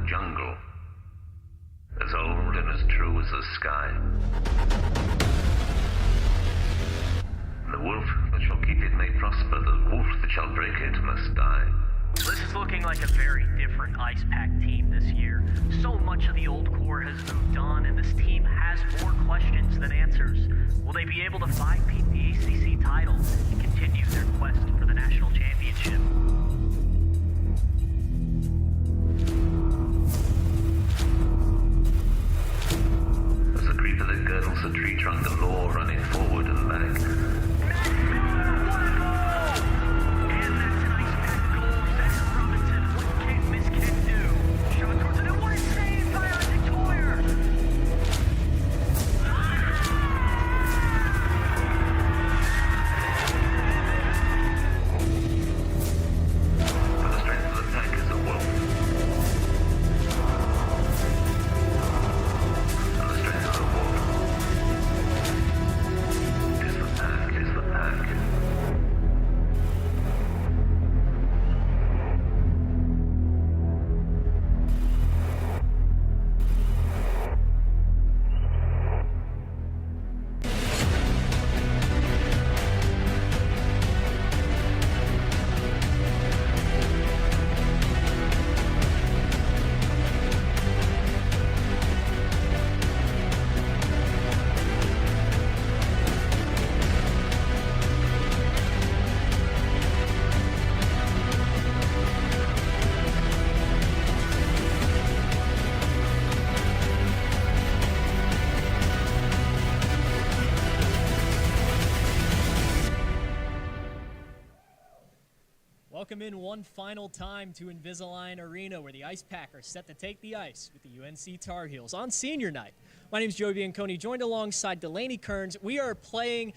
jungle, as old and as true as the sky. The wolf that shall keep it may prosper, the wolf that shall break it must die. This is looking like a very different Ice Pack team this year. So much of the old core has moved on, and this team has more questions than answers. Will they be able to five-peat the ACC title and continue their quest for the national championship? As the creeper that girdles the tree trunk, the law running forward and back. Welcome in one final time to Invisalign Arena, where the Ice Pack are set to take the ice with the UNC Tar Heels on senior night. My name is Joey Bianconi, joined alongside Delaney Kearns. We are playing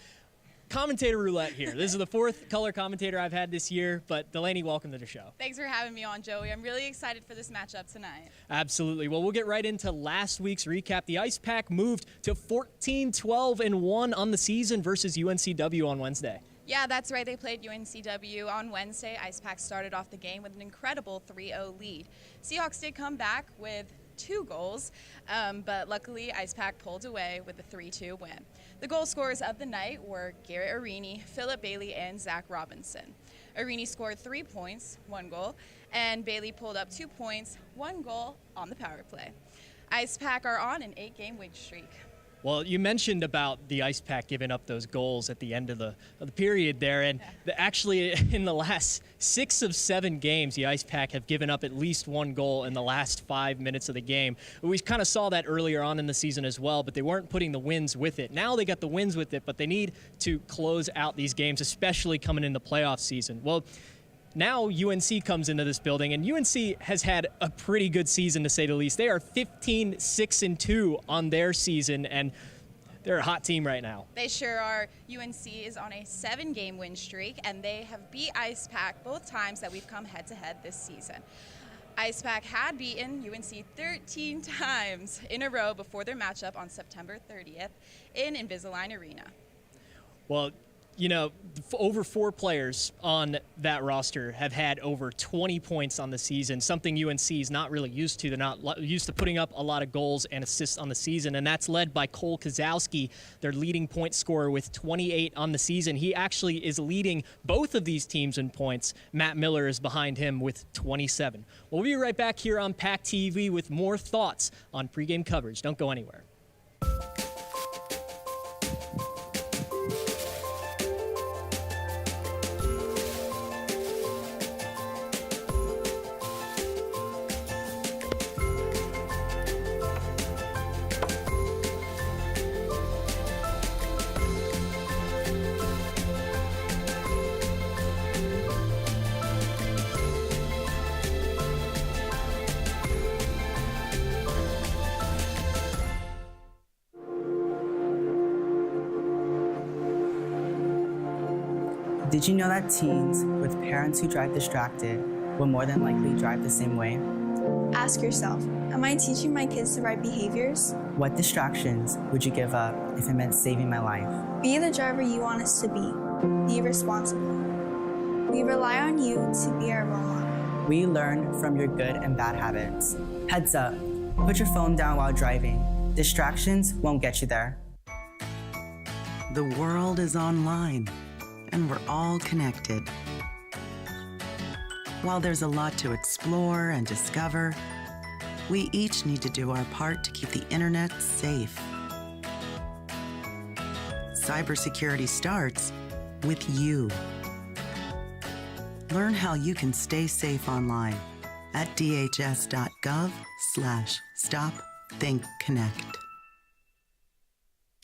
commentator roulette here. This is the fourth color commentator I've had this year, but Delaney, welcome to the show. Thanks for having me on, Joey. I'm really excited for this matchup tonight. Absolutely. Well, we'll get right into last week's recap. The Ice Pack moved to 14-12-1 on the season versus UNCW on Wednesday. Yeah, that's right. They played UNCW on Wednesday. Ice Pack started off the game with an incredible 3-0 lead. Seahawks did come back with 2 goals, but luckily Ice Pack pulled away with a 3-2 win. The goal scorers of the night were Garrett Arini, Philip Bailey, and Zach Robinson. Arini scored 3 points, 1 goal, and Bailey pulled up 2 points, 1 goal on the power play. Ice Pack are on an 8-game win streak. Well, you mentioned about the Ice Pack giving up those goals at the end of the period there, and actually in the last 6 of 7 games, the Ice Pack have given up at least 1 goal in the last 5 minutes of the game. We kind of saw that earlier on in the season as well, but they weren't putting the wins with it. Now they got the wins with it, but they need to close out these games, especially coming in the playoff season. Well, now UNC comes into this building, and UNC has had a pretty good season, to say the least. They are 15-6-2 on their season, and they're a hot team right now. They sure are. UNC is on a 7-game win streak, and they have beat Ice Pack both times that we've come head-to-head this season. Ice Pack had beaten UNC 13 times in a row before their matchup on September 30th in Invisalign Arena. Well, you know, over 4 players on that roster have had over 20 points on the season, something UNC is not really used to. They're not used to putting up a lot of goals and assists on the season, and that's led by Cole Kozowski, their leading point scorer, with 28 on the season. He actually is leading both of these teams in points. Matt Miller is behind him with 27. We'll be right back here on PackTV with more thoughts on pregame coverage. Don't go anywhere. Did you know that teens with parents who drive distracted will more than likely drive the same way? Ask yourself, am I teaching my kids the right behaviors? What distractions would you give up if it meant saving my life? Be the driver you want us to be. Be responsible. We rely on you to be our role model. we learn from your good and bad habits. Heads up, put your phone down while driving. Distractions won't get you there. The world is online, and we're all connected. While there's a lot to explore and discover, we each need to do our part to keep the internet safe. Cybersecurity starts with you. Learn how you can stay safe online at dhs.gov/stopthinkconnect.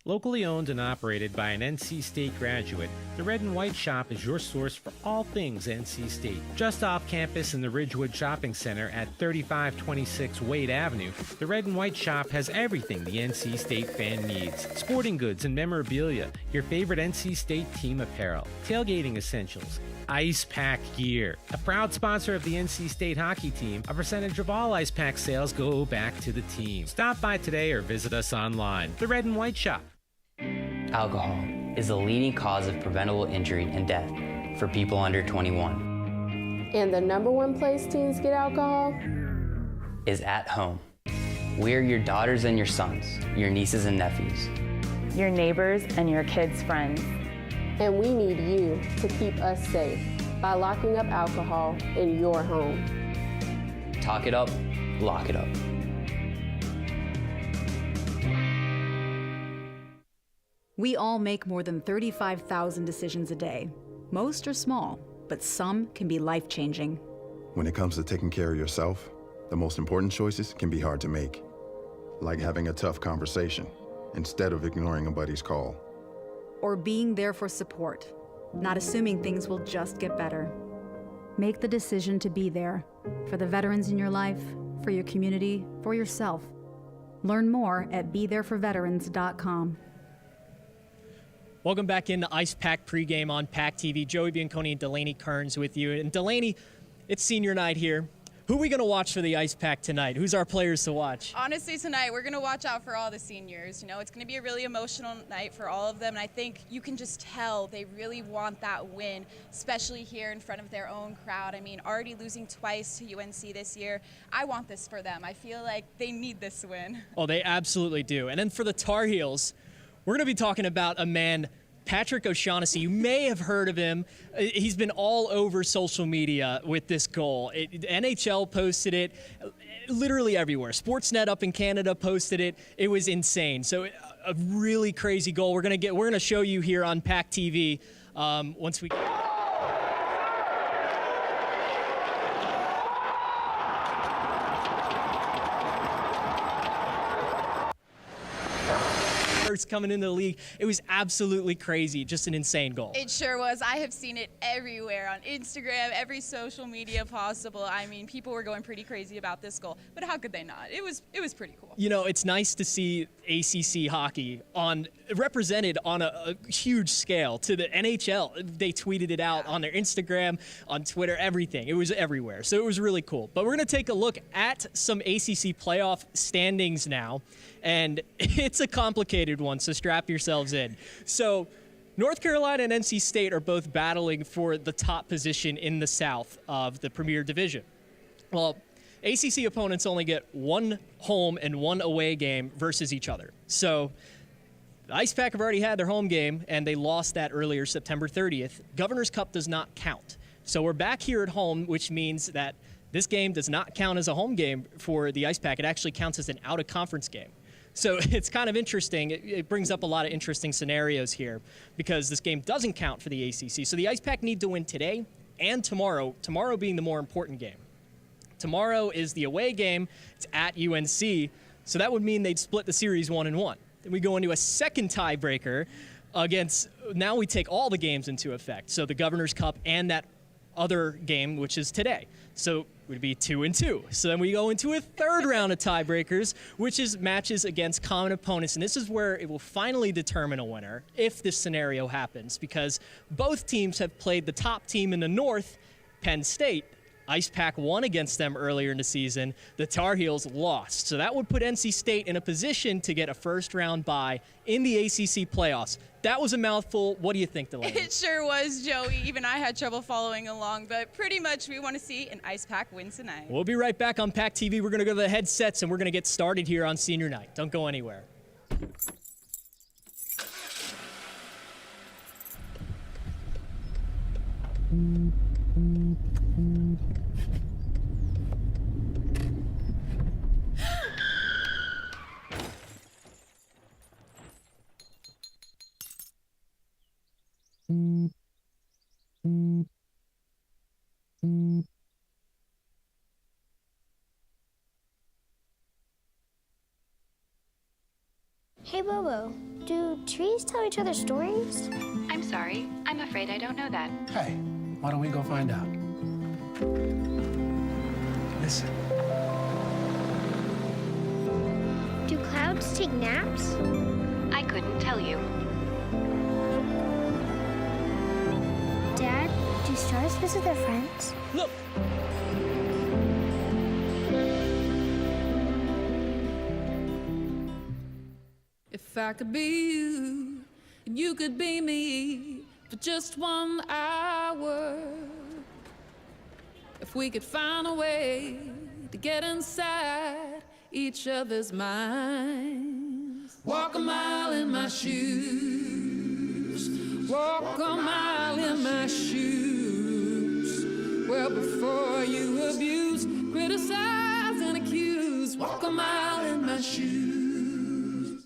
Locally owned and operated by an NC State graduate, the Red and White Shop is your source for all things NC State. Just off campus in the Ridgewood Shopping Center at 3526 Wade Avenue, the Red and White Shop has everything the NC State fan needs. Sporting goods and memorabilia, your favorite NC State team apparel, tailgating essentials, Ice Pack gear. A proud sponsor of the NC State hockey team, a percentage of all Ice Pack sales go back to the team. Stop by today or visit us online. The Red and White Shop. Alcohol is the leading cause of preventable injury and death for people under 21. And the #1 place teens get alcohol is at home. We're your daughters and your sons, your nieces and nephews, your neighbors and your kids' friends. And we need you to keep us safe by locking up alcohol in your home. Talk it up, lock it up. We all make more than 35,000 decisions a day. Most are small, but some can be life-changing. When it comes to taking care of yourself, the most important choices can be hard to make. Like having a tough conversation instead of ignoring a buddy's call. Or being there for support, not assuming things will just get better. Make the decision to be there for the veterans in your life, for your community, for yourself. Learn more at BeThereForVeterans.com. Welcome back into Ice Pack pregame on PackTV. Joey Bianconi and Delaney Kearns with you. And Delaney, it's senior night here. Who are we going to watch for the Ice Pack tonight? Who's our players to watch? Honestly, tonight we're going to watch out for all the seniors. You know, it's going to be a really emotional night for all of them, and I think you can just tell they really want that win, especially here in front of their own crowd. I mean, already losing twice to UNC this year, I want this for them. I feel like they need this win. Oh, they absolutely do. And then for the Tar Heels, we're going to be talking about a man, Patrick O'Shaughnessy. You may have heard of him. He's been all over social media with this goal. NHL posted it, literally everywhere. Sportsnet up in Canada posted it. It was insane. So a really crazy goal. We're gonna show you here on PackTV once we. Coming into the league, it was absolutely crazy, just an insane goal. It sure was. I have seen it everywhere on Instagram, every social media possible. I mean, people were going pretty crazy about this goal, but how could they not? It was pretty cool. You know, it's nice to see ACC hockey represented on a huge scale to the NHL. They tweeted it out on their Instagram, on Twitter, everything. It was everywhere, so it was really cool. But we're going to take a look at some ACC playoff standings now, and it's a complicated one, so strap yourselves in. So North Carolina and NC State are both battling for the top position in the South of the Premier Division. Well, ACC opponents only get one home and one away game versus each other. So the Ice Pack have already had their home game, and they lost that earlier, September 30th. Governor's Cup does not count. So we're back here at home, which means that this game does not count as a home game for the Ice Pack. It actually counts as an out-of-conference game. So it's kind of interesting. It brings up a lot of interesting scenarios here because this game doesn't count for the ACC. So the Ice Pack need to win today and tomorrow being the more important game. Tomorrow is the away game. It's at UNC. So that would mean they'd split the series 1-1. Then we go into a second tiebreaker against, now we take all the games into effect. So the Governor's Cup and that other game, which is today. So it would be 2-2. So then we go into a third round of tiebreakers, which is matches against common opponents. And this is where it will finally determine a winner if this scenario happens, because both teams have played the top team in the North, Penn State, Ice Pack won against them earlier in the season. The Tar Heels lost. So that would put NC State in a position to get a first-round bye in the ACC playoffs. That was a mouthful. What do you think, Delaney? It sure was, Joey. Even I had trouble following along, but pretty much we want to see an Ice Pack win tonight. We'll be right back on PackTV. We're going to go to the headsets, and we're going to get started here on senior night. Don't go anywhere. Hey, Bobo, do trees tell each other stories? I'm sorry. I'm afraid I don't know that. Hey, why don't we go find out? Listen. Do clouds take naps? I couldn't tell you. Dad, do stars visit their friends? Look! If I could be you, and you could be me for just 1 hour. If we could find a way to get inside each other's minds. Walk a mile in my shoes. Walk a mile in my shoes. Well, before you abuse, criticize, and accuse. Walk a mile in my shoes.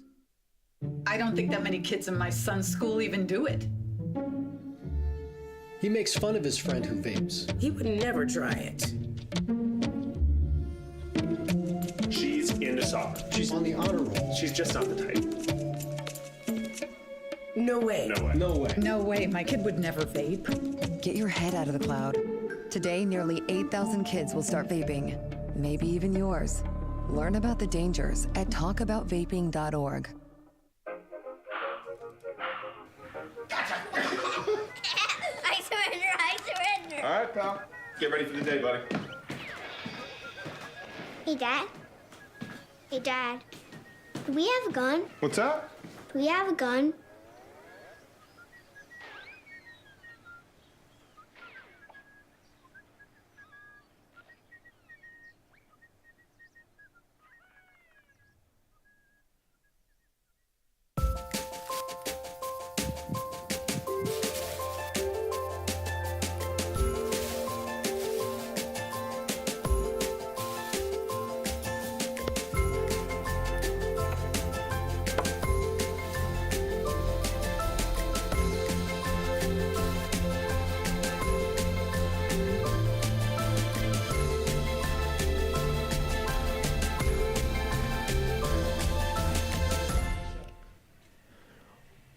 I don't think that many kids in my son's school even do it. He makes fun of his friend who vapes. He would never try it. She's into soccer. She's on the honor roll. She's just not the type. No way. No way. No way. No way, my kid would never vape. Get your head out of the cloud. Today, nearly 8,000 kids will start vaping. Maybe even yours. Learn about the dangers at talkaboutvaping.org. I surrender. All right, pal. Get ready for the day, buddy. Hey, Dad. Hey, Dad. Do we have a gun? What's that? Do we have a gun?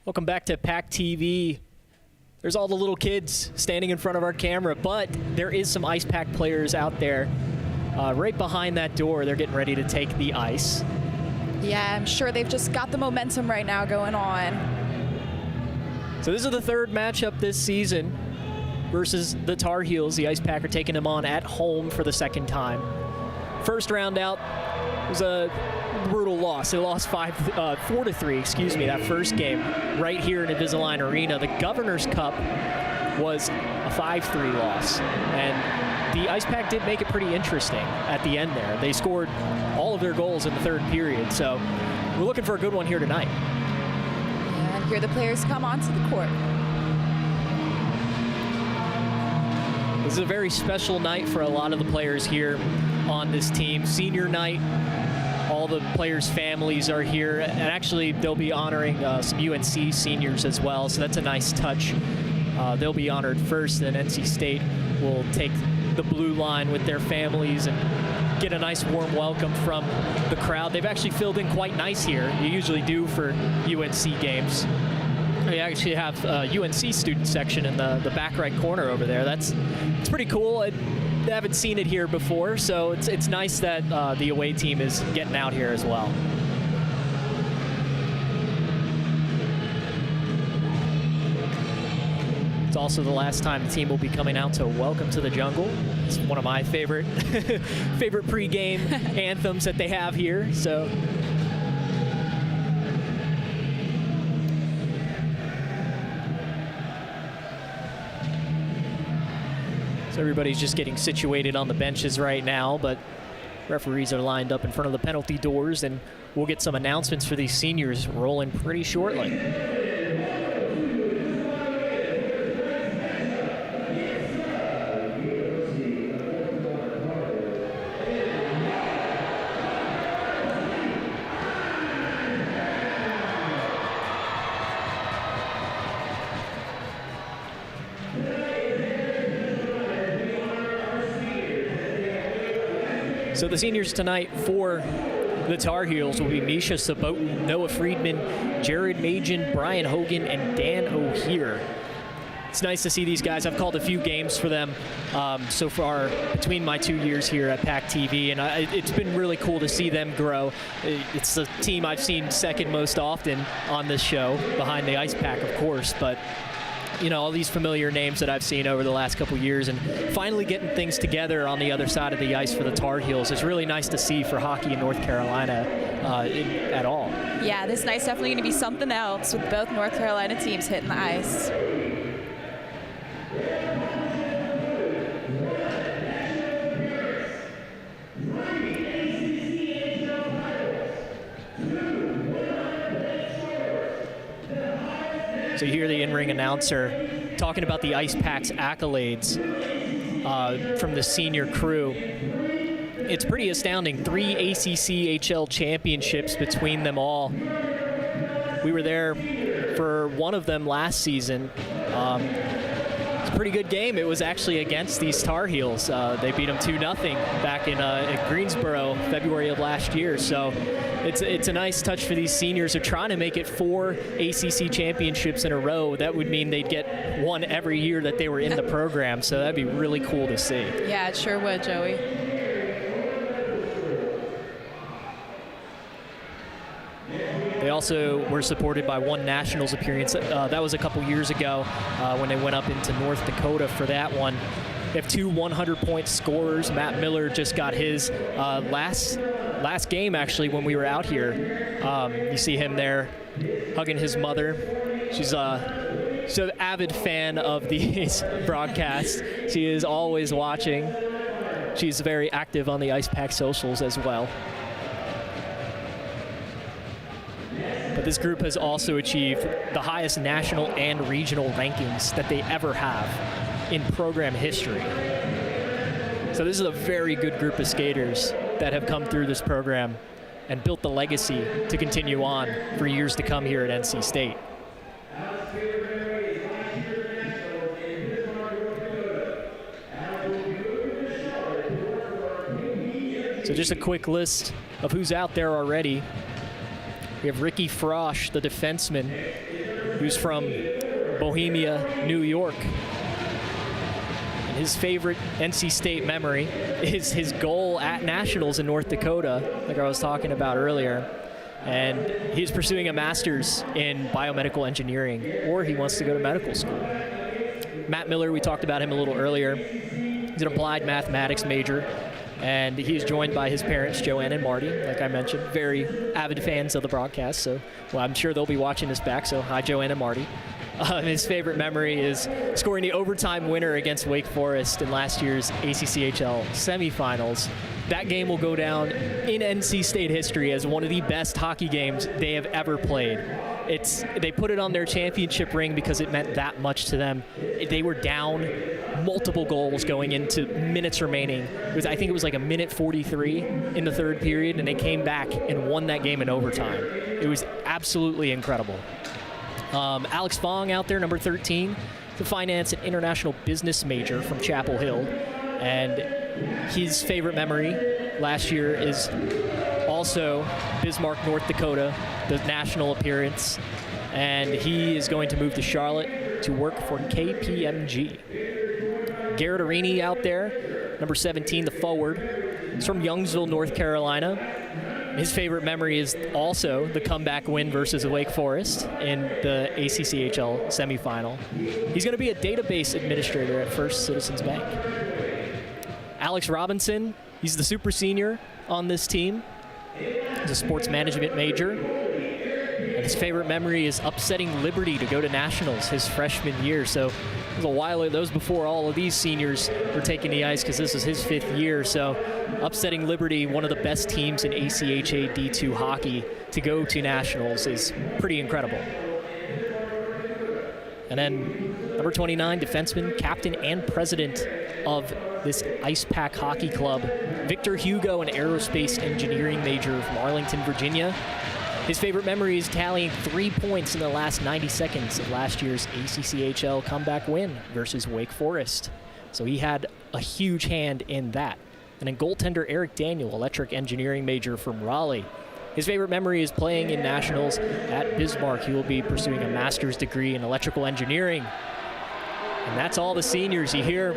Welcome back to PackTV. There's all the little kids standing in front of our camera, but there is some Ice Pack players out there right behind that door. They're getting ready to take the ice. Yeah, I'm sure they've just got the momentum right now going on. So this is the third matchup this season versus the Tar Heels. The Ice Pack are taking them on at home for the second time. First round out was a brutal loss. They lost 4-3, that first game right here in Invisalign Arena. The Governor's Cup was a 5-3 loss. And the Ice Pack did make it pretty interesting at the end there. They scored all of their goals in the third period. So we're looking for a good one here tonight. And here the players come onto the court. This is a very special night for a lot of the players here on this team. Senior night. All the players' families are here, and actually they'll be honoring some UNC seniors as well, so that's a nice touch. They'll be honored first, and NC State will take the blue line with their families and get a nice warm welcome from the crowd. They've actually filled in quite nice here. You usually do for UNC games. We actually have a UNC student section in the back right corner over there. It's pretty cool. They haven't seen it here before, so it's nice that the away team is getting out here as well. It's also the last time the team will be coming out to Welcome to the Jungle. It's one of my favorite pregame anthems that they have here. So everybody's just getting situated on the benches right now, but referees are lined up in front of the penalty doors, and we'll get some announcements for these seniors rolling pretty shortly. So the seniors tonight for the Tar Heels will be Misha Sabotin, Noah Friedman, Jared Majin, Brian Hogan, and Dan O'Hear. It's nice to see these guys. I've called a few games for them so far between my 2 years here at PackTV, and it's been really cool to see them grow. It's the team I've seen second most often on this show, behind the Ice Pack, of course, but you know, all these familiar names that I've seen over the last couple years, and finally getting things together on the other side of the ice for the Tar Heels is really nice to see for hockey in North Carolina at all. Yeah, this night's definitely going to be something else with both North Carolina teams hitting the ice. So you hear the in-ring announcer talking about the Ice Pack's accolades from the senior crew. It's pretty astounding. 3 ACCHL championships between them all. We were there for one of them last season. It's a pretty good game. It was actually against these Tar Heels. They beat them 2-0 back in Greensboro, February of last year. So it's a nice touch for these seniors. They're trying to make it 4 ACC championships in a row. That would mean they'd get one every year that they were in the program. So that'd be really cool to see. Yeah, it sure would, Joey. They also were supported by one Nationals appearance. That was a couple years ago when they went up into North Dakota for that one. They have 2 100-point scorers. Matt Miller just got his last game, actually, when we were out here. You see him there hugging his mother. She's an avid fan of these broadcasts. She is always watching. She's very active on the Ice Pack socials as well. But this group has also achieved the highest national and regional rankings that they ever have in program history. So this is a very good group of skaters that have come through this program and built the legacy to continue on for years to come here at NC State. So just a quick list of who's out there already. We have Ricky Frosch, the defenseman, who's from Bohemia, New York. And his favorite NC State memory is his goal at Nationals in North Dakota, like I was talking about earlier. And he's pursuing a master's in biomedical engineering, or he wants to go to medical school. Matt Miller, we talked about him a little earlier. He's an applied mathematics major. And he's joined by his parents, Joanne and Marty, like I mentioned, very avid fans of the broadcast. So, well, I'm sure they'll be watching this back. So, hi, Joanne and Marty. His favorite memory is scoring the overtime winner against Wake Forest in last year's ACCHL semifinals. That game will go down in NC State history as one of the best hockey games they have ever played. They put it on their championship ring because it meant that much to them. They were down multiple goals going into minutes remaining. I think it was like a minute 43 in the third period, and they came back and won that game in overtime. It was absolutely incredible. Alex Fong out there, number 13, the finance and international business major from Chapel Hill. And his favorite memory last year is also Bismarck, North Dakota, the national appearance. And he is going to move to Charlotte to work for KPMG. Garrett Arini out there, number 17, the forward. He's from Youngsville, North Carolina. His favorite memory is also the comeback win versus Wake Forest in the ACCHL semifinal. He's going to be a database administrator at First Citizens Bank. Alex Robinson, he's the super senior on this team. He's a sports management major. And his favorite memory is upsetting Liberty to go to nationals his freshman year. So it was a while, that was before all of these seniors were taking the ice because this is his 5th year. So upsetting Liberty, one of the best teams in ACHA D2 hockey, to go to nationals is pretty incredible. And then number 29, defenseman, captain, and president of this Ice Pack Hockey Club, Victor Hugo, an aerospace engineering major from Arlington, Virginia. His favorite memory is tallying 3 points in the last 90 seconds of last year's ACCHL comeback win versus Wake Forest. So he had a huge hand in that. And then goaltender Eric Daniel, electric engineering major from Raleigh. His favorite memory is playing in nationals at Bismarck. He will be pursuing a master's degree in electrical engineering. And that's all the seniors. You hear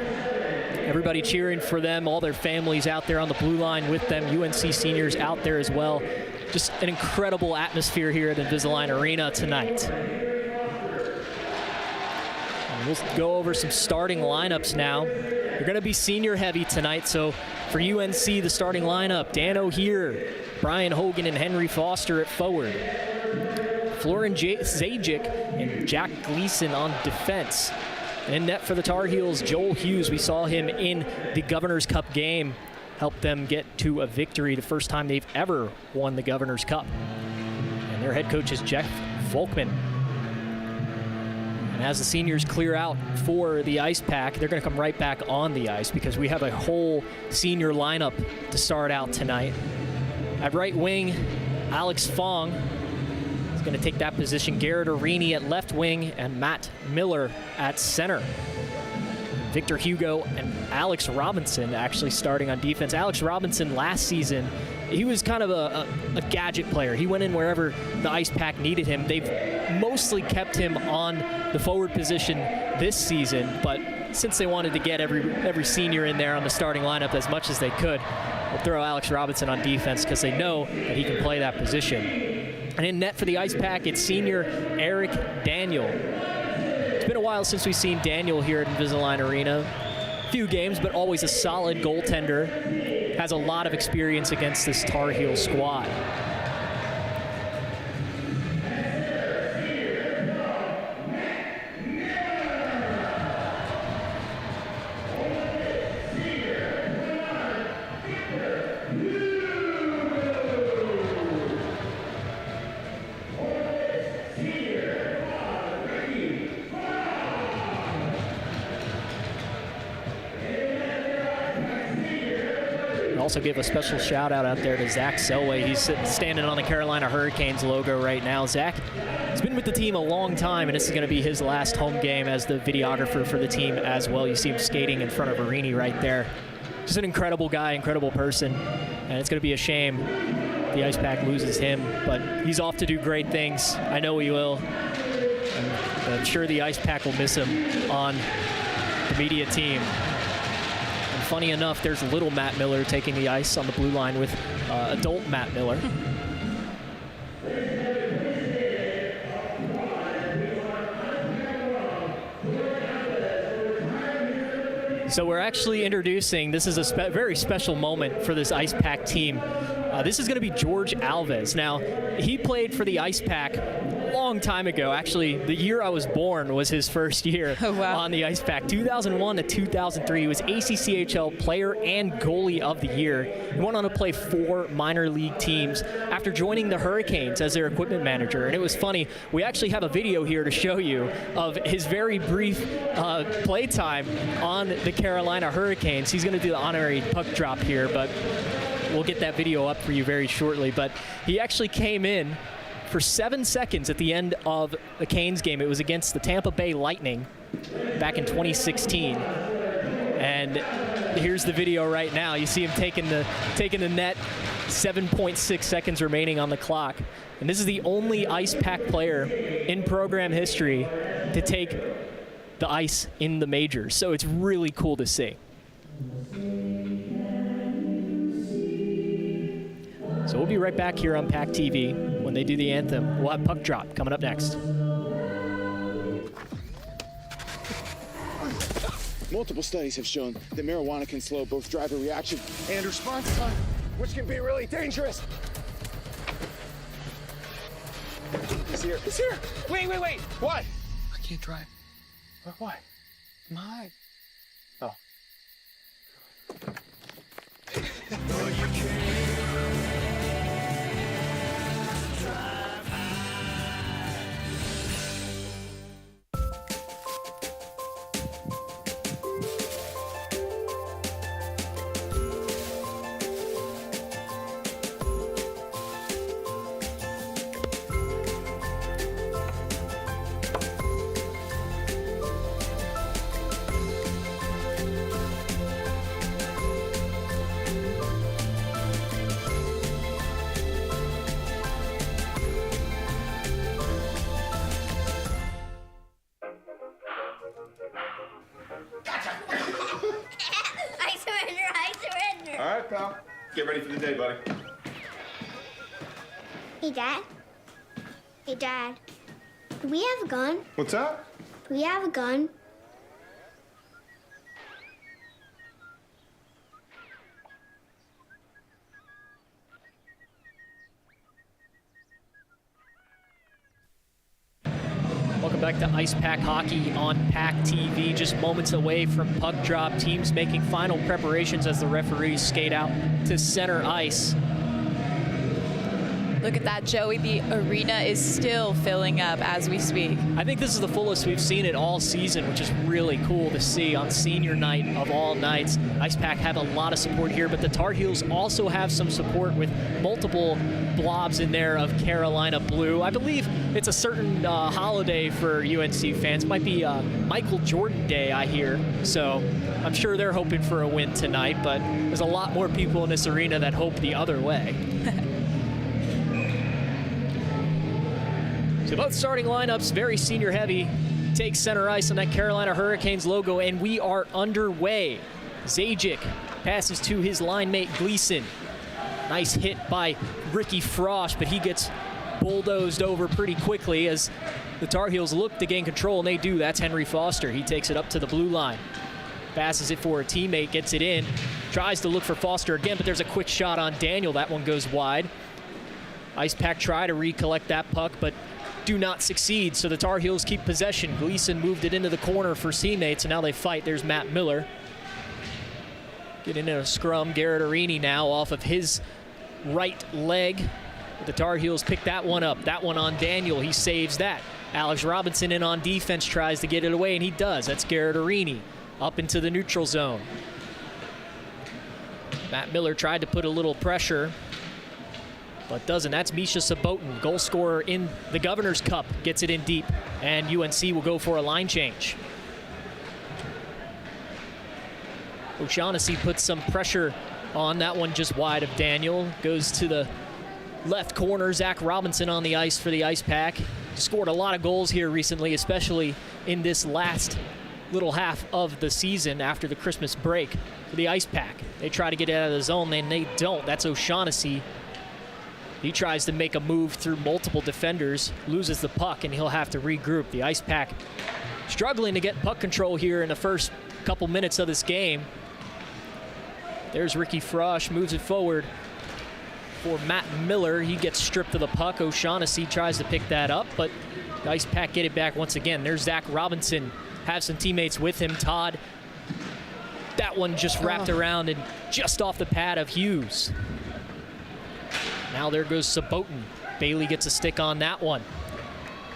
everybody cheering for them, all their families out there on the blue line with them, UNC seniors out there as well. Just an incredible atmosphere here at Invisalign Arena tonight. And we'll go over some starting lineups now. They're going to be senior heavy tonight, so for UNC, the starting lineup, Dan O'Heir, Brian Hogan, and Henry Foster at forward. Florin Zajic and Jack Gleason on defense. And in net for the Tar Heels, Joel Hughes. We saw him in the Governor's Cup game, helped them get to a victory, the first time they've ever won the Governor's Cup. And their head coach is Jeff Volkman. And as the seniors clear out for the Ice Pack, they're going to come right back on the ice because we have a whole senior lineup to start out tonight. At right wing, Alex Fong is going to take that position. Garrett Arini at left wing and Matt Miller at center. Victor Hugo and Alex Robinson actually starting on defense. Alex Robinson last season, he was kind of a gadget player. He went in wherever the Ice Pack needed him. They've mostly kept him on the forward position this season, but since they wanted to get every senior in there on the starting lineup as much as they could, they'll throw Alex Robinson on defense because they know that he can play that position. And in net for the Ice Pack, it's senior Eric Daniel. It's been a while since we've seen Daniel here at Invisalign Arena. Few games, but always a solid goaltender. Has a lot of experience against this Tar Heel squad. Also give a special shout out there to Zach Selway. He's standing on the Carolina Hurricanes logo right now. Zach has been with the team a long time, and this is going to be his last home game as the videographer for the team as well. You see him skating in front of Arini right there. Just an incredible guy, incredible person, and it's going to be a shame the Ice Pack loses him, but he's off to do great things. I know he will. And I'm sure the Ice Pack will miss him on the media team. Funny enough, there's little Matt Miller taking the ice on the blue line with adult Matt Miller. So we're actually introducing, this is a very special moment for this Ice Pack team. This is going to be George Alves. Now, he played for the Ice Pack a long time ago. Actually, the year I was born was his first year on the Ice Pack. 2001 to 2003, he was ACCHL Player and Goalie of the Year. He went on to play 4 minor league teams after joining the Hurricanes as their equipment manager. And it was funny, we actually have a video here to show you of his very brief play time on the Carolina Hurricanes. He's going to do the honorary puck drop here, but we'll get that video up for you very shortly. But he actually came in for 7 seconds at the end of the Canes game. It was against the Tampa Bay Lightning back in 2016. And here's the video right now. You see him taking the net, 7.6 seconds remaining on the clock. And this is the only Ice Pack player in program history to take the ice in the majors. So it's really cool to see. So we'll be right back here on PackTV when they do the anthem. We'll have puck drop coming up next. Multiple studies have shown that marijuana can slow both driver reaction and response time, which can be really dangerous. He's here. He's here. Wait. What? I can't drive. Why? I'm high. Oh. I surrender. All right, pal. Get ready for the day, buddy. Hey, Dad. Hey, Dad. Do we have a gun? What's up? Do we have a gun? Welcome back to Ice Pack Hockey on PackTV. Just moments away from puck drop. Teams making final preparations as the referees skate out to center ice. Look at that, Joey. The arena is still filling up as we speak. I think this is the fullest we've seen it all season, which is really cool to see on senior night of all nights. Ice Pack have a lot of support here, but the Tar Heels also have some support with multiple blobs in there of Carolina blue. I believe it's a certain holiday for UNC fans. Might be Michael Jordan Day, I hear. So I'm sure they're hoping for a win tonight, but there's a lot more people in this arena that hope the other way. So both starting lineups, very senior heavy, take center ice on that Carolina Hurricanes logo, and we are underway. Zajic passes to his line mate Gleason. Nice hit by Ricky Frosch, but he gets bulldozed over pretty quickly as the Tar Heels look to gain control, and they do. That's Henry Foster. He takes it up to the blue line. Passes it for a teammate, gets it in. Tries to look for Foster again, but there's a quick shot on Daniel. That one goes wide. Ice Pack try to recollect that puck, but do not succeed, so the Tar Heels keep possession. Gleason moved it into the corner for teammates, and now they fight. There's Matt Miller. Get into a scrum. Garrett Arini now off of his right leg. The Tar Heels pick that one up. That one on Daniel. He saves that. Alex Robinson in on defense, tries to get it away, and he does. That's Garrett Arini up into the neutral zone. Matt Miller tried to put a little pressure, but doesn't. That's Misha Sabotin, goal scorer in the Governor's Cup, gets it in deep, and UNC will go for a line change. O'Shaughnessy puts some pressure on. That one just wide of Daniel. Goes to the left corner. Zach Robinson on the ice for the Ice Pack. Scored a lot of goals here recently, especially in this last little half of the season after the Christmas break for the Ice Pack. They try to get out of the zone, and they don't. That's O'Shaughnessy. He tries to make a move through multiple defenders, loses the puck, and he'll have to regroup. The Ice Pack struggling to get puck control here in the first couple minutes of this game. There's Ricky Frosch, moves it forward for Matt Miller. He gets stripped of the puck. O'Shaughnessy tries to pick that up, but the Ice Pack get it back once again. There's Zach Robinson, have some teammates with him. Todd, that one just wrapped around and just off the pad of Hughes. Now there goes Sabotin. Bailey gets a stick on that one.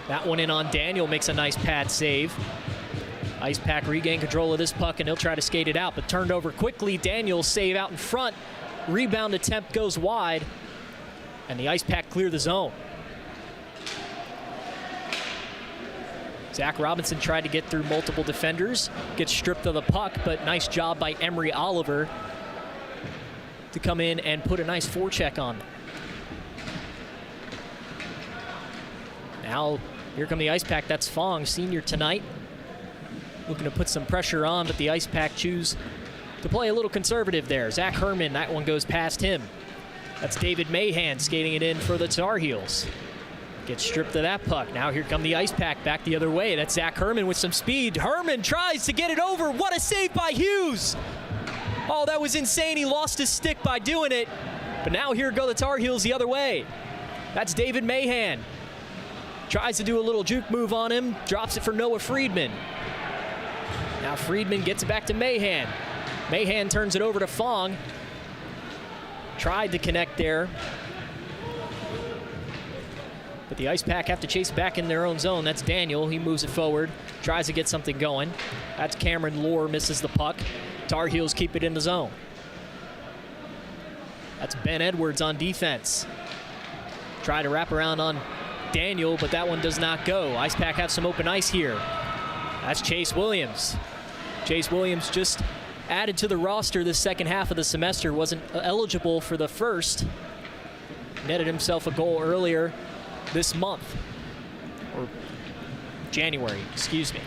That one in on Daniel, makes a nice pad save. Ice Pack regain control of this puck, and he'll try to skate it out, but turned over quickly. Daniel save out in front. Rebound attempt goes wide, and the Ice Pack clear the zone. Zach Robinson tried to get through multiple defenders, gets stripped of the puck, but nice job by Emery Oliver to come in and put a nice forecheck on them. Now, here come the Ice Pack. That's Fong, senior tonight. Looking to put some pressure on, but the Ice Pack choose to play a little conservative there. Zach Herman, that one goes past him. That's David Mahan skating it in for the Tar Heels. Gets stripped of that puck. Now here come the Ice Pack back the other way. That's Zach Herman with some speed. Herman tries to get it over. What a save by Hughes. Oh, that was insane. He lost his stick by doing it. But now here go the Tar Heels the other way. That's David Mahan. Tries to do a little juke move on him. Drops it for Noah Friedman. Now Friedman gets it back to Mahan. Mahan turns it over to Fong. Tried to connect there. But the Ice Pack have to chase back in their own zone. That's Daniel. He moves it forward. Tries to get something going. That's Cameron Lohr, misses the puck. Tar Heels keep it in the zone. That's Ben Edwards on defense. Try to wrap around on Daniel, but that one does not go. Ice Pack have some open ice here. That's Chase Williams. Chase Williams just added to the roster this second half of the semester. Wasn't eligible for the first. Netted himself a goal earlier this month. Or January, excuse me.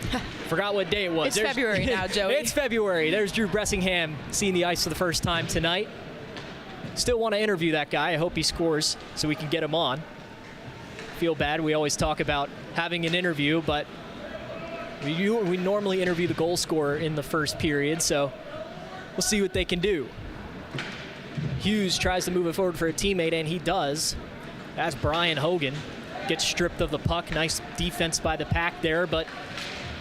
Forgot what day it was. It's February now, Joey. It's February. There's Drew Bressingham seeing the ice for the first time tonight. Still want to interview that guy. I hope he scores so we can get him on. Feel bad. We always talk about having an interview, but we normally interview the goal scorer in the first period, so we'll see what they can do. Hughes tries to move it forward for a teammate, and he does. That's Brian Hogan. Gets stripped of the puck. Nice defense by the Pack there, but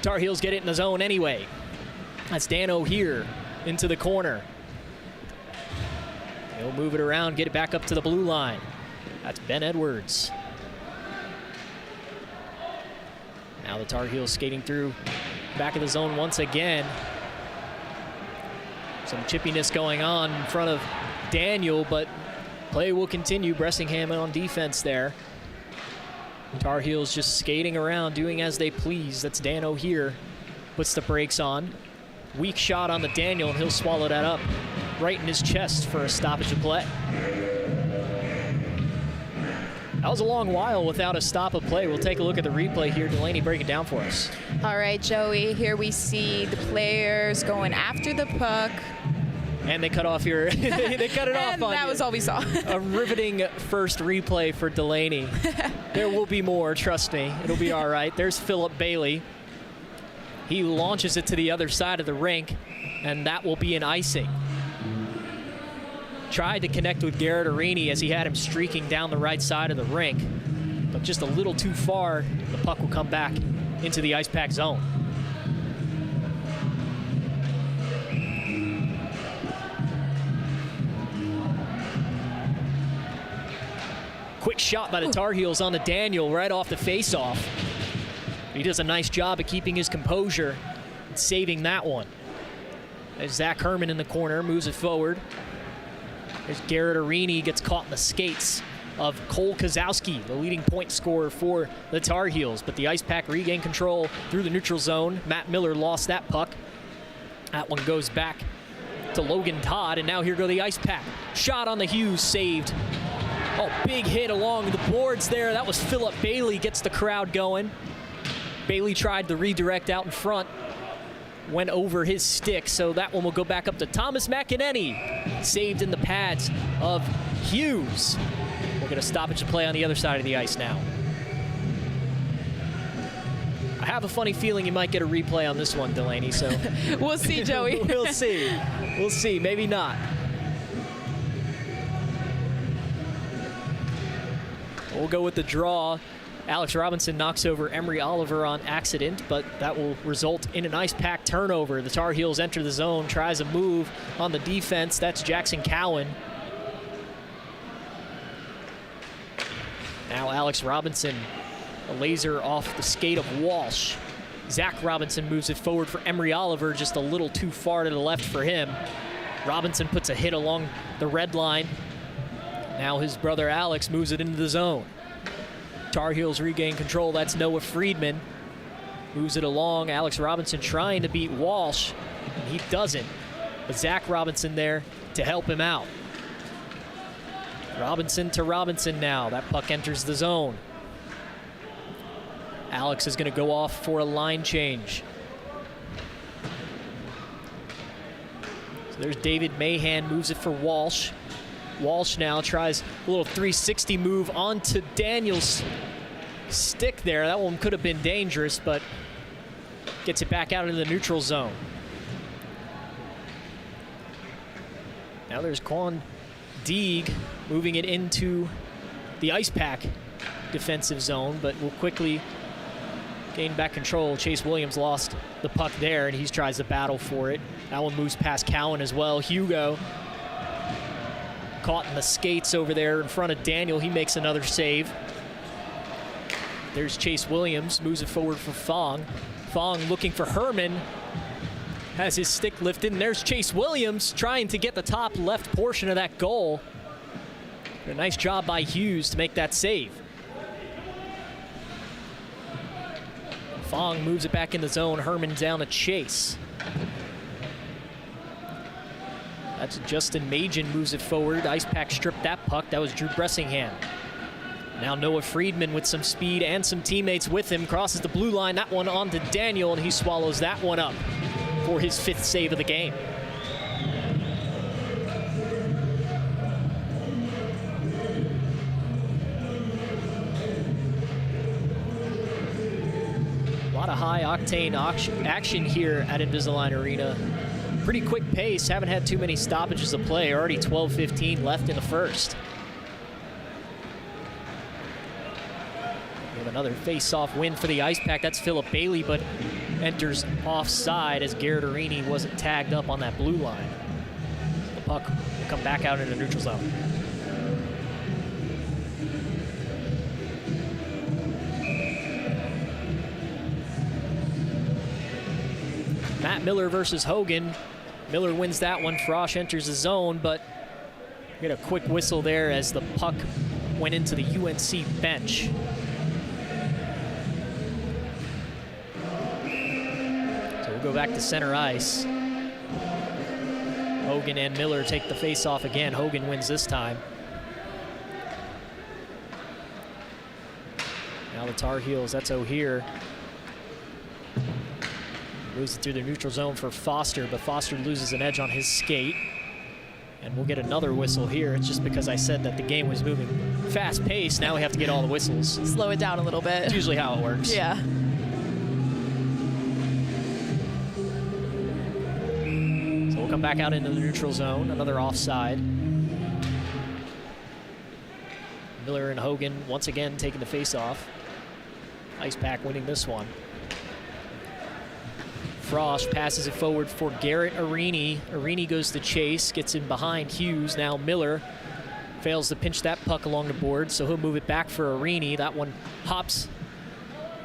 Tar Heels get it in the zone anyway. That's Dan O'Hear into the corner. He'll move it around, get it back up to the blue line. That's Ben Edwards. Now the Tar Heels skating through back of the zone once again. Some chippiness going on in front of Daniel, but play will continue. Bressingham on defense there. Tar Heels just skating around, doing as they please. That's Dan O'Hear. Puts the brakes on. Weak shot on the Daniel, and he'll swallow that up right in his chest for a stoppage of play. That was a long while without a stop of play. We'll take a look at the replay here. Delaney, break it down for us. All right, Joey, here we see the players going after the puck. And they cut off your, they cut it off on that you. was all we saw. A riveting first replay for Delaney. There will be more, trust me. It'll be all right. There's Philip Bailey. He launches it to the other side of the rink, and that will be an icing. Tried to connect with Garrett Arini as he had him streaking down the right side of the rink, but just a little too far. The puck will come back into the Ice Pack zone. Quick shot by the Tar Heels on the Daniel right off the face-off. He does a nice job of keeping his composure and saving that one. There's Zach Herman in the corner, moves it forward. There's Garrett Arini, gets caught in the skates of Cole Kozowski, the leading point scorer for the Tar Heels. But the Ice Pack regain control through the neutral zone. Matt Miller lost that puck. That one goes back to Logan Todd, and now here go the Ice Pack. Shot on the Hughes, saved. Oh, big hit along the boards there. That was Philip Bailey, gets the crowd going. Bailey tried to redirect out in front. Went over his stick, so that one will go back up to Thomas McEnany. Saved in the pads of Hughes. We're going to stoppage of play on the other side of the ice now. I have a funny feeling you might get a replay on this one, Delaney, so. We'll see, Joey. We'll see. We'll see. Maybe not. We'll go with the draw. Alex Robinson knocks over Emery Oliver on accident, but that will result in an Ice Pack turnover. The Tar Heels enter the zone, tries a move on the defense. That's Jackson Cowan. Now Alex Robinson, a laser off the skate of Walsh. Zach Robinson moves it forward for Emery Oliver, just a little too far to the left for him. Robinson puts a hit along the red line. Now his brother Alex moves it into the zone. Tar Heels regain control. That's Noah Friedman. Moves it along. Alex Robinson trying to beat Walsh. And he doesn't. But Zach Robinson there to help him out. Robinson to Robinson now. That puck enters the zone. Alex is going to go off for a line change. So there's David Mahan, moves it for Walsh. Walsh now tries a little 360 move onto Daniel's stick there. That one could have been dangerous, but gets it back out into the neutral zone. Now there's Quan Deeg moving it into the Ice Pack defensive zone, but will quickly gain back control. Chase Williams lost the puck there, and he tries to battle for it. That one moves past Cowan as well. Hugo caught in the skates over there in front of Daniel. He makes another save. There's Chase Williams, moves it forward for Fong. Fong looking for Herman, has his stick lifted, and there's Chase Williams trying to get the top left portion of that goal. A nice job by Hughes to make that save. Fong moves it back in the zone. Herman down to Chase. That's Justin Majin moves it forward. Ice Pack stripped that puck. That was Drew Bressingham. Now Noah Friedman with some speed and some teammates with him crosses the blue line. That one on to Daniel, and he swallows that one up for his 5th save of the game. A lot of high-octane action here at Invisalign Arena. Pretty quick pace. Haven't had too many stoppages of play. Already 12:15 left in the first. We have another face-off win for the Ice Pack. That's Philip Bailey, but enters offside as Garrett Arini wasn't tagged up on that blue line. The puck will come back out into the neutral zone. Matt Miller versus Hogan. Miller wins that one. Frosch enters the zone, but get a quick whistle there as the puck went into the UNC bench. So we'll go back to center ice. Hogan and Miller take the face-off again. Hogan wins this time. Now the Tar Heels, that's O'Hear. Moves it through the neutral zone for Foster, but Foster loses an edge on his skate. And we'll get another whistle here. It's just because I said that the game was moving fast-paced. Now we have to get all the whistles. Slow it down a little bit. It's usually how it works. Yeah. So we'll come back out into the neutral zone. Another offside. Miller and Hogan once again taking the face-off. Ice Pack winning this one. Frosch passes it forward for Garrett Arini. Arini goes to Chase, gets in behind Hughes. Now Miller fails to pinch that puck along the board, so he'll move it back for Arini. That one hops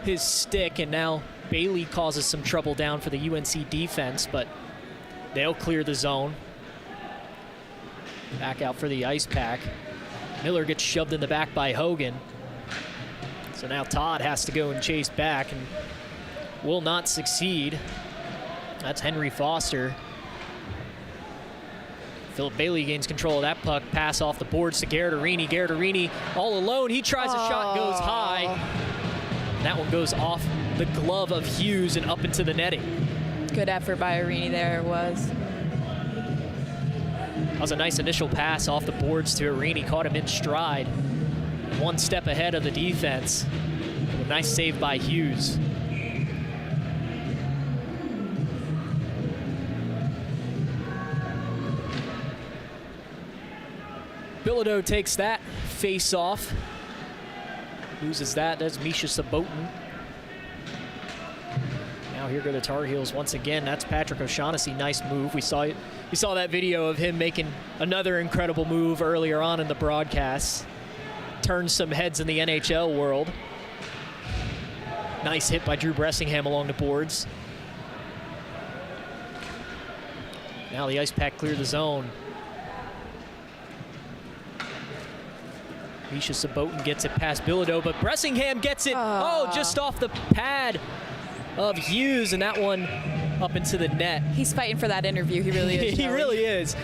his stick, and now Bailey causes some trouble down for the UNC defense, but they'll clear the zone. Back out for the Ice Pack. Miller gets shoved in the back by Hogan. So now Todd has to go and chase back and will not succeed. That's Henry Foster. Philip Bailey gains control of that puck. Pass off the boards to Garrett Arini. Garrett Arini all alone. He tries a shot, goes high. And that one goes off the glove of Hughes and up into the netting. Good effort by Arini there, it was. That was a nice initial pass off the boards to Arini. Caught him in stride. One step ahead of the defense. A nice save by Hughes. Bilodeau takes that face off. Loses that. That's Misha Sabotin. Now here go the Tar Heels once again. That's Patrick O'Shaughnessy. Nice move. We saw that video of him making another incredible move earlier on in the broadcast. Turned some heads in the NHL world. Nice hit by Drew Bressingham along the boards. Now the Ice Pack clear the zone. Misha Sabotin gets it past Bilodeau, but Bressingham gets it, just off the pad of Hughes, and that one up into the net. He's fighting for that interview, he really is. He really is.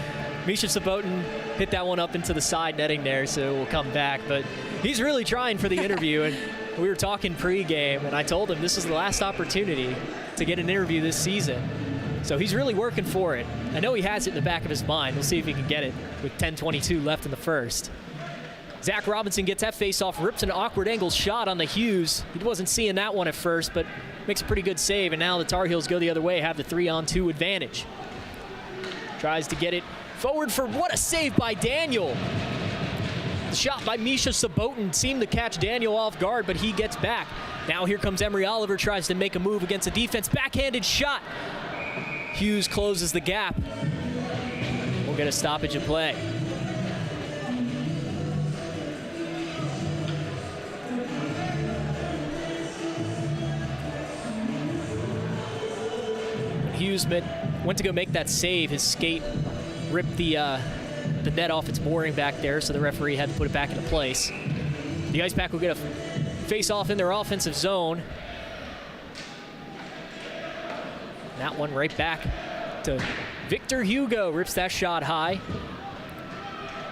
Misha Sabotin hit that one up into the side netting there, so we'll come back, but he's really trying for the interview, and we were talking pregame, and I told him this is the last opportunity to get an interview this season. So he's really working for it. I know he has it in the back of his mind. We'll see if he can get it with 10:22 left in the first. Zach Robinson gets that face-off, rips an awkward angle shot on the Hughes. He wasn't seeing that one at first, but makes a pretty good save, and now the Tar Heels go the other way, have the 3-on-2 advantage. Tries to get it forward for what a save by Daniel. The shot by Misha Sabotin seemed to catch Daniel off guard, but he gets back. Now here comes Emery Oliver, tries to make a move against the defense. Backhanded shot. Hughes closes the gap. We'll get a stoppage of play. Hughes went to go make that save. His skate ripped the net off its mooring back there, so the referee had to put it back into place. The Ice Pack will get a face-off in their offensive zone. That one right back to Victor Hugo. Rips that shot high.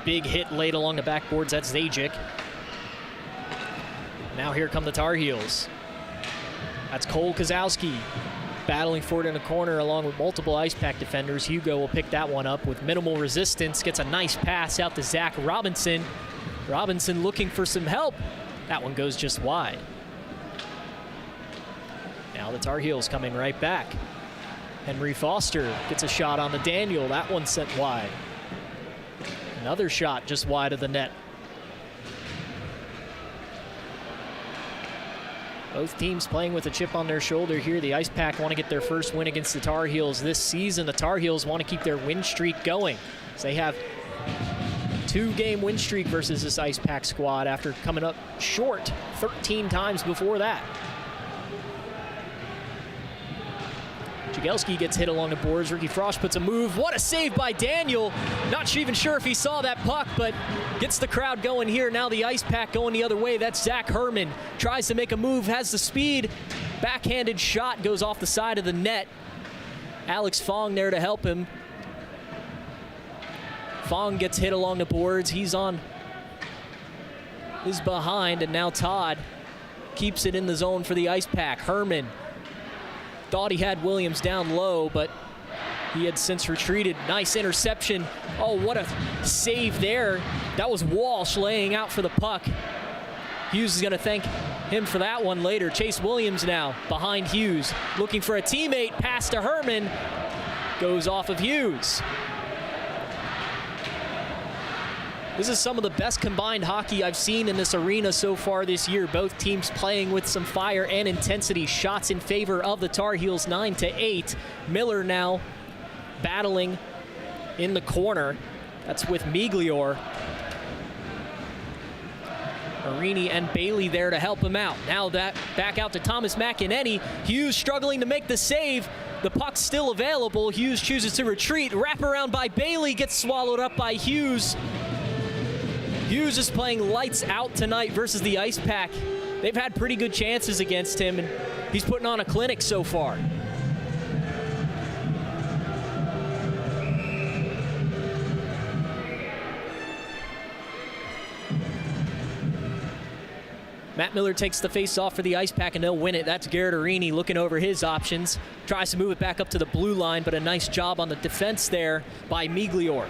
Big hit laid along the backboards. That's Zajic. Now here come the Tar Heels. That's Cole Kozowski battling for it in the corner along with multiple Ice Pack defenders. Hugo will pick that one up with minimal resistance. Gets a nice pass out to Zach Robinson. Robinson looking for some help. That one goes just wide. Now the Tar Heels coming right back. Henry Foster gets a shot on the Daniel. That one sent wide. Another shot just wide of the net. Both teams playing with a chip on their shoulder here. The Ice Pack want to get their first win against the Tar Heels this season. The Tar Heels want to keep their win streak going. So they have 2-game win streak versus this Ice Pack squad after coming up short 13 times before that. Jagielski gets hit along the boards. Ricky Frost puts a move. What a save by Daniel. Not even sure if he saw that puck, but gets the crowd going here. Now the Ice Pack going the other way. That's Zach Herman. Tries to make a move, has the speed. Backhanded shot goes off the side of the net. Alex Fong there to help him. Fong gets hit along the boards. He's on his behind, and now Todd keeps it in the zone for the Ice Pack. Herman thought he had Williams down low, but he had since retreated. Nice interception. Oh, what a save there. That was Walsh laying out for the puck. Hughes is going to thank him for that one later. Chase Williams now behind Hughes, looking for a teammate. Pass to Herman. Goes off of Hughes. This is some of the best combined hockey I've seen in this arena so far this year. Both teams playing with some fire and intensity. Shots in favor of the Tar Heels, 9-8. Miller now battling in the corner. That's with Miglior. Marini and Bailey there to help him out. Now that back out to Thomas McEnany. Hughes struggling to make the save. The puck's still available. Hughes chooses to retreat. Wraparound by Bailey, gets swallowed up by Hughes. Hughes is playing lights out tonight versus the Ice Pack. They've had pretty good chances against him, and he's putting on a clinic so far. Matt Miller takes the face-off for the Ice Pack, and they'll win it. That's Garrett Arini looking over his options. Tries to move it back up to the blue line, but a nice job on the defense there by Miglior.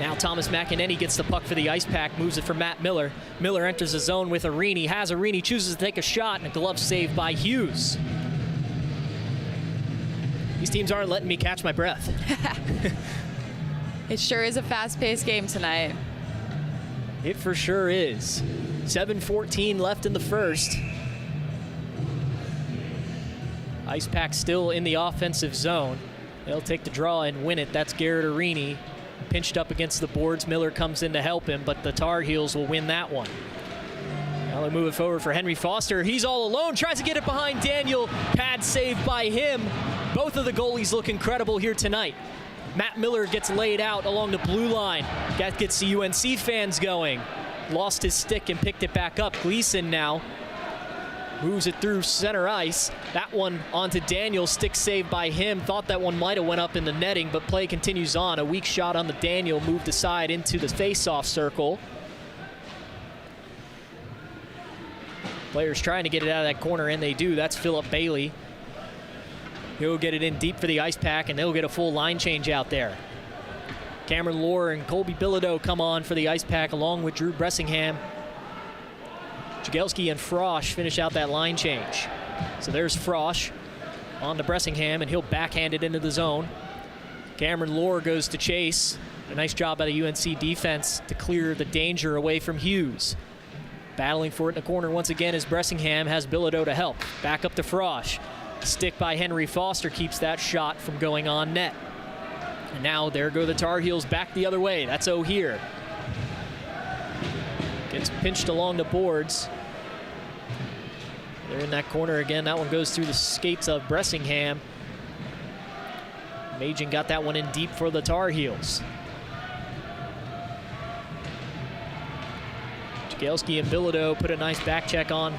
Now Thomas McEnany gets the puck for the Ice Pack, moves it for Matt Miller. Miller enters the zone with Arini, has Arini, chooses to take a shot, and a glove save by Hughes. These teams aren't letting me catch my breath. It sure is a fast-paced game tonight. It for sure is. 7:14 left in the first. Ice Pack still in the offensive zone. They'll take the draw and win it. That's Garrett Arini. Pinched up against the boards. Miller comes in to help him, but the Tar Heels will win that one. Now they move it forward for Henry Foster. He's all alone, tries to get it behind Daniel. Pad saved by him. Both of the goalies look incredible here tonight. Matt Miller gets laid out along the blue line. That gets the UNC fans going. Lost his stick and picked it back up. Gleason now moves it through center ice. That one onto Daniel, stick saved by him. Thought that one might have went up in the netting, but play continues on. A weak shot on the Daniel, moved aside into the face-off circle. Players trying to get it out of that corner, and they do. That's Philip Bailey. He'll get it in deep for the Ice Pack, and they'll get a full line change out there. Cameron Lohr and Colby Bilodeau come on for the Ice Pack along with Drew Bressingham. Jagielski and Frosch finish out that line change. So there's Frosch on to Bressingham, and he'll backhand it into the zone. Cameron Lohr goes to chase. A nice job by the UNC defense to clear the danger away from Hughes. Battling for it in the corner once again as Bressingham has Bilodeau to help. Back up to Frosch. Stick by Henry Foster keeps that shot from going on net. And now there go the Tar Heels back the other way. That's O'Hear. Gets pinched along the boards. They're in that corner again. That one goes through the skates of Bressingham. Majin got that one in deep for the Tar Heels. Jagielski and Bilodeau put a nice back check on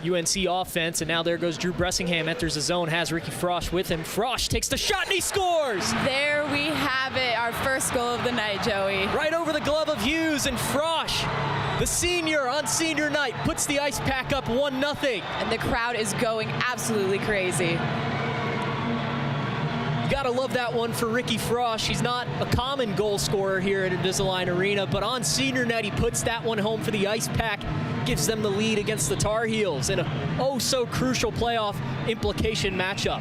UNC offense, and now there goes Drew Bressingham, enters the zone, has Ricky Frosch with him. Frosch takes the shot and he scores! There we have it, our first goal of the night, Joey. Right over the glove of Hughes, and Frosch, the senior on senior night, puts the Ice Pack up 1-0. And the crowd is going absolutely crazy. You gotta love that one for Ricky Frosch. He's not a common goal scorer here at Invisalign Arena, but on senior night, he puts that one home for the Ice Pack, gives them the lead against the Tar Heels in a oh-so-crucial playoff implication matchup.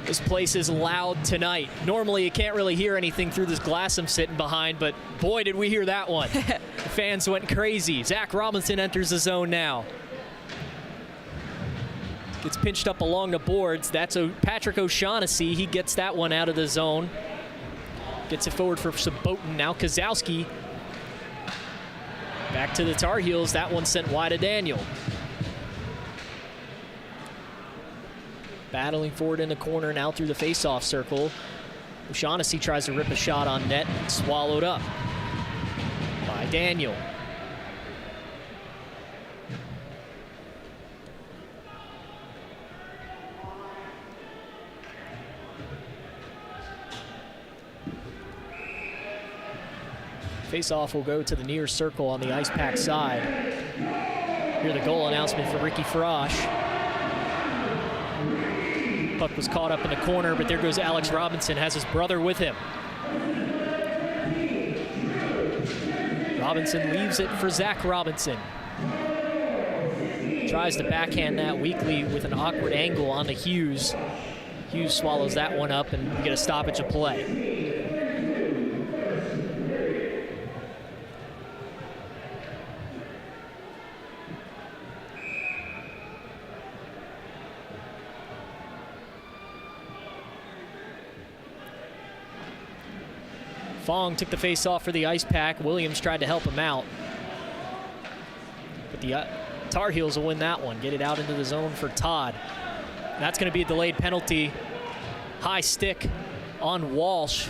This place is loud tonight. Normally, you can't really hear anything through this glass I'm sitting behind, but boy, did we hear that one. The fans went crazy. Zach Robinson enters the zone now. Gets pinched up along the boards. That's Patrick O'Shaughnessy. He gets that one out of the zone. Gets it forward for Sabotin. Now Kozowski. Back to the Tar Heels. That one sent wide to Daniel. Battling forward in the corner now through the face-off circle. O'Shaughnessy tries to rip a shot on net. Swallowed up by Daniel. Face-off will go to the near circle on the Ice Pack side. Hear the goal announcement for Ricky Frosch. Puck was caught up in the corner, but there goes Alex Robinson, has his brother with him. Robinson leaves it for Zach Robinson. Tries to backhand that weakly with an awkward angle on the Hughes. Hughes swallows that one up, and we get a stoppage of play. Fong took the face off for the Ice Pack. Williams tried to help him out. But the Tar Heels will win that one. Get it out into the zone for Todd. That's going to be a delayed penalty. High stick on Walsh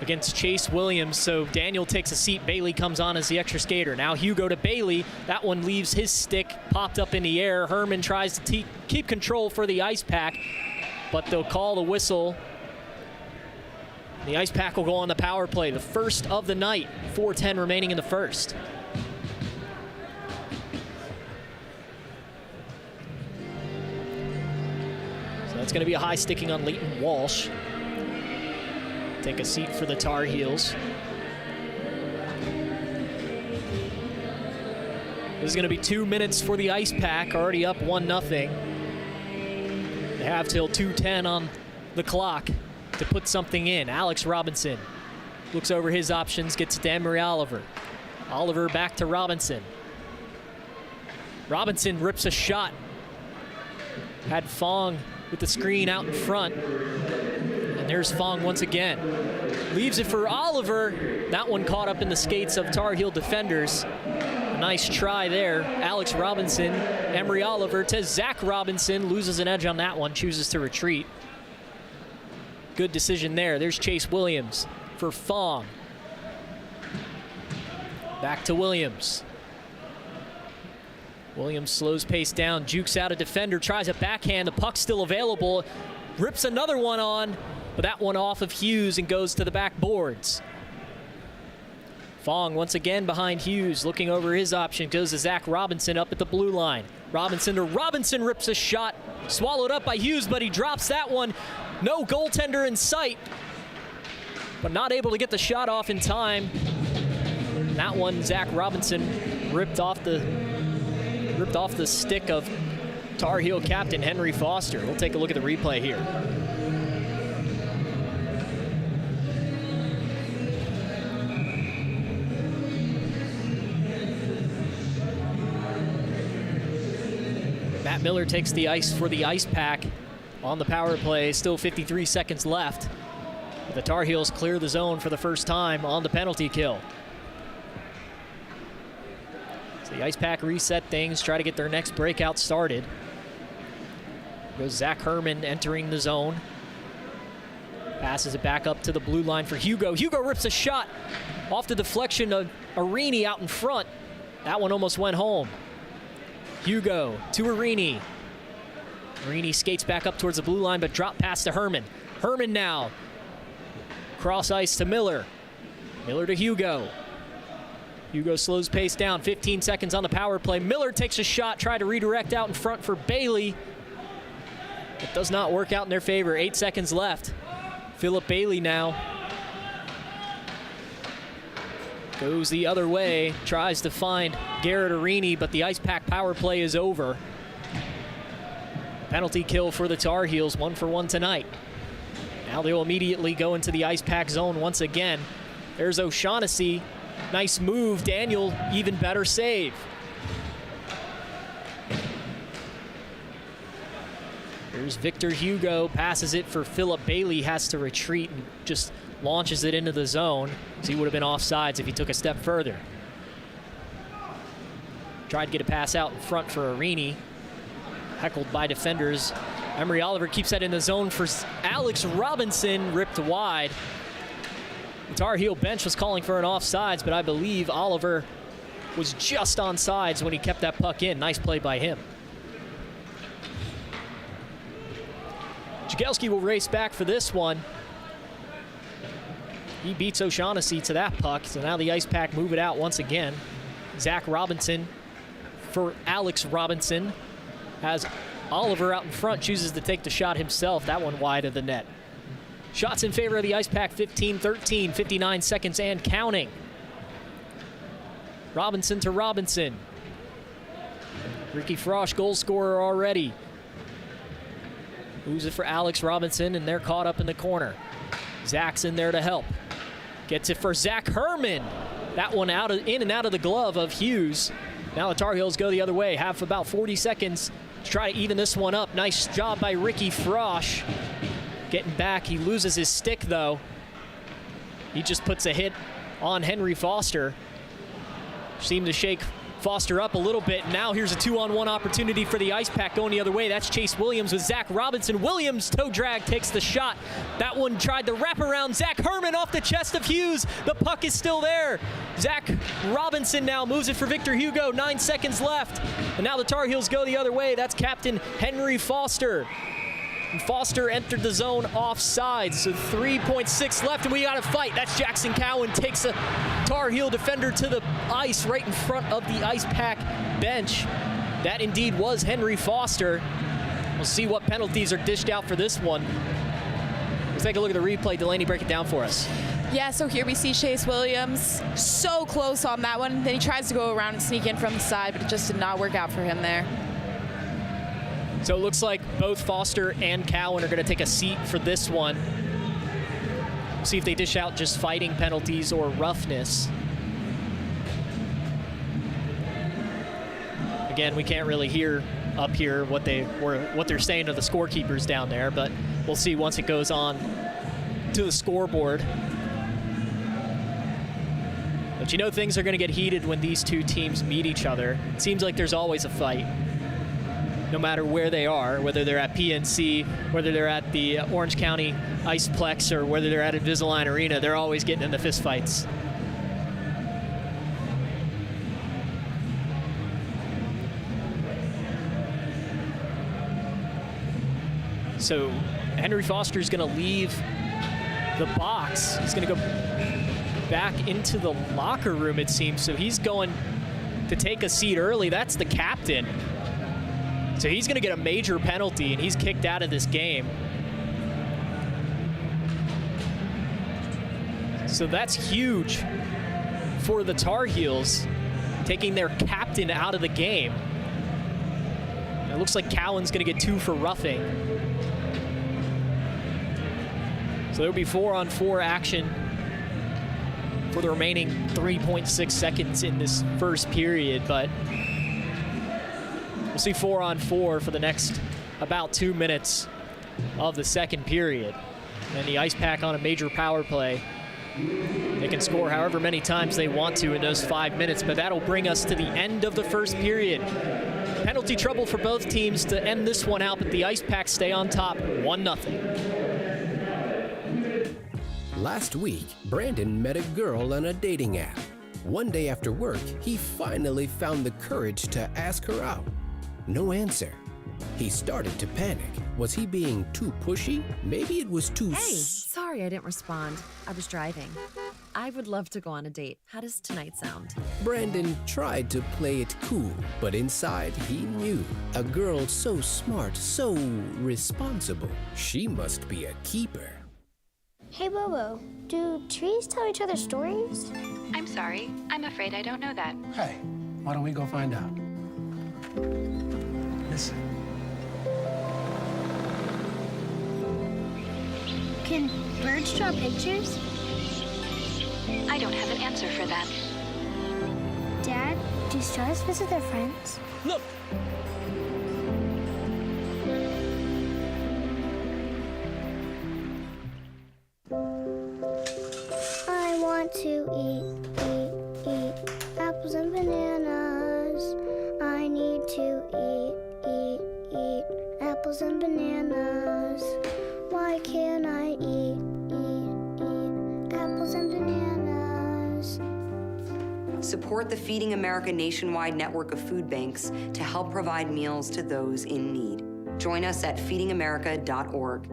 against Chase Williams. So Daniel takes a seat. Bailey comes on as the extra skater. Now Hugo to Bailey. That one leaves his stick popped up in the air. Herman tries to keep control for the Ice Pack, but they'll call the whistle. The Ice Pack will go on the power play, the first of the night. 4:10 remaining in the first. So that's going to be a high sticking on Leighton Walsh. Take a seat for the Tar Heels. This is going to be 2 minutes for the Ice Pack, already up 1-0. They have till 2:10 on the clock to put something in. Alex Robinson looks over his options, gets it to Emery Oliver. Oliver back to Robinson. Robinson rips a shot. Had Fong with the screen out in front. And there's Fong once again. Leaves it for Oliver. That one caught up in the skates of Tar Heel defenders. A nice try there. Alex Robinson, Emery Oliver to Zach Robinson. Loses an edge on that one, chooses to retreat. Good decision there. There's Chase Williams for Fong. Back to Williams. Williams slows pace down, jukes out a defender, tries a backhand. The puck's still available. Rips another one on, but that one off of Hughes and goes to the back boards. Fong once again behind Hughes, looking over his option, goes to Zach Robinson up at the blue line. Robinson rips a shot, swallowed up by Hughes, but he drops that one. No goaltender in sight, but not able to get the shot off in time. That one, Zach Robinson ripped off the stick of Tar Heel captain Henry Foster. We'll take a look at the replay here. Matt Miller takes the ice for the Ice Pack on the power play. Still 53 seconds left. The Tar Heels clear the zone for the first time on the penalty kill. So the Ice Pack reset things, try to get their next breakout started. Goes Zach Herman entering the zone. Passes it back up to the blue line for Hugo. Hugo rips a shot off the deflection of Arini out in front. That one almost went home. Hugo to Arini. Arini skates back up towards the blue line, but drop pass to Herman. Herman now. Cross ice to Miller. Miller to Hugo. Hugo slows pace down. 15 seconds on the power play. Miller takes a shot, try to redirect out in front for Bailey. It does not work out in their favor. 8 seconds left. Philip Bailey now goes the other way, tries to find Garrett Arini, but the Ice Pack power play is over. Penalty kill for the Tar Heels, 1-for-1 tonight. Now they'll immediately go into the Ice Pack zone once again. There's O'Shaughnessy. Nice move. Daniel, even better save. Here's Victor Hugo, passes it for Philip Bailey, has to retreat and just launches it into the zone. So he would have been offsides if he took a step further. Tried to get a pass out in front for Arini. Heckled by defenders. Emery Oliver keeps that in the zone for Alex Robinson, ripped wide. The Tar Heel bench was calling for an offsides, but I believe Oliver was just on sides when he kept that puck in. Nice play by him. Jagielski will race back for this one. He beats O'Shaughnessy to that puck, so now the Ice Pack move it out once again. Zach Robinson for Alex Robinson. Has Oliver out in front, chooses to take the shot himself. That one wide of the net. Shots in favor of the Ice Pack, 15-13, 59 seconds and counting. Robinson to Robinson. Ricky Frosch, goal scorer already. Moves it for Alex Robinson, and they're caught up in the corner. Zach's in there to help. Gets it for Zach Herman. That one in and out of the glove of Hughes. Now the Tar Heels go the other way. Have about 40 seconds to try to even this one up. Nice job by Ricky Frosch. Getting back, he loses his stick though. He just puts a hit on Henry Foster. Seemed to shake Foster up a little bit. Now here's a 2-on-1 opportunity for the Ice Pack going the other way. That's Chase Williams with Zach Robinson. Williams toe drag takes the shot. That one tried to wrap around Zach Herman off the chest of Hughes. The puck is still there. Zach Robinson now moves it for Victor Hugo. 9 seconds left. And now the Tar Heels go the other way. That's Captain Henry Foster. And Foster entered the zone offside, so 3.6 left, and we got a fight. That's Jackson Cowan, takes a Tar Heel defender to the ice right in front of the Ice Pack bench. That indeed was Henry Foster. We'll see what penalties are dished out for this one. Let's take a look at the replay. Delaney, break it down for us. Yeah, so here we see Chase Williams so close on that one. Then he tries to go around and sneak in from the side, but it just did not work out for him there. So it looks like both Foster and Cowan are going to take a seat for this one. See if they dish out just fighting penalties or roughness. Again, we can't really hear up here what they're saying to the scorekeepers down there, but we'll see once it goes on to the scoreboard. But you know things are going to get heated when these two teams meet each other. It seems like there's always a fight. No matter where they are, whether they're at PNC, whether they're at the Orange County Iceplex, or whether they're at Invisalign Arena, they're always getting into fistfights. So Henry Foster's going to leave the box. He's going to go back into the locker room, it seems. So he's going to take a seat early. That's the captain. So he's going to get a major penalty, and he's kicked out of this game. So that's huge for the Tar Heels, taking their captain out of the game. It looks like Cowan's going to get 2 for roughing. So there'll be 4-on-4 action for the remaining 3.6 seconds in this first period, but we'll see 4-on-4 for the next about 2 minutes of the second period. And the Ice Pack on a major power play. They can score however many times they want to in those 5 minutes, but that'll bring us to the end of the first period. Penalty trouble for both teams to end this one out, but the Ice Pack stay on top 1-0. Last week, Brandon met a girl on a dating app. One day after work, he finally found the courage to ask her out. No answer. He started to panic. Was he being too pushy? Maybe it was too... Hey, sorry I didn't respond. I was driving. I would love to go on a date. How does tonight sound? Brandon tried to play it cool, but inside he knew. A girl so smart, so responsible. She must be a keeper. Hey, Bobo, do trees tell each other stories? I'm sorry. I'm afraid I don't know that. Hey, why don't we go find out? Listen. Can birds draw pictures? I don't have an answer for that. Dad, do stars visit their friends? Look! I want to eat apples and bananas. I need to eat apples and bananas. Why can't I eat apples and bananas? Support the Feeding America nationwide network of food banks to help provide meals to those in need. Join us at feedingamerica.org.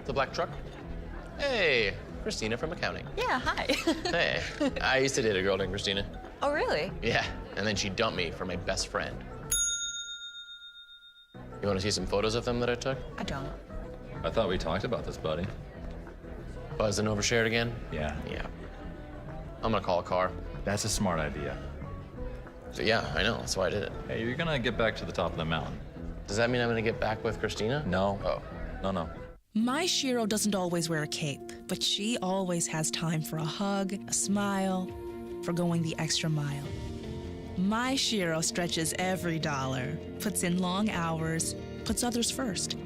The black truck? Hey, Christina from accounting. Yeah, hi. Hey, I used to date a girl named Christina. Oh, really? Yeah, and then she dumped me for my best friend. You want to see some photos of them that I took? I don't. I thought we talked about this, buddy. Buzzed and overshared again? Yeah. Yeah. I'm gonna call a car. That's a smart idea. So yeah, I know, that's why I did it. Hey, you're gonna get back to the top of the mountain. Does that mean I'm gonna get back with Christina? No. Oh. No. My Shiro doesn't always wear a cape, but she always has time for a hug, a smile, for going the extra mile. My Shiro stretches every dollar, puts in long hours, puts others first.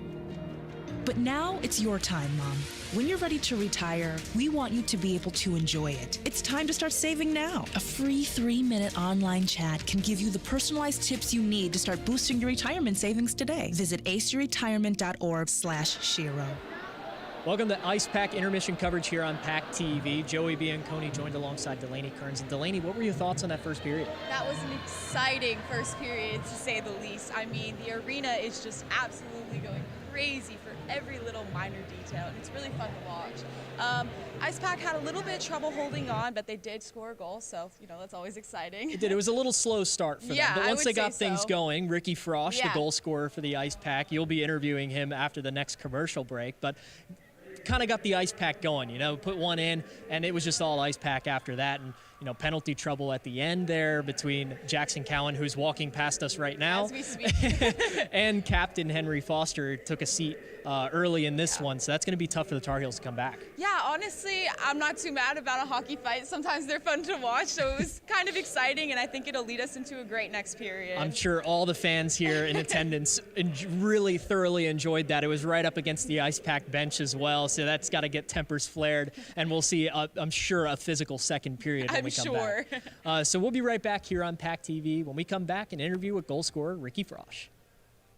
But now it's your time, Mom. When you're ready to retire, we want you to be able to enjoy it. It's time to start saving now. A free 3-minute online chat can give you the personalized tips you need to start boosting your retirement savings today. Visit aceyourretirement.org/Shiro. Welcome to Ice Pack intermission coverage here on PackTV. Joey Bianconi joined alongside Delaney Kearns. And Delaney, what were your thoughts on that first period? That was an exciting first period, to say the least. I mean, the arena is just absolutely going crazy for every little minor detail, and it's really fun to watch. Ice Pack had a little bit of trouble holding on, but they did score a goal, so, that's always exciting. It did. It was a little slow start for them. But once they got things so. going, Ricky Frosch, the goal scorer for the Ice Pack, you'll be interviewing him after the next commercial break, but kind of got the Ice Pack going, put one in, and it was just all Ice Pack after that. And, penalty trouble at the end there between Jackson Cowan, who's walking past us right now, as we speak. and Captain Henry Foster took a seat early in this one. So that's going to be tough for the Tar Heels to come back. Yeah, honestly, I'm not too mad about a hockey fight. Sometimes they're fun to watch, so it was kind of exciting, and I think it'll lead us into a great next period. I'm sure all the fans here in attendance really thoroughly enjoyed that. It was right up against the Ice Pack bench as well, so that's got to get tempers flared, and we'll see, I'm sure, a physical second period when we come back. So we'll be right back here on PackTV when we come back and interview with goal scorer Ricky Frosch.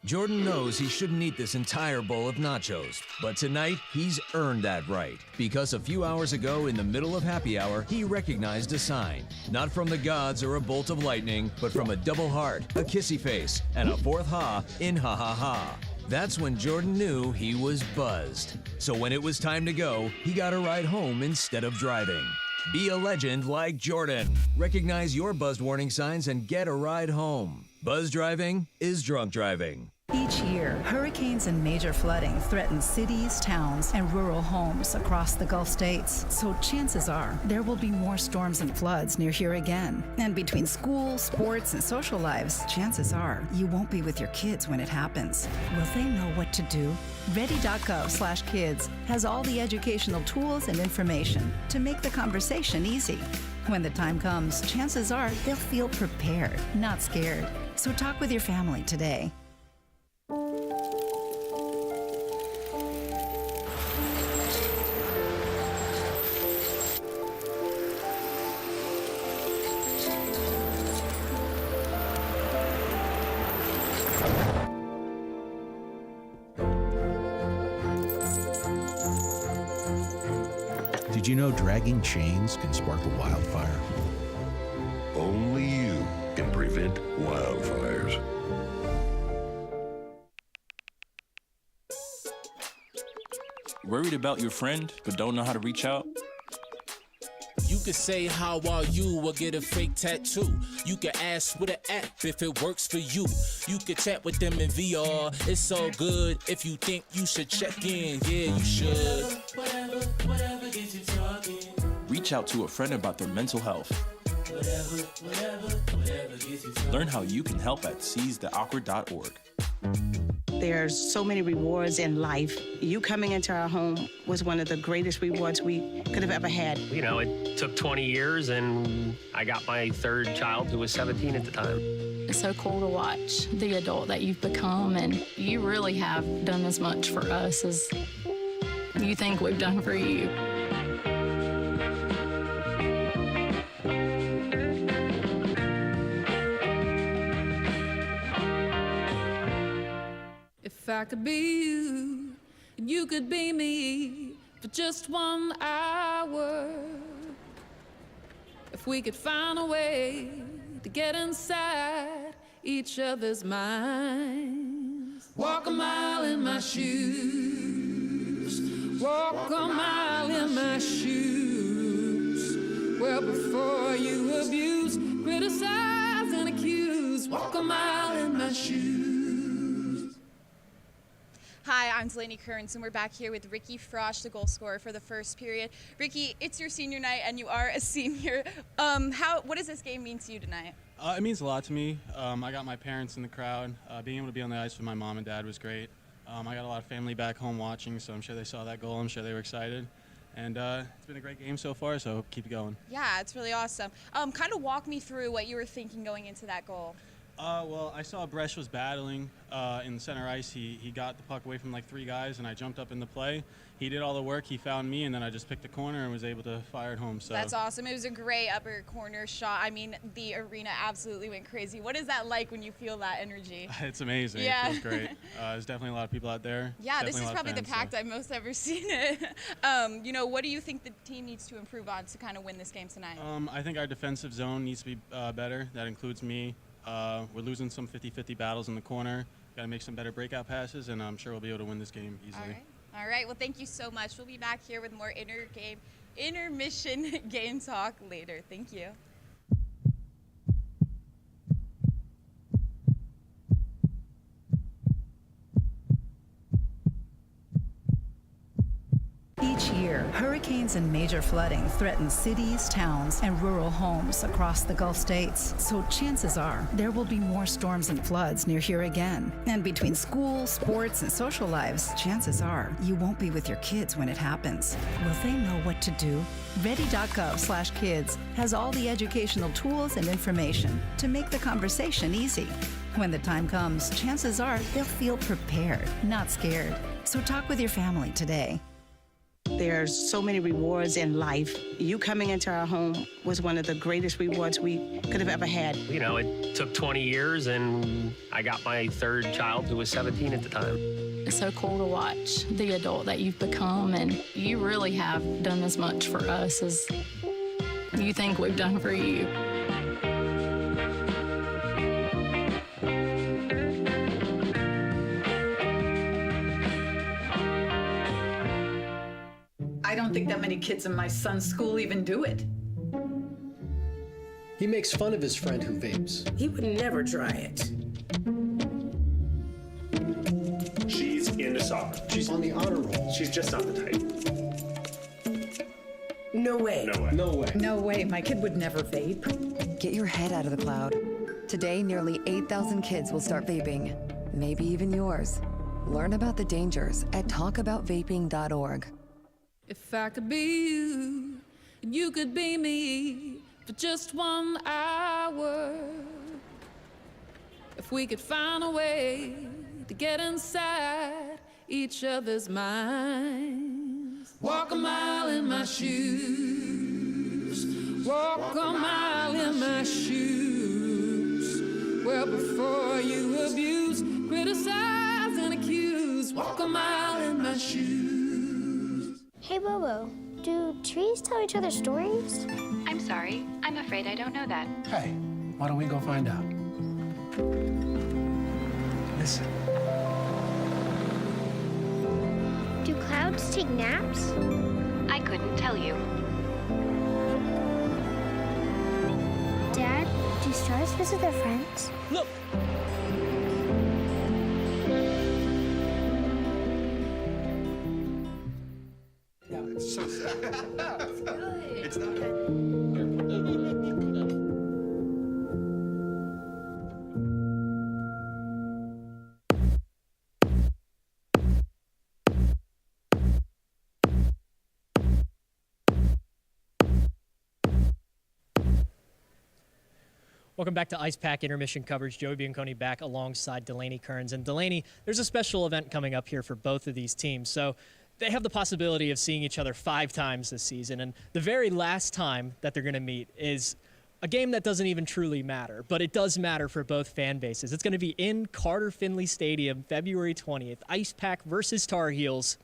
Jordan knows he shouldn't eat this entire bowl of nachos, but tonight he's earned that right because a few hours ago in the middle of happy hour, he recognized a sign, not from the gods or a bolt of lightning, but from a double heart, a kissy face, and a fourth ha in ha ha ha. That's when Jordan knew he was buzzed. So when it was time to go, he got a ride home instead of driving. Be a legend like Jordan. Recognize your buzzed warning signs and get a ride home. Buzz driving is drunk driving. Each year, hurricanes and major flooding threaten cities, towns, and rural homes across the Gulf states. So chances are there will be more storms and floods near here again. And between school, sports, and social lives, chances are you won't be with your kids when it happens. Will they know what to do? Ready.gov/kids has all the educational tools and information to make the conversation easy. When the time comes, chances are they'll feel prepared, not scared. So talk with your family today. Did you know dragging chains can spark a wildfire? Only you can prevent wildfires. Worried about your friend, but don't know how to reach out? You could say, how are you, or get a fake tattoo. You could ask with an app if it works for you. You could chat with them in VR, it's so good. If you think you should check in, yeah, you should. Whatever gets you talking. Reach out to a friend about their mental health. Whatever gets you talking. Learn how you can help at seizetheawkward.org. There's so many rewards in life. You coming into our home was one of the greatest rewards we could have ever had. You know, it took 20 years, and I got my third child, who was 17 at the time. It's so cool to watch the adult that you've become, and you really have done as much for us as you think we've done for you. If I could be you, and you could be me for just 1 hour. If we could find a way to get inside each other's minds. Walk a mile in my shoes. Walk a mile in my shoes. Well, before you abuse, criticize, and accuse. Walk a mile in my shoes. Hi, I'm Delaney Kearns, and we're back here with Ricky Frosch, the goal scorer for the first period. Ricky, it's your senior night, and you are a senior. What does this game mean to you tonight? It means a lot to me. I got my parents in the crowd. Being able to be on the ice with my mom and dad was great. I got a lot of family back home watching, so I'm sure they saw that goal. I'm sure they were excited. And it's been a great game so far, so keep it going. Yeah, it's really awesome. Kind of walk me through what you were thinking going into that goal. Well, I saw Bresh was battling in the center ice. He got the puck away from like 3 guys, and I jumped up in the play. He did all the work. He found me, and then I just picked the corner and was able to fire it home. So that's awesome. It was a great upper corner shot. I mean, the arena absolutely went crazy. What is that like when you feel that energy? It's amazing. Yeah. It feels great. There's definitely a lot of people out there. Yeah, this is probably the pack I've most ever seen it. What do you think the team needs to improve on to kind of win this game tonight? I think our defensive zone needs to be better. That includes me. We're losing some 50-50 battles in the corner. Got to make some better breakout passes, and I'm sure we'll be able to win this game easily. All right. Well, thank you so much. We'll be back here with more intermission game talk later. Thank you. Each year, Hurricanes and major flooding threaten cities, towns, and rural homes across the Gulf states. So chances are there will be more storms and floods near here again. And between school, sports, and social lives, chances are you won't be with your kids when it happens. Will they know what to do? Ready.gov/kids has all the educational tools and information to make the conversation easy. When the time comes, chances are they'll feel prepared, not scared. So talk with your family today. There's so many rewards in life. You coming into our home was one of the greatest rewards we could have ever had. You know, it took 20 years, and I got my third child, who was 17 at the time. It's so cool to watch the adult that you've become, and you really have done as much for us as you think we've done for you. I don't think that many kids in my son's school even do it. He makes fun of his friend who vapes. He would never try it. She's into soccer. She's on the honor roll. She's just not the type. No way. No way. No way. No way. My kid would never vape. Get your head out of the cloud. Today, nearly 8,000 kids will start vaping. Maybe even yours. Learn about the dangers at talkaboutvaping.org. If I could be you, and you could be me for just 1 hour. If we could find a way to get inside each other's minds. Walk a mile in my shoes. Walk a mile in my shoes. Well, before you abuse, criticize, and accuse. Walk a mile in my shoes. Hey, Bobo, do trees tell each other stories? I'm sorry. I'm afraid I don't know that. Hey, why don't we go find out? Listen. Do clouds take naps? I couldn't tell you. Dad, do stars visit their friends? Look! It's so sad. It's not. Welcome back to Ice Pack Intermission coverage. Joey Bianconi back alongside Delaney Kearns. And Delaney, there's a special event coming up here for both of these teams. So they have the possibility of seeing each other 5 times this season. And the very last time that they're going to meet is a game that doesn't even truly matter, but it does matter for both fan bases. It's going to be in Carter Finley Stadium, February 20th. Ice Pack versus Tar Heels.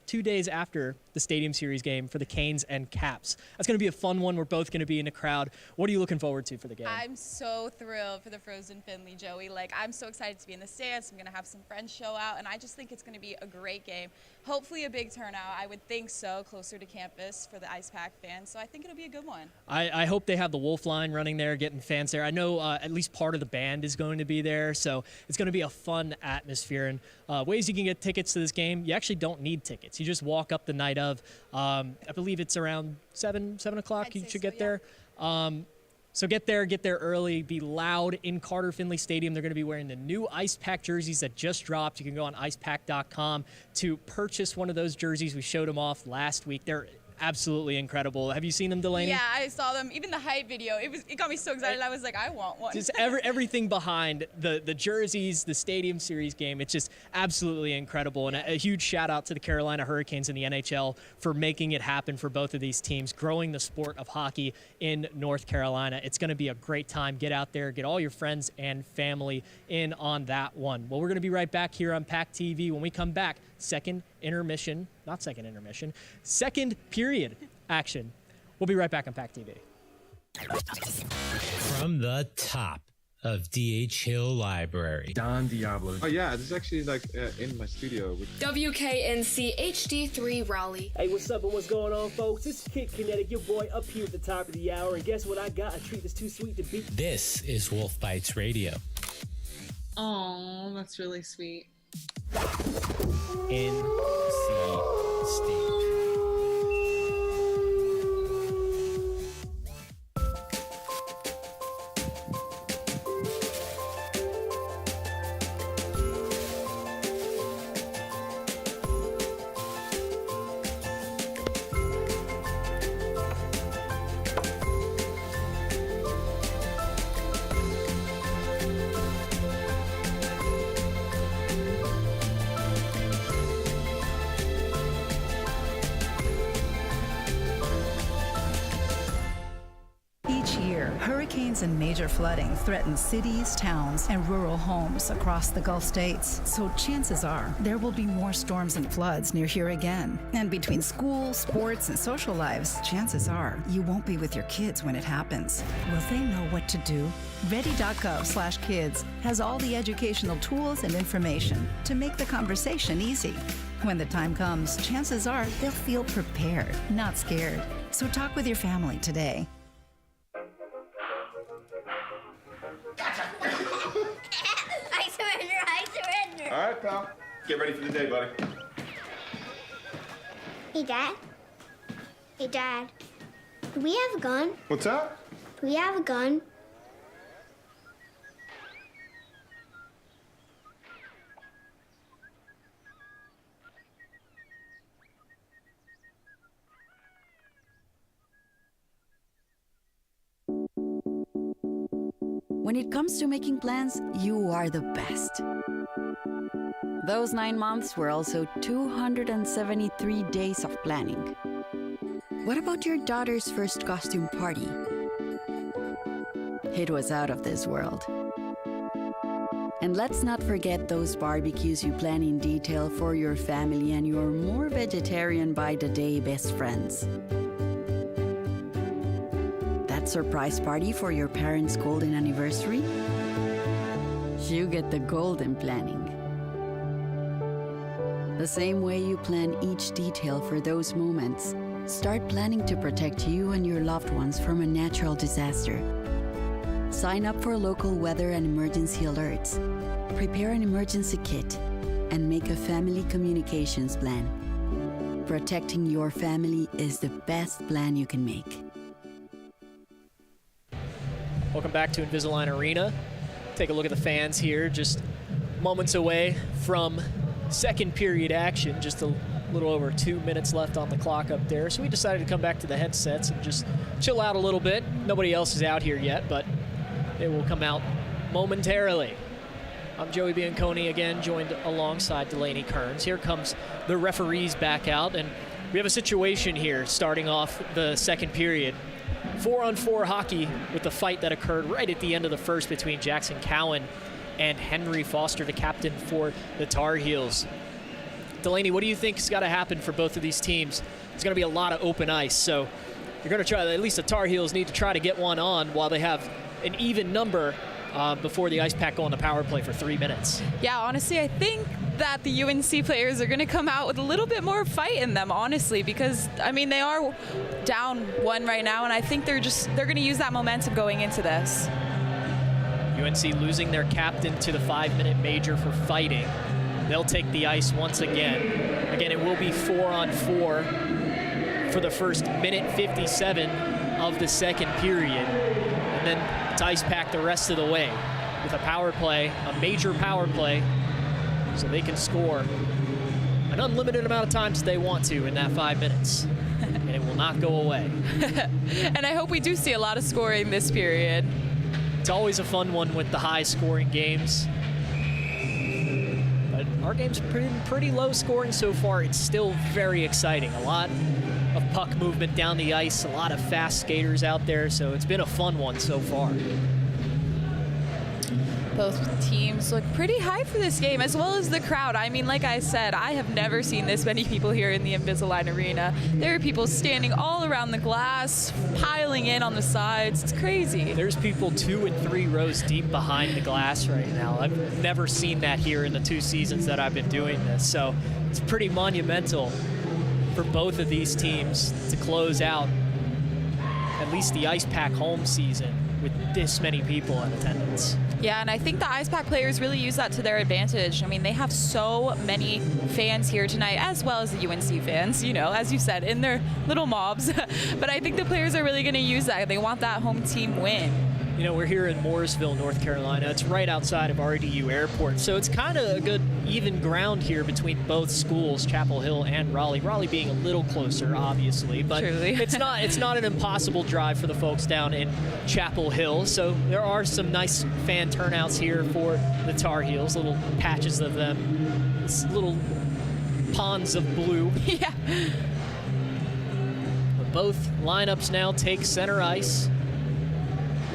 2 days after the Stadium Series game for the Canes and Caps. That's going to be a fun one. We're both going to be in the crowd. What are you looking forward to for the game? I'm so thrilled for the Frozen Finley, Joey. Like, I'm so excited to be in the stands. I'm going to have some friends show out, and I just think it's going to be a great game. Hopefully a big turnout. I would think so, closer to campus for the Ice Pack fans, so I think it'll be a good one. I hope they have the Wolf line running there, getting fans there. I know at least part of the band is going to be there, so it's going to be a fun atmosphere. And ways you can get tickets to this game, you actually don't need tickets. You just walk up the night of. I believe it's around 7 o'clock. You should get there. So get there early, be loud in Carter Finley Stadium. They're going to be wearing the new Ice Pack jerseys that just dropped. You can go on icepack.com to purchase one of those jerseys. We showed them off last week. They're absolutely incredible. Have you seen them, Delaney? Yeah, I saw them. Even the hype video, it got me so excited. I was like, I want one. Just everything behind the jerseys, the Stadium Series game. It's just absolutely incredible. And a huge shout out to the Carolina Hurricanes and the NHL for making it happen for both of these teams, growing the sport of hockey in North Carolina. It's going to be a great time. Get out there, get all your friends and family in on that one. Well, we're going to be right back here on PackTV. When we come back, second period action. We'll be right back on PackTV. From the top of D.H. Hill Library. Don Diablo. Oh yeah, this is actually like in my studio. WKNC HD3 Raleigh. Hey, what's up and what's going on, folks? This is Kid Kinetic, your boy, up here at the top of the hour. And guess what I got? A treat that's too sweet to beat. This is Wolf Bites Radio. Oh, that's really sweet. NC State. Hurricanes and major flooding threaten cities, towns, and rural homes across the Gulf states. So chances are there will be more storms and floods near here again. And between school, sports, and social lives, chances are you won't be with your kids when it happens. Will they know what to do? Ready.gov/kids has all the educational tools and information to make the conversation easy. When the time comes, chances are they'll feel prepared, not scared. So talk with your family today. I surrender. All right, pal. Get ready for the day, buddy. Hey, Dad. Hey, Dad. Do we have a gun? What's up? Do we have a gun? When it comes to making plans, you are the best. Those 9 months were also 273 days of planning. What about your daughter's first costume party? It was out of this world. And let's not forget those barbecues you plan in detail for your family and your more vegetarian by the day best friends. That surprise party for your parents' golden anniversary? You get the golden planning. The same way you plan each detail for those moments, start planning to protect you and your loved ones from a natural disaster. Sign up for local weather and emergency alerts. Prepare an emergency kit and make a family communications plan. Protecting your family is the best plan you can make. Welcome back to Invisalign Arena. Take a look at the fans here, just moments away from second period action, just a little over 2 minutes left on the clock up there. So we decided to come back to the headsets and just chill out a little bit. Nobody else is out here yet, but they will come out momentarily. I'm Joey Bianconi again, joined alongside Delaney Kearns. Here comes the referees back out, and we have a situation here starting off the second period. 4-on-4 hockey with the fight that occurred right at the end of the first between Jackson Cowan and Henry Foster, the captain for the Tar Heels. Delaney, what do you think has got to happen for both of these teams? There's going to be a lot of open ice, so you're going to try, at least the Tar Heels need to try to get one on while they have an even number before the Ice Pack go on the power play for 3 minutes. Yeah, honestly, I think that the UNC players are going to come out with a little bit more fight in them, honestly, because, I mean, they are down 1 right now, and I think they're going to use that momentum going into this. UNC losing their captain to the 5-minute major for fighting. They'll take the ice once again. Again, it will be 4-on-4 for the first minute 57 of the second period. And then it's Ice Pack the rest of the way with a power play, a major power play, so they can score an unlimited amount of times they want to in that 5 minutes. And it will not go away. And I hope we do see a lot of scoring this period. It's always a fun one with the high-scoring games. But our game's pretty low scoring so far. It's still very exciting. A lot of puck movement down the ice, a lot of fast skaters out there, so it's been a fun one so far. Both teams look pretty hyped for this game, as well as the crowd. I mean, like I said, I have never seen this many people here in the Invisalign Arena. There are people standing all around the glass, piling in on the sides. It's crazy. There's people 2 and 3 rows deep behind the glass right now. I've never seen that here in the 2 seasons that I've been doing this, so it's pretty monumental for both of these teams to close out at least the Ice Pack home season with this many people in attendance. Yeah, and I think the Ice Pack players really use that to their advantage. I mean, they have so many fans here tonight, as well as the UNC fans, you know, as you said, in their little mobs. But I think the players are really going to use that. They want that home team win. You know, we're here in Mooresville, North Carolina. It's right outside of RDU Airport, so it's kind of a good even ground here between both schools, Chapel Hill and Raleigh. Raleigh being a little closer, obviously, but it's not an impossible drive for the folks down in Chapel Hill. So there are some nice fan turnouts here for the Tar Heels, little patches of them, little ponds of blue. Yeah. But both lineups now take center ice.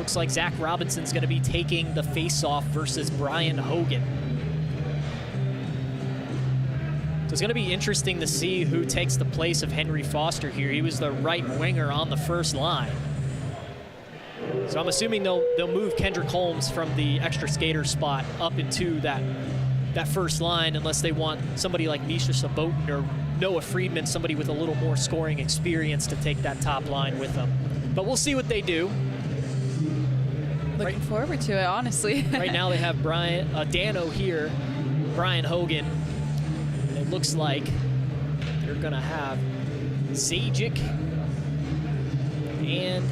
Looks like Zach Robinson's going to be taking the face-off versus Brian Hogan. So it's going to be interesting to see who takes the place of Henry Foster here. He was the right winger on the first line. So I'm assuming they'll move Kendrick Holmes from the extra skater spot up into that first line, unless they want somebody like Misha Sabotin or Noah Friedman, somebody with a little more scoring experience, to take that top line with them. But we'll see what they do. Looking forward to it, honestly. Right now they have Dano here, Brian Hogan. And it looks like they're gonna have Zajic, and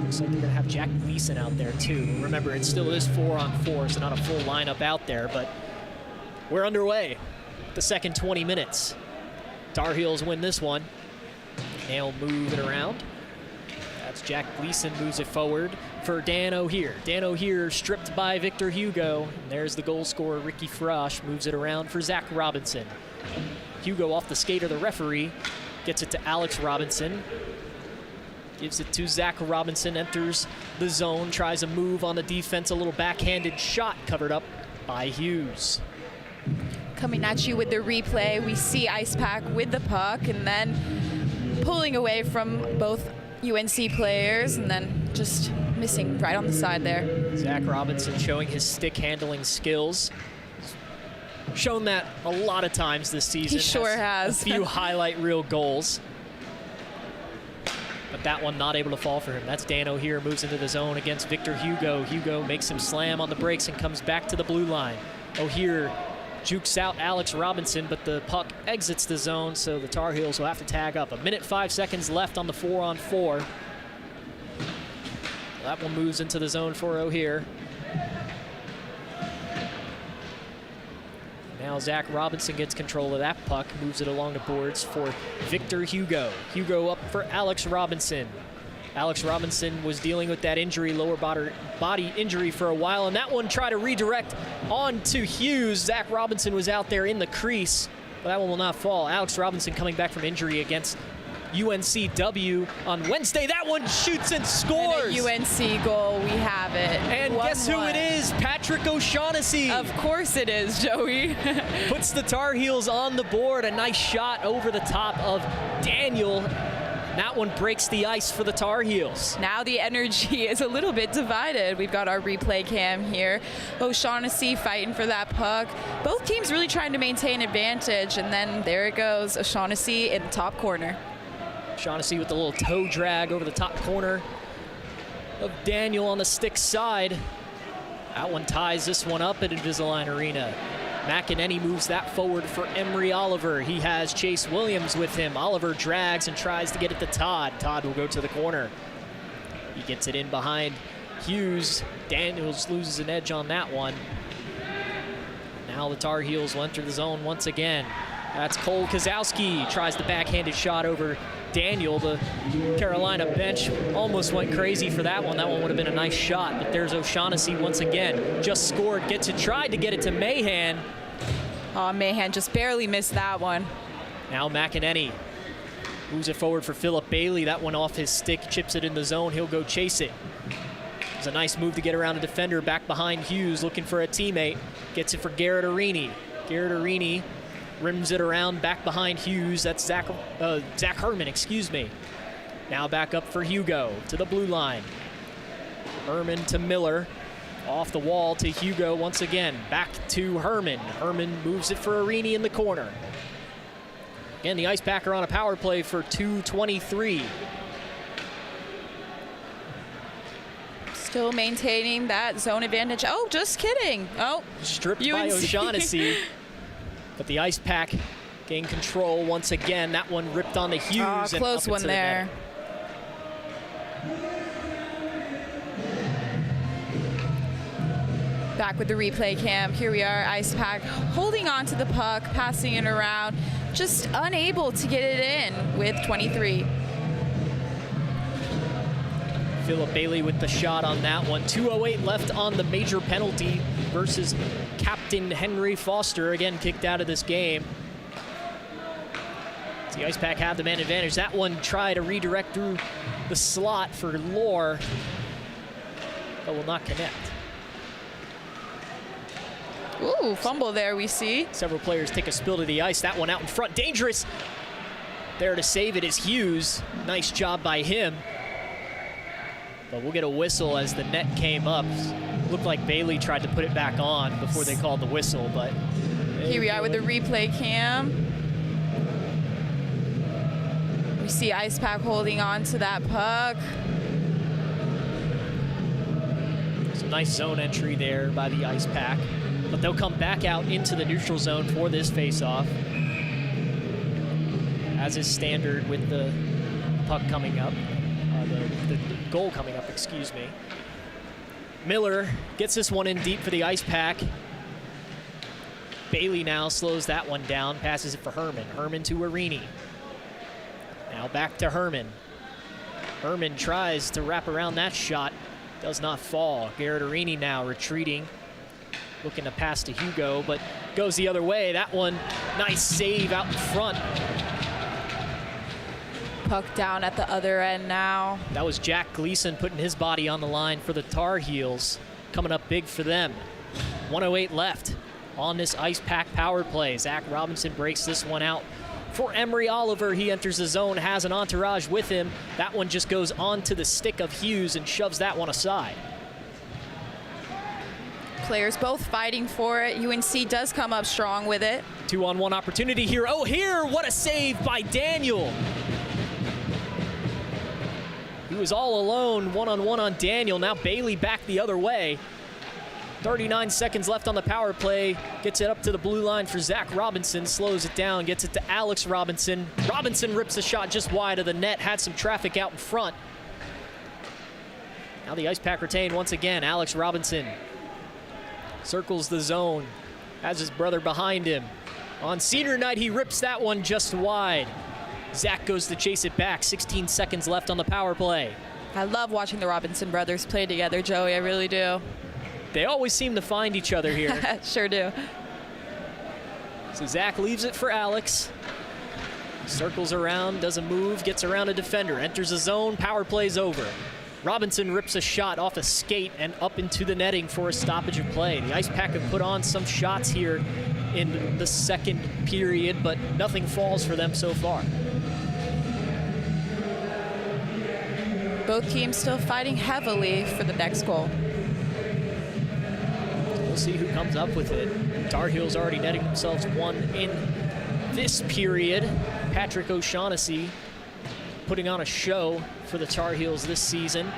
looks like they're gonna have Jack Gleason out there too. Remember, it still is 4-on-4, so not a full lineup out there, but we're underway. The second 20 minutes. Tar Heels win this one. They'll move it around. That's Jack Gleason, moves it forward for Dano here. Dano here stripped by Victor Hugo. And there's the goal scorer, Ricky Frosch, moves it around for Zach Robinson. Hugo off the skate of the referee, gets it to Alex Robinson. Gives it to Zach Robinson, enters the zone, tries a move on the defense, a little backhanded shot covered up by Hughes. Coming at you with the replay, we see Ice Pack with the puck and then pulling away from both UNC players and then just missing right on the side there. Zach Robinson showing his stick handling skills. Shown that a lot of times this season. He sure has. A few highlight reel goals. But that one not able to fall for him. That's Dano here, moves into the zone against Victor Hugo. Hugo makes him slam on the brakes and comes back to the blue line. O'Hear jukes out Alex Robinson, but the puck exits the zone, so the Tar Heels will have to tag up. 1:05 left on the 4-on-4. That one moves into the zone for O'Hear. Now Zach Robinson gets control of that puck, moves it along the boards for Victor Hugo. Hugo up for Alex Robinson. Alex Robinson was dealing with that injury, lower body injury for a while, and that one tried to redirect on to Hughes. Zach Robinson was out there in the crease, but that one will not fall. Alex Robinson coming back from injury against UNCW on Wednesday. That one shoots and scores. And a UNC goal, we have it. And guess who it is? Patrick O'Shaughnessy. Of course it is, Joey. Puts the Tar Heels on the board. A nice shot over the top of Daniel. That one breaks the ice for the Tar Heels. Now the energy is a little bit divided. We've got our replay cam here. O'Shaughnessy fighting for that puck. Both teams really trying to maintain advantage, and then there it goes, O'Shaughnessy in the top corner. O'Shaughnessy with the little toe drag over the top corner of Daniel on the stick side. That one ties this one up at Invisalign Arena. McEnany moves that forward for Emery Oliver. He has Chase Williams with him. Oliver drags and tries to get it to Todd. Todd will go to the corner. He gets it in behind Hughes. Daniels loses an edge on that one. Now the Tar Heels will enter the zone once again. That's Cole Kozowski. Tries the backhanded shot over Daniel. The Carolina bench almost went crazy for that one. That one would have been a nice shot, but there's O'Shaughnessy once again. Just scored, tried to get it to Mahan. Oh, Mahan just barely missed that one. Now McEnany moves it forward for Philip Bailey. That one off his stick, chips it in the zone. He'll go chase it. It's a nice move to get around a defender back behind Hughes, looking for a teammate. Gets it for Garrett Arini. Garrett Arini rims it around back behind Hughes. That's Zach Herman, excuse me. Now back up for Hugo to the blue line. Herman to Miller. Off the wall to Hugo once again. Back to Herman. Herman moves it for Arini in the corner. Again, the Ice Pack are on a power play for 2:23. Still maintaining that zone advantage. Oh, just kidding. Oh, stripped by O'Shaughnessy. But the Ice Pack gain control once again. That one ripped on the Hughes. Oh, close one there. Back with the replay cam. Here we are, Ice Pack holding on to the puck, passing it around, just unable to get it in with 23. Philip Bailey with the shot on that one. 2:08 left on the major penalty versus Captain Henry Foster, again kicked out of this game. The Ice Pack have the man advantage. That one tried to redirect through the slot for Lore, but will not connect. Ooh, fumble there we see. Several players take a spill to the ice. That one out in front, dangerous. There to save it is Hughes. Nice job by him. But we'll get a whistle as the net came up. Looked like Bailey tried to put it back on before they called the whistle, but here we are with the replay cam. We see Ice Pack holding on to that puck. Some nice zone entry there by the Ice Pack, but they'll come back out into the neutral zone for this face-off, as is standard with the puck coming up, the goal coming up, excuse me. Miller gets this one in deep for the Ice Pack. Bailey now slows that one down, passes it for Herman. Herman to Arini. Now back to Herman. Herman tries to wrap around that shot, does not fall. Garrett Arini now retreating, looking to pass to Hugo, but goes the other way. That one, nice save out in front. Puck down at the other end now. That was Jack Gleason putting his body on the line for the Tar Heels, coming up big for them. 1:08 left on this Ice Pack power play. Zach Robinson breaks this one out for Emery Oliver. He enters the zone, has an entourage with him. That one just goes onto the stick of Hughes and shoves that one aside. Players both fighting for it. UNC does come up strong with it. 2-on-1 opportunity here. Oh, here, what a save by Daniel. He was all alone, 1-on-1 on Daniel. Now Bailey back the other way. 39 seconds left on the power play. Gets it up to the blue line for Zach Robinson. Slows it down, gets it to Alex Robinson. Robinson rips a shot just wide of the net. Had some traffic out in front. Now the Ice Pack retain once again. Alex Robinson circles the zone. Has his brother behind him. On senior night, he rips that one just wide. Zach goes to chase it back. 16 seconds left on the power play. I love watching the Robinson brothers play together, Joey. I really do. They always seem to find each other here. Sure do. So Zach leaves it for Alex. Circles around, doesn't move, gets around a defender, enters the zone, power play's over. Robinson rips a shot off a skate and up into the netting for a stoppage of play. The Ice Pack have put on some shots here in the second period, but nothing falls for them so far. Both teams still fighting heavily for the next goal. We'll see who comes up with it. Tar Heels already netting themselves one in this period. Patrick O'Shaughnessy putting on a show for the Tar Heels this season.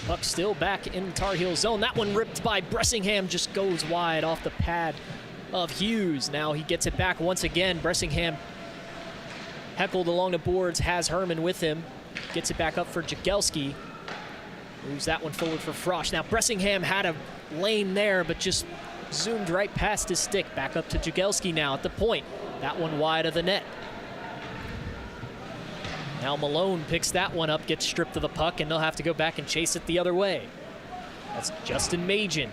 Puck still back in the Tar Heel zone. That one ripped by Bressingham, just goes wide off the pad of Hughes. Now he gets it back once again. Bressingham heckled along the boards, has Herman with him. Gets it back up for Jagelski. Moves that one forward for Frosch. Now Bressingham had a lane there, but just zoomed right past his stick. Back up to Jagelski now at the point. That one wide of the net. Now Malone picks that one up, gets stripped of the puck, and they'll have to go back and chase it the other way. That's Justin Majin.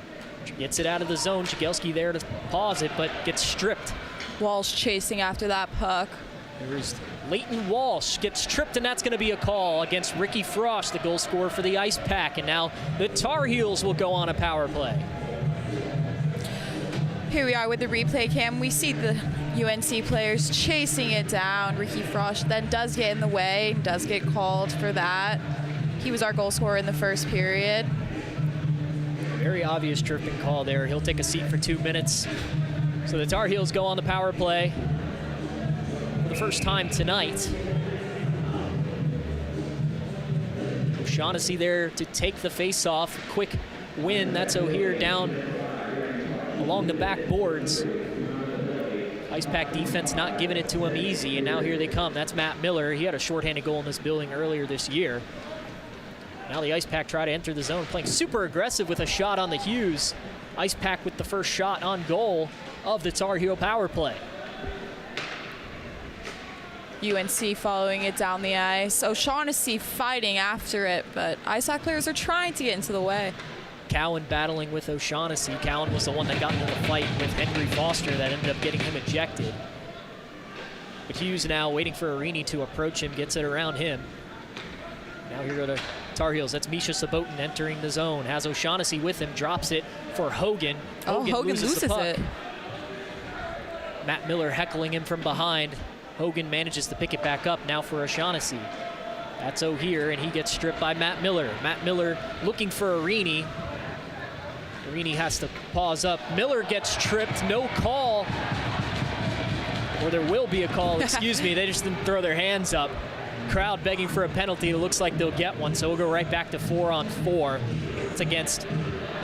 Gets it out of the zone. Jagelski there to pause it, but gets stripped. Walsh chasing after that puck. Here's Leighton Walsh, gets tripped, and that's going to be a call against Ricky Frost, the goal scorer for the Ice Pack. And now the Tar Heels will go on a power play. Here we are with the replay cam. We see the UNC players chasing it down. Ricky Frost then does get in the way, does get called for that. He was our goal scorer in the first period. Very obvious tripping call there. He'll take a seat for 2 minutes. So the Tar Heels go on the power play for the first time tonight. O'Shaughnessy there to take the face-off. Quick win. That's O'Hear down along the back boards. Ice Pack defense not giving it to him easy, and now here they come. That's Matt Miller. He had a shorthanded goal in this building earlier this year. Now the Ice Pack try to enter the zone, playing super aggressive with a shot on the Hughes. Ice Pack with the first shot on goal of the Tar Heel power play. UNC following it down the ice. O'Shaughnessy fighting after it, but Ice Pack players are trying to get into the way. Cowan battling with O'Shaughnessy. Cowan was the one that got into the fight with Henry Foster that ended up getting him ejected. But Hughes now waiting for Arini to approach him, gets it around him. Now here go the Tar Heels. That's Misha Sabotin entering the zone. Has O'Shaughnessy with him, drops it for Hogan. Hogan loses the puck. it. Matt Miller heckling him from behind. Hogan manages to pick it back up now for O'Shaughnessy. That's O'Here, and he gets stripped by Matt Miller. Matt Miller looking for Arini. Arini has to pause up. Miller gets tripped, no call. Or there will be a call, excuse me. They just didn't throw their hands up. Crowd begging for a penalty. It looks like they'll get one, so we'll go right back to 4-on-4. It's against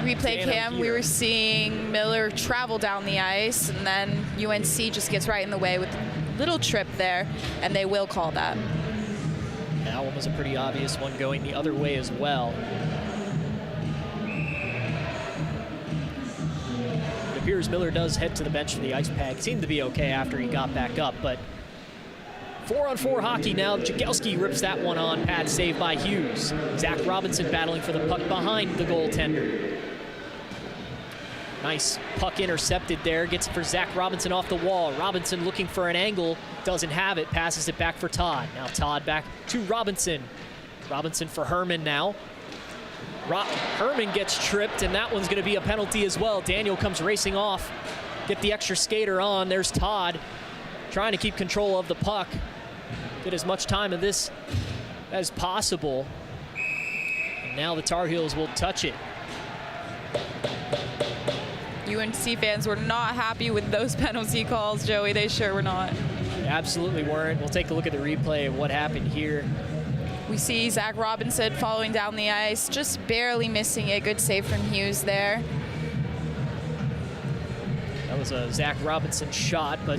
Replay cam, we were seeing Miller travel down the ice, and then UNC just gets right in the way with a little trip there, and they will call that. That one was a pretty obvious one going the other way as well. It appears Miller does head to the bench for the Ice Pack. Seemed to be okay after he got back up, but 4-on-4 hockey now. Jagelski rips that one on. Pad saved by Hughes. Zach Robinson battling for the puck behind the goaltender. Nice puck intercepted there. Gets it for Zach Robinson off the wall. Robinson looking for an angle. Doesn't have it. Passes it back for Todd. Now Todd back to Robinson. Robinson for Herman now. Herman gets tripped, and that one's going to be a penalty as well. Daniel comes racing off. Get the extra skater on. There's Todd trying to keep control of the puck. Get as much time of this as possible. And now the Tar Heels will touch it. UNC fans were not happy with those penalty calls, Joey. They sure were not. Absolutely weren't. We'll take a look at the replay of what happened here. We see Zach Robinson following down the ice, just barely missing it. Good save from Hughes there. That was a Zach Robinson shot, but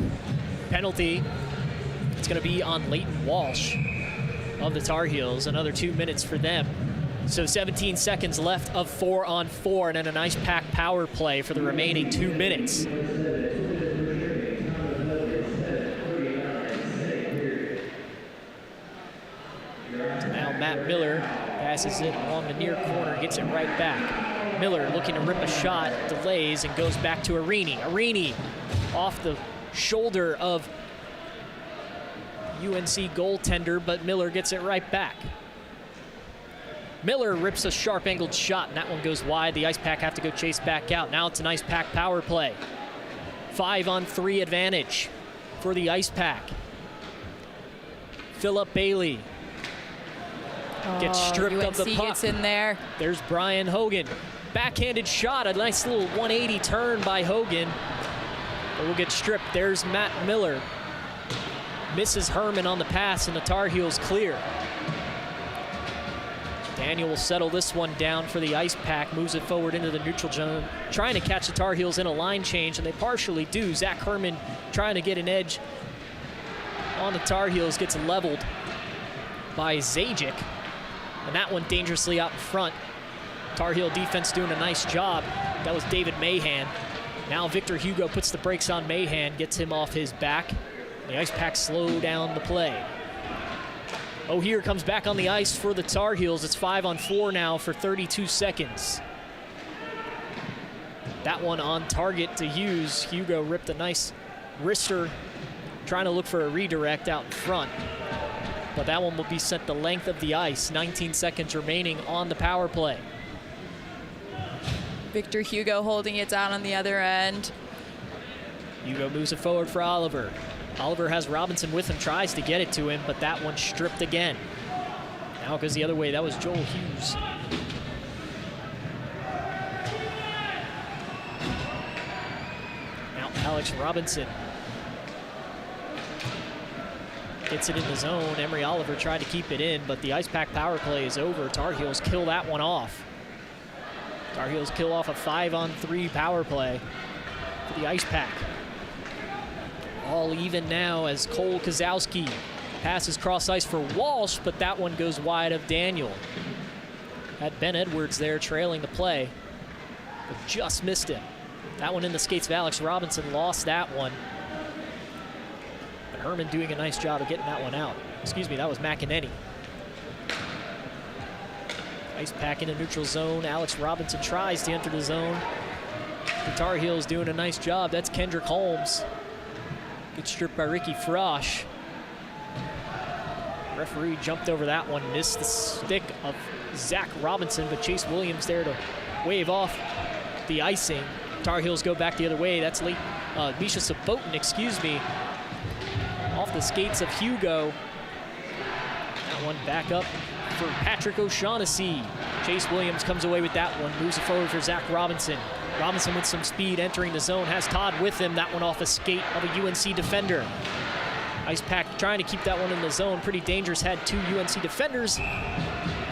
penalty. It's going to be on Leighton Walsh of the Tar Heels. Another 2 minutes for them. So 17 seconds left of 4-on-4, and then a nice pack power play for the remaining 2 minutes. So now Matt Miller passes it along the near corner, gets it right back. Miller looking to rip a shot, delays, and goes back to Arini. Arini off the shoulder of UNC goaltender, but Miller gets it right back. Miller rips a sharp-angled shot, and that one goes wide. The Ice Pack have to go chase back out. Now it's an Ice Pack power play. 5-on-3 advantage for the Ice Pack. Philip Bailey gets stripped UNC of the puck. Gets in there. There's Brian Hogan. Backhanded shot, a nice little 180 turn by Hogan. But we'll get stripped. There's Matt Miller. Misses Herman on the pass, and the Tar Heels clear. Daniel will settle this one down for the Ice Pack, moves it forward into the neutral zone, trying to catch the Tar Heels in a line change, and they partially do. Zach Herman trying to get an edge on the Tar Heels, gets leveled by Zajic, and that one dangerously out in front. Tar Heel defense doing a nice job. That was David Mahan. Now Victor Hugo puts the brakes on Mahan, gets him off his back. The Ice Pack slow down the play. O'Here comes back on the ice for the Tar Heels. It's 5-on-4 now for 32 seconds. That one on target to Hughes. Hugo ripped a nice wrister, trying to look for a redirect out in front. But that one will be sent the length of the ice. 19 seconds remaining on the power play. Victor Hugo holding it down on the other end. Hugo moves it forward for Oliver. Oliver has Robinson with him, tries to get it to him, but that one stripped again. Now it goes the other way. That was Joel Hughes. Now Alex Robinson gets it in the zone. Emery Oliver tried to keep it in, but the Ice Pack power play is over. Tar Heels kill that one off. Tar Heels kill off a 5-on-3 power play for the Ice Pack. All even now as Cole Kozowski passes cross ice for Walsh, but that one goes wide of Daniel. Had Ben Edwards there trailing the play, but just missed him. That one in the skates of Alex Robinson, lost that one. But Herman doing a nice job of getting that one out. Excuse me, that was McEnany. Ice Pack in a neutral zone. Alex Robinson tries to enter the zone. The Tar Heels doing a nice job. That's Kendrick Holmes. Gets stripped by Ricky Frosch. Referee jumped over that one, missed the stick of Zach Robinson, but Chase Williams there to wave off the icing. Tar Heels go back the other way. That's late. Misha Sabotin, excuse me, off the skates of Hugo. That one back up for Patrick O'Shaughnessy. Chase Williams comes away with that one, moves it forward for Zach Robinson. Robinson with some speed entering the zone, has Todd with him. That one off a skate of a UNC defender. Ice Pack trying to keep that one in the zone. Pretty dangerous, had 2 UNC defenders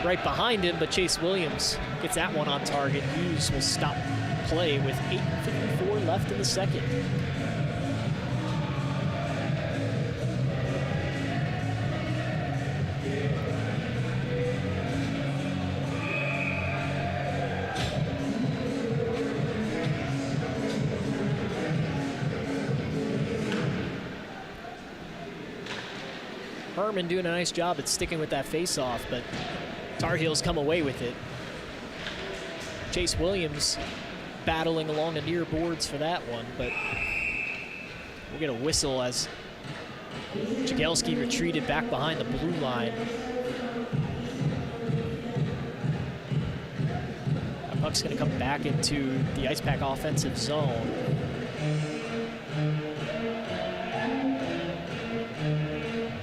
right behind him, but Chase Williams gets that one on target. Hughes will stop play with 8:54 left in the second. Herman doing a nice job at sticking with that face-off, but Tar Heels come away with it. Chase Williams battling along the near boards for that one, but we'll get a whistle as Jagielski retreated back behind the blue line. That puck's gonna come back into the Ice Pack offensive zone.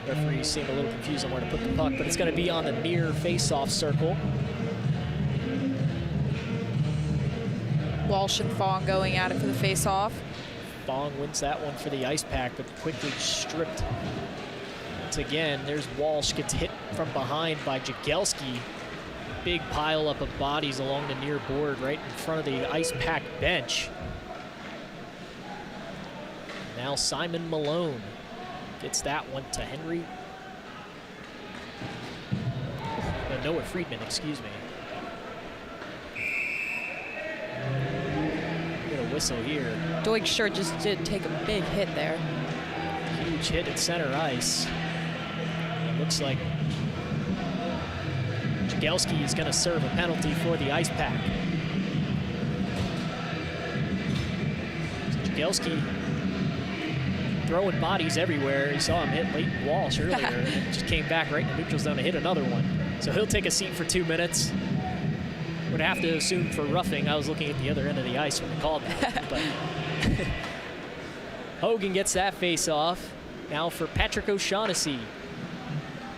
Referees seem a little confused on where to put the puck, but it's going to be on the near face-off circle. Walsh and Fong going at it for the face-off. Fong wins that one for the Ice Pack, but quickly stripped. Once again, there's Walsh, gets hit from behind by Jagielski. Big pile up of bodies along the near board right in front of the Ice Pack bench. Now Simon Malone gets that one to Henry. Noah Friedman, excuse me. Get a whistle here. Doig sure just did take a big hit there. Huge hit at center ice. It looks like Jagielski is going to serve a penalty for the Ice Pack. So Jagielski throwing bodies everywhere. You saw him hit Leighton Walsh earlier and just came back right in the neutral zone to hit another one. So he'll take a seat for 2 minutes. Would have to assume for roughing. I was looking at the other end of the ice when they called that. But Hogan gets that face off. Now for Patrick O'Shaughnessy.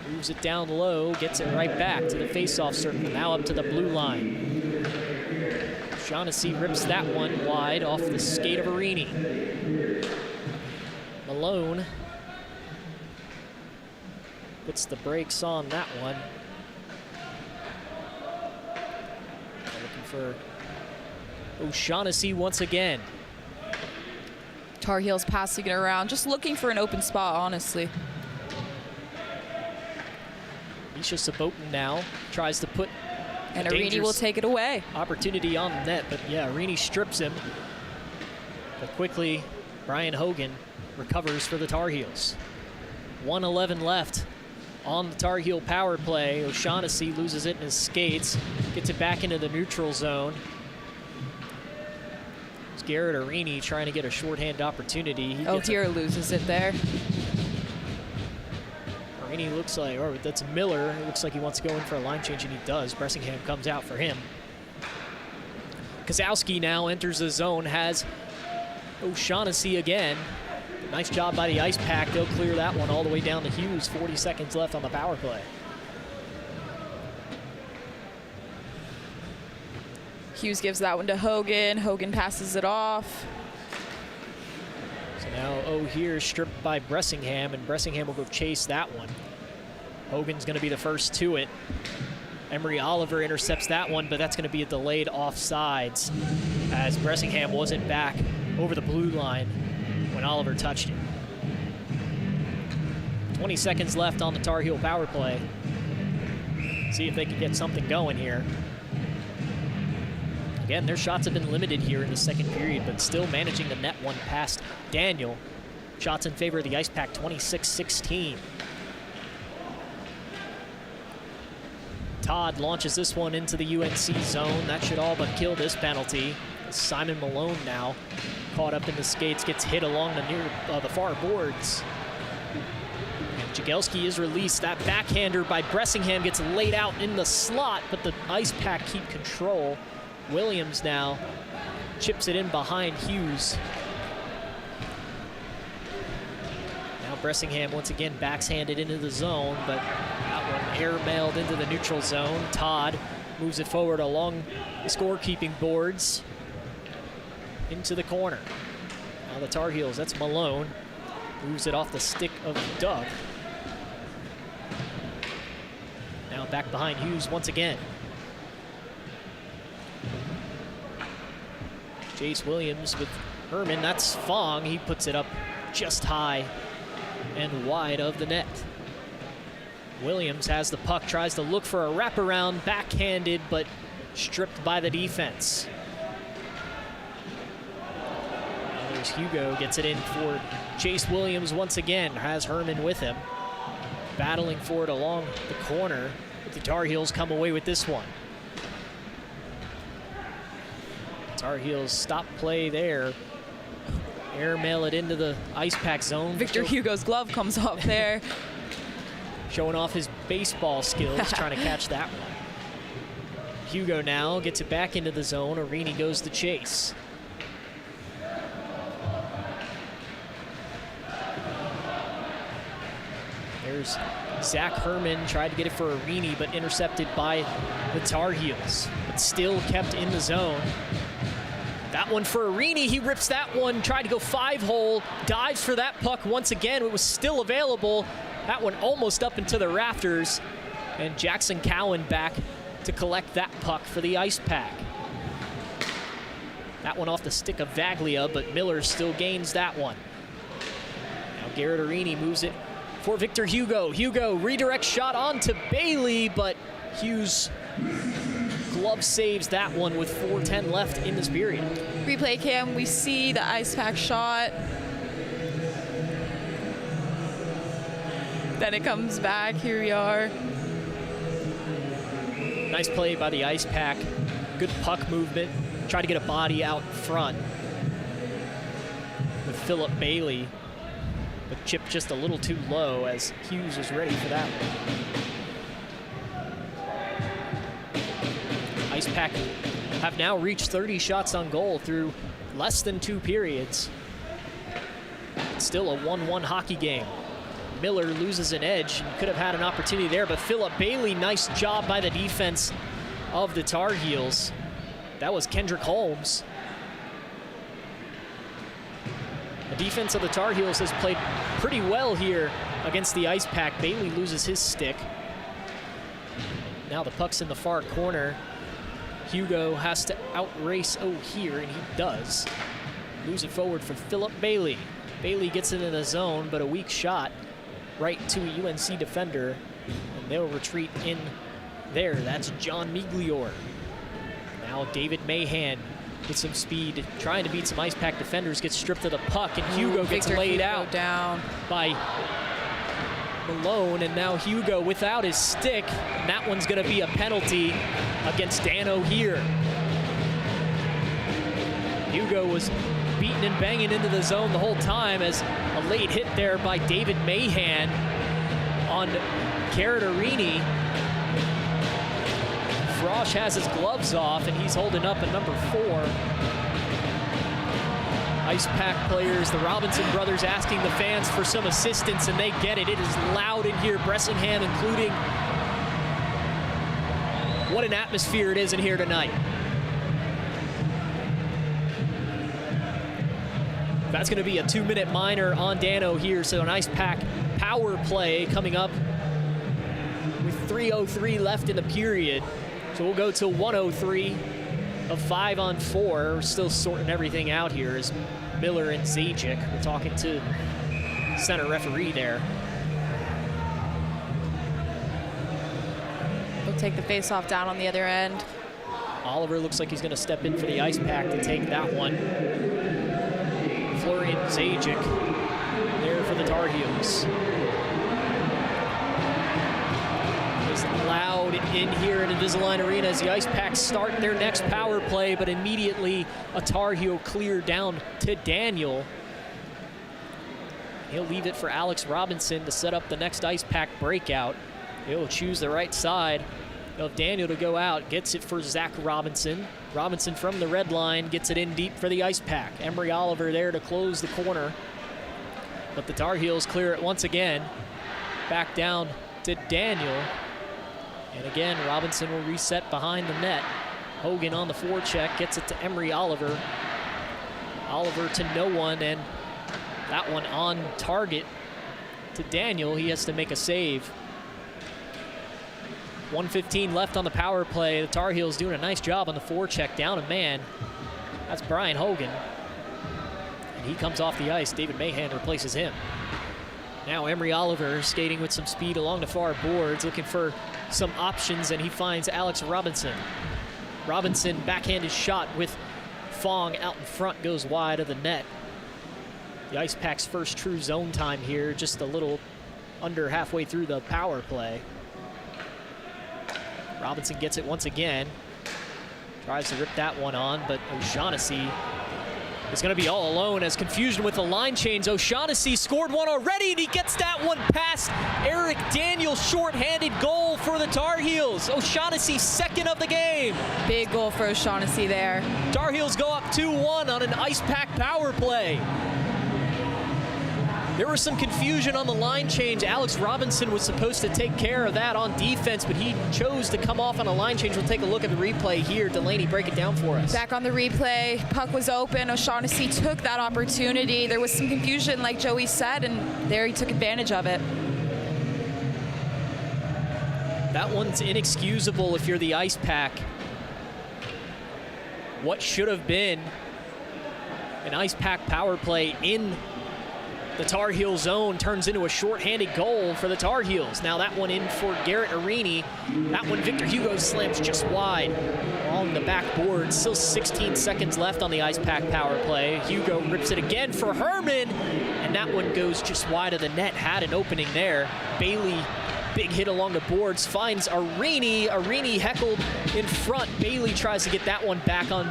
Moves it down low, gets it right back to the face-off circle. Now up to the blue line. O'Shaughnessy rips that one wide off the skate of Arini. Malone puts the brakes on that one. Looking for O'Shaughnessy once again. Tar Heels passing it around, just looking for an open spot, honestly. Misha Sabotin now tries to put and Arini will take it away. Opportunity on the net, but yeah, Arini strips him. But quickly, Brian Hogan recovers for the Tar Heels. 1:11 left on the Tar Heel power play. O'Shaughnessy loses it in his skates, gets it back into the neutral zone. It's Garrett Arini trying to get a shorthand opportunity. Here loses it there. Arini looks like, or that's Miller. It looks like he wants to go in for a line change, and he does. Bressingham comes out for him. Kozowski now enters the zone, has O'Shaughnessy again. Nice job by the Ice Pack. They'll clear that one all the way down to Hughes. 40 seconds left on the power play. Hughes gives that one to Hogan. Hogan passes it off. So now here stripped by Bressingham, and Bressingham will go chase that one. Hogan's going to be the first to it. Emery Oliver intercepts that one, but that's going to be a delayed offsides as Bressingham wasn't back over the blue line when Oliver touched it. 20 seconds left on the Tar Heel power play. See if they can get something going here. Again, their shots have been limited here in the second period, but still managing to net one past Daniel. Shots in favor of the Ice Pack, 26-16. Todd launches this one into the UNC zone. That should all but kill this penalty. Simon Malone now caught up in the skates, gets hit along the far boards. And Jagielski is released. That backhander by Bressingham gets laid out in the slot, but the Ice Pack keep control. Williams now chips it in behind Hughes. Now Bressingham once again backshanded into the zone, but that one air-mailed into the neutral zone. Todd moves it forward along the scorekeeping boards into the corner. Now the Tar Heels, that's Malone, moves it off the stick of Doug. Now back behind Hughes once again. Jace Williams with Herman, that's Fong. He puts it up just high and wide of the net. Williams has the puck, tries to look for a wraparound, backhanded, but stripped by the defense. Now there's Hugo, gets it in for Chase Williams once again, has Herman with him. Battling for it along the corner, but the Tar Heels come away with this one. Tar Heels stop play there. Airmail it into the Ice Pack zone. Victor Hugo's glove comes off there. Showing off his baseball skills, trying to catch that one. Hugo now gets it back into the zone. Arini goes to chase. There's Zach Herman, tried to get it for Arini, but intercepted by the Tar Heels, but still kept in the zone. That one for Arini, he rips that one, tried to go 5-hole, dives for that puck once again. It was still available. That one almost up into the rafters, and Jackson Cowan back to collect that puck for the Ice Pack. That one off the stick of Vaglia, but Miller still gains that one. Now Garrett Arini moves it for Victor Hugo. Hugo redirect shot onto Bailey, but Hughes glove saves that one with 4:10 left in this period. Replay cam, we see the Ice Pack shot. Then it comes back, here we are. Nice play by the Ice Pack. Good puck movement. Tried to get a body out front with Philip Bailey, but chipped just a little too low as Hughes was ready for that one. Ice Pack have now reached 30 shots on goal through less than 2 periods. It's still a 1-1 hockey game. Miller loses an edge and could have had an opportunity there, but Philip Bailey, nice job by the defense of the Tar Heels. That was Kendrick Holmes. The defense of the Tar Heels has played pretty well here against the Ice Pack. Bailey loses his stick. Now the puck's in the far corner. Hugo has to outrace O'Hear, and he does. Moves it forward for Philip Bailey. Bailey gets it in the zone, but a weak shot right to a UNC defender, and they'll retreat in there. That's John Miglior. Now David Mahan with some speed, trying to beat some Ice Pack defenders, gets stripped of the puck, and Hugo gets laid out down by Malone, and now Hugo without his stick, and that one's gonna be a penalty against Dan O'Hear. Hugo was beating and banging into the zone the whole time as a late hit there by David Mahan on Garrett Arini. Frosch has his gloves off, and he's holding up at number 4. Ice Pack players, the Robinson brothers, asking the fans for some assistance, and they get it. It is loud in here, Bressingham including. What an atmosphere it is in here tonight. That's going to be a 2-minute minor on Dan O'Hear, so an Ice Pack power play coming up with 3:03 left in the period. So we'll go to 1:03 of 5-on-4. We're still sorting everything out here as Miller and Zajic. We're talking to center referee there. They'll take the face-off down on the other end. Oliver looks like he's going to step in for the Ice Pack to take that one. Florian Zajic there for the Tar Heels. This loud zone in here in Invisalign Arena as the Ice Packs start their next power play, but immediately a Tar Heel clear down to Daniel. He'll leave it for Alex Robinson to set up the next Ice Pack breakout. He'll choose the right side of Daniel to go out, gets it for Zach Robinson. Robinson from the red line gets it in deep for the Ice Pack. Emery Oliver there to close the corner. But the Tar Heels clear it once again. Back down to Daniel. And again, Robinson will reset behind the net. Hogan on the forecheck, gets it to Emery Oliver. Oliver to no one, and that one on target to Daniel. He has to make a save. 1:15 left on the power play. The Tar Heels doing a nice job on the forecheck, down a man. That's Brian Hogan. And he comes off the ice. David Mahan replaces him. Now Emery Oliver skating with some speed along the far boards, looking for some options, and he finds Alex Robinson. Robinson backhanded shot with Fong out in front, goes wide of the net. The Ice Pack's first true zone time here, just a little under halfway through the power play. Robinson gets it once again. Tries to rip that one on, but O'Shaughnessy is going to be all alone as confusion with the line change. O'Shaughnessy scored one already, and he gets that one past Eric Daniel. Short-handed goal for the Tar Heels. O'Shaughnessy, second of the game. Big goal for O'Shaughnessy there. Tar Heels go up 2-1 on an Ice Pack power play. There was some confusion on the line change. Alex Robinson was supposed to take care of that on defense, but he chose to come off on a line change. We'll take a look at the replay here. Delaney, break it down for us. Back on the replay, puck was open. O'Shaughnessy took that opportunity. There was some confusion, like Joey said, and there he took advantage of it. That one's inexcusable if you're the Ice Pack. What should have been an Ice Pack power play in the Tar Heel zone turns into a shorthanded goal for the Tar Heels. Now that one in for Garrett Arini. That one Victor Hugo slams just wide along the backboard. Still 16 seconds left on the Ice Pack power play. Hugo rips it again for Herman, and that one goes just wide of the net. Had an opening there. Bailey, big hit along the boards, finds Arini. Arini heckled in front. Bailey tries to get that one back on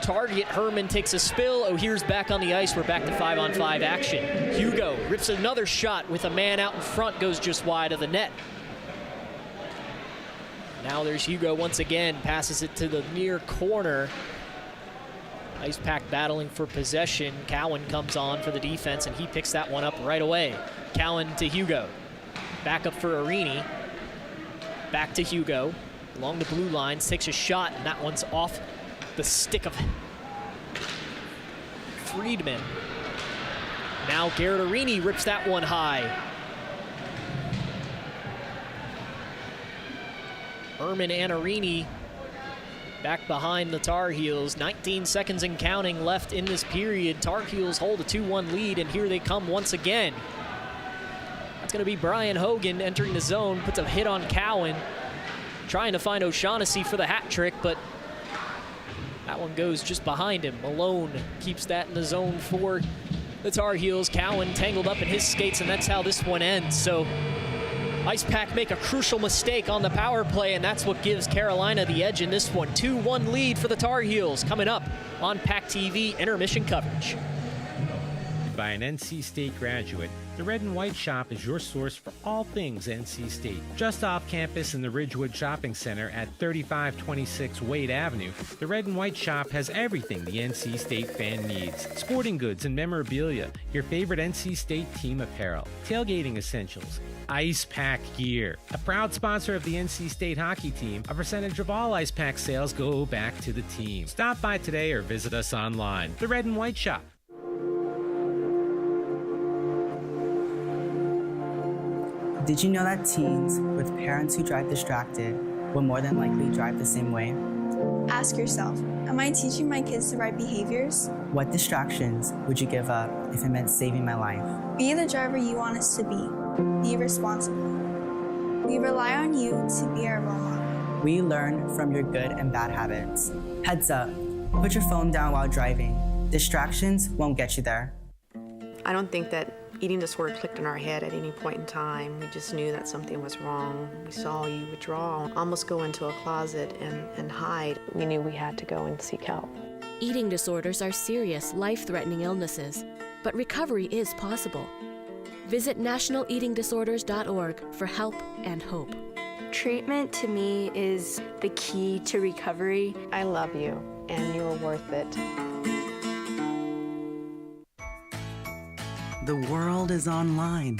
target. Herman takes a spill. O'Here's back on the ice. We're back to 5-on-5 action. Hugo rips another shot with a man out in front, goes just wide of the net. Now there's Hugo once again, passes it to the near corner. Ice Pack battling for possession. Cowan comes on for the defense, and he picks that one up right away. Cowan to Hugo. Back up for Arini. Back to Hugo. Along the blue lines, takes a shot, and that one's off the stick of Friedman. Now Garrett Arini rips that one high. Herman and Arini back behind the Tar Heels. 19 seconds and counting left in this period. Tar Heels hold a 2-1 lead, and here they come once again. That's going to be Brian Hogan entering the zone, puts a hit on Cowan, trying to find O'Shaughnessy for the hat trick, but that one goes just behind him. Malone keeps that in the zone for the Tar Heels. Cowan tangled up in his skates, and that's how this one ends. So Ice Pack make a crucial mistake on the power play, and that's what gives Carolina the edge in this one. 2-1 lead for the Tar Heels coming up on PackTV intermission coverage. By an NC State graduate, the Red and White Shop is your source for all things NC State. Just off campus in the Ridgewood Shopping Center at 3526 Wade Avenue, the Red and White Shop has everything the NC State fan needs. Sporting goods and memorabilia, your favorite NC State team apparel, tailgating essentials, Ice Pack gear. A proud sponsor of the NC State hockey team, a percentage of all Ice Pack sales go back to the team. Stop by today or visit us online. The Red and White Shop. Did you know that teens with parents who drive distracted will more than likely drive the same way? Ask yourself, am I teaching my kids the right behaviors? What distractions would you give up if it meant saving my life? Be the driver you want us to be. Be responsible. We rely on you to be our role model. We learn from your good and bad habits. Heads up, put your phone down while driving. Distractions won't get you there. I don't think that eating disorder clicked in our head at any point in time. We just knew that something was wrong. We saw you withdraw, almost go into a closet and hide. We knew we had to go and seek help. Eating disorders are serious, life-threatening illnesses, but recovery is possible. Visit nationaleatingdisorders.org for help and hope. Treatment to me is the key to recovery. I love you, and you're worth it. The world is online,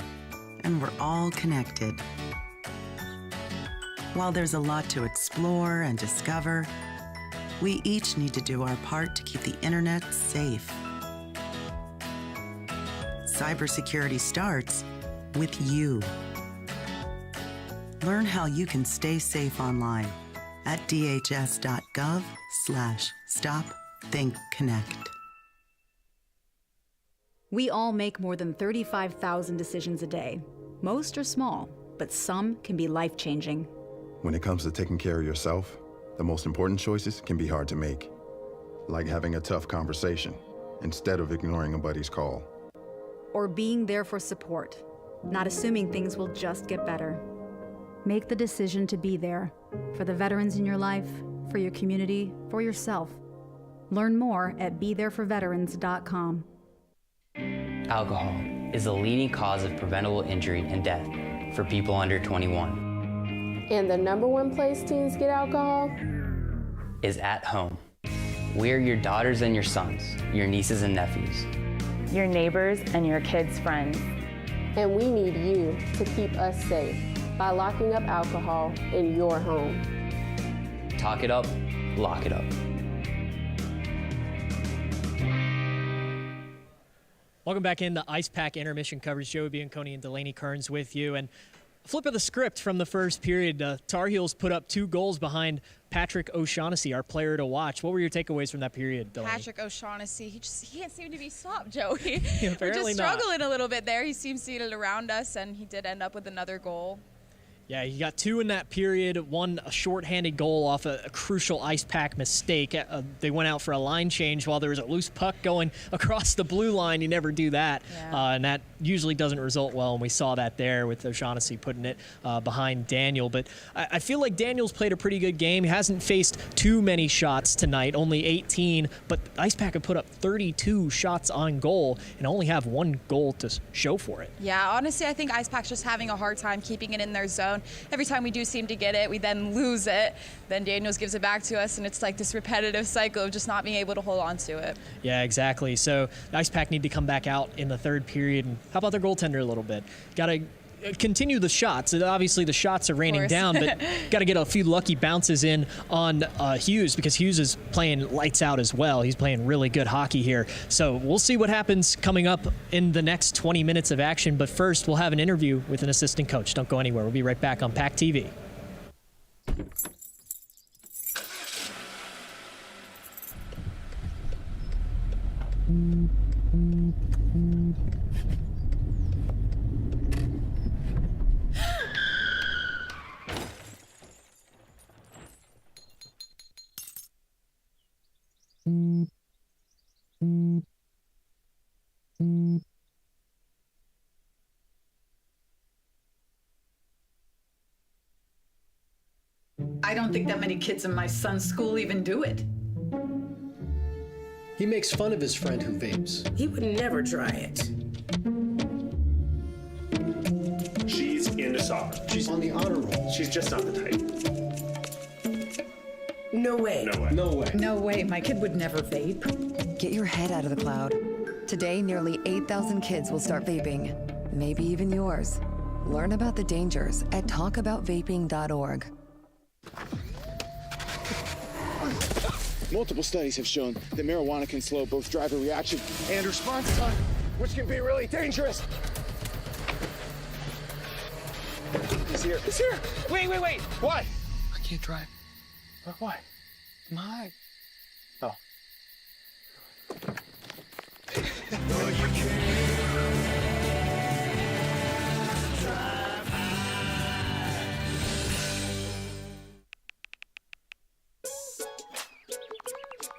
and we're all connected. While there's a lot to explore and discover, we each need to do our part to keep the internet safe. Cybersecurity starts with you. Learn how you can stay safe online at dhs.gov/stopthinkconnect. We all make more than 35,000 decisions a day. Most are small, but some can be life-changing. When it comes to taking care of yourself, the most important choices can be hard to make. Like having a tough conversation instead of ignoring a buddy's call. Or being there for support, not assuming things will just get better. Make the decision to be there for the veterans in your life, for your community, for yourself. Learn more at BeThereForVeterans.com. Alcohol is the leading cause of preventable injury and death for people under 21. And the #1 place teens get alcohol? Is at home. We're your daughters and your sons, your nieces and nephews. Your neighbors and your kids' friends. And we need you to keep us safe by locking up alcohol in your home. Talk it up, lock it up. Welcome back in the Ice Pack intermission coverage. Joey Bianconi and Delaney Kearns with you. And flip of the script from the first period, Tar Heels put up 2 goals behind Patrick O'Shaughnessy, our player to watch. What were your takeaways from that period, Delaney? Patrick O'Shaughnessy, he can't seem to be stopped, Joey. Yeah, We're just not. struggling a little bit there. He seems to get it around us, and he did end up with another goal. Yeah, he got 2 in that period, one a shorthanded goal off a crucial Ice Pack mistake. They went out for a line change while there was a loose puck going across the blue line. You never do that, and that usually doesn't result well, and we saw that there with O'Shaughnessy putting it behind Daniel. But I feel like Daniel's played a pretty good game. He hasn't faced too many shots tonight, only 18, but Ice Pack have put up 32 shots on goal and only have 1 goal to show for it. Yeah, honestly, I think Ice Pack's just having a hard time keeping it in their zone. Every time we do seem to get it, we then lose it. Then Daniels gives it back to us, and it's like this repetitive cycle of just not being able to hold on to it. Yeah, exactly. So the Ice Pack need to come back out in the third period. And how about their goaltender a little bit? Got to continue the shots. Obviously, the shots are raining down, but got to get a few lucky bounces in on Hughes, because Hughes is playing lights out as well. He's playing really good hockey here. So we'll see what happens coming up in the next 20 minutes of action. But first, we'll have an interview with an assistant coach. Don't go anywhere. We'll be right back on PackTV. I don't think that many kids in my son's school even do it. He makes fun of his friend who vapes. He would never try it. She's into soccer. She's on the honor roll. She's just not the type. No way. No way. No way. No way, my kid would never vape. Get your head out of the cloud. Today, nearly 8,000 kids will start vaping, maybe even yours. Learn about the dangers at talkaboutvaping.org. Multiple studies have shown that marijuana can slow both driver reaction and response time, which can be really dangerous. He's here. He's here. Wait. What? I can't drive. Why? My. Oh.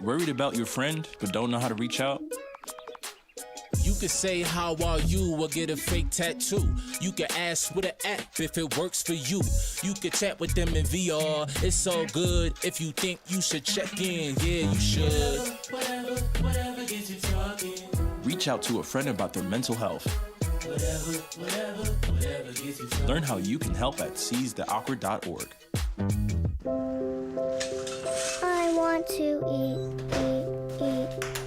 Worried about your friend but don't know how to reach out? You could say how are you or get a fake tattoo. You can ask with an app if it works for you. You could chat with them in VR. It's so good. If you think you should check in, yeah, you should. Whatever gets you talking. Reach out to a friend about their mental health. Whatever gets you talking. Learn how you can help at seizetheawkward.org. I want to eat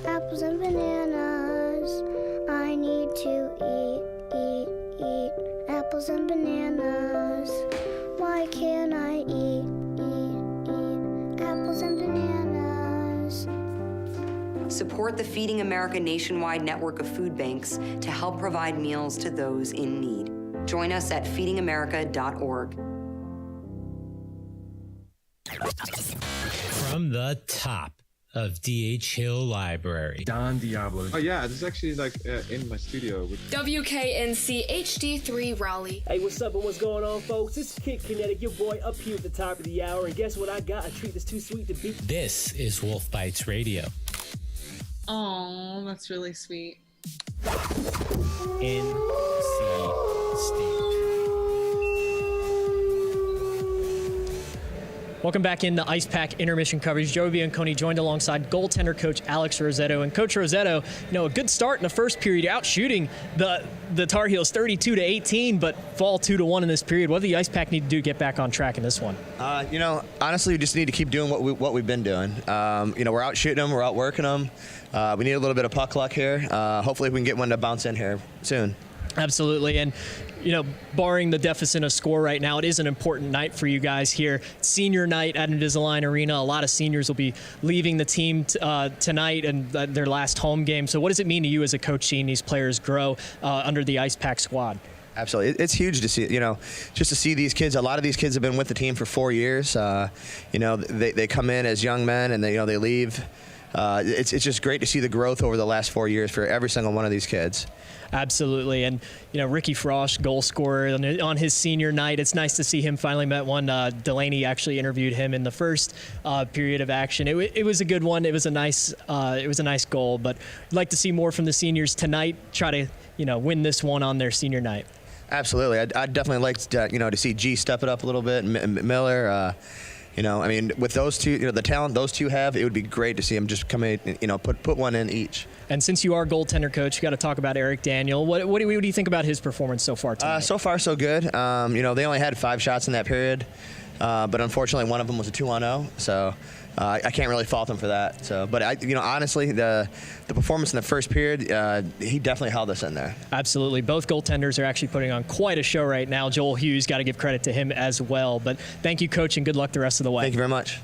apples and bananas. I need to eat apples and bananas. Why can't I eat apples and bananas? Support the Feeding America nationwide network of food banks to help provide meals to those in need. Join us at feedingamerica.org. From the top of D.H. Hill Library. Don Diablo. Oh yeah, this is actually like in my studio. WKNC HD3 Raleigh. Hey, what's up and what's going on, folks? It's Kid Kinetic, your boy up here at the top of the hour. And guess what I got? A treat that's too sweet to beat. This is Wolf Bites Radio. Oh, that's really sweet. NC State. Welcome back into Ice Pack intermission coverage. Joey Bianconi joined alongside goaltender coach Alex Rosetto. And Coach Rosetto, a good start in the first period, out shooting the Tar Heels 32-18, but fall 2-1 in this period. What do the Ice Pack need to do to get back on track in this one? Honestly, we just need to keep doing what we've been doing. We're out shooting them, we're out working them. We need a little bit of puck luck here. Hopefully we can get one to bounce in here soon. Absolutely. And, barring the deficit of score right now, it is an important night for you guys here. Senior night at Invisalign Arena. A lot of seniors will be leaving the team tonight and their last home game. So what does it mean to you as a coach seeing these players grow under the Ice Pack squad? Absolutely. It's huge to see, just to see these kids. A lot of these kids have been with the team for 4 years. They come in as young men and they leave. It's just great to see the growth over the last 4 years for every single one of these kids. Absolutely. And, Ricky Frost, goal scorer on his senior night. It's nice to see him finally met one. Delaney actually interviewed him in the first period of action. It was a good one. It was a nice goal, but I'd like to see more from the seniors tonight, try to, win this one on their senior night. Absolutely. I'd definitely like to see G step it up a little bit, Miller, with those two, the talent those two have, it would be great to see them just come in, put one in each. And since you are goaltender coach, you got to talk about Eric Daniel. What do you think about his performance so far tonight? So far, so good. They only had 5 shots in that period, but unfortunately, one of them was a 2-on-0. So I can't really fault him for that. So, but honestly, the performance in the first period, he definitely held us in there. Absolutely. Both goaltenders are actually putting on quite a show right now. Joel Hughes, got to give credit to him as well. But thank you, Coach, and good luck the rest of the way. Thank you very much.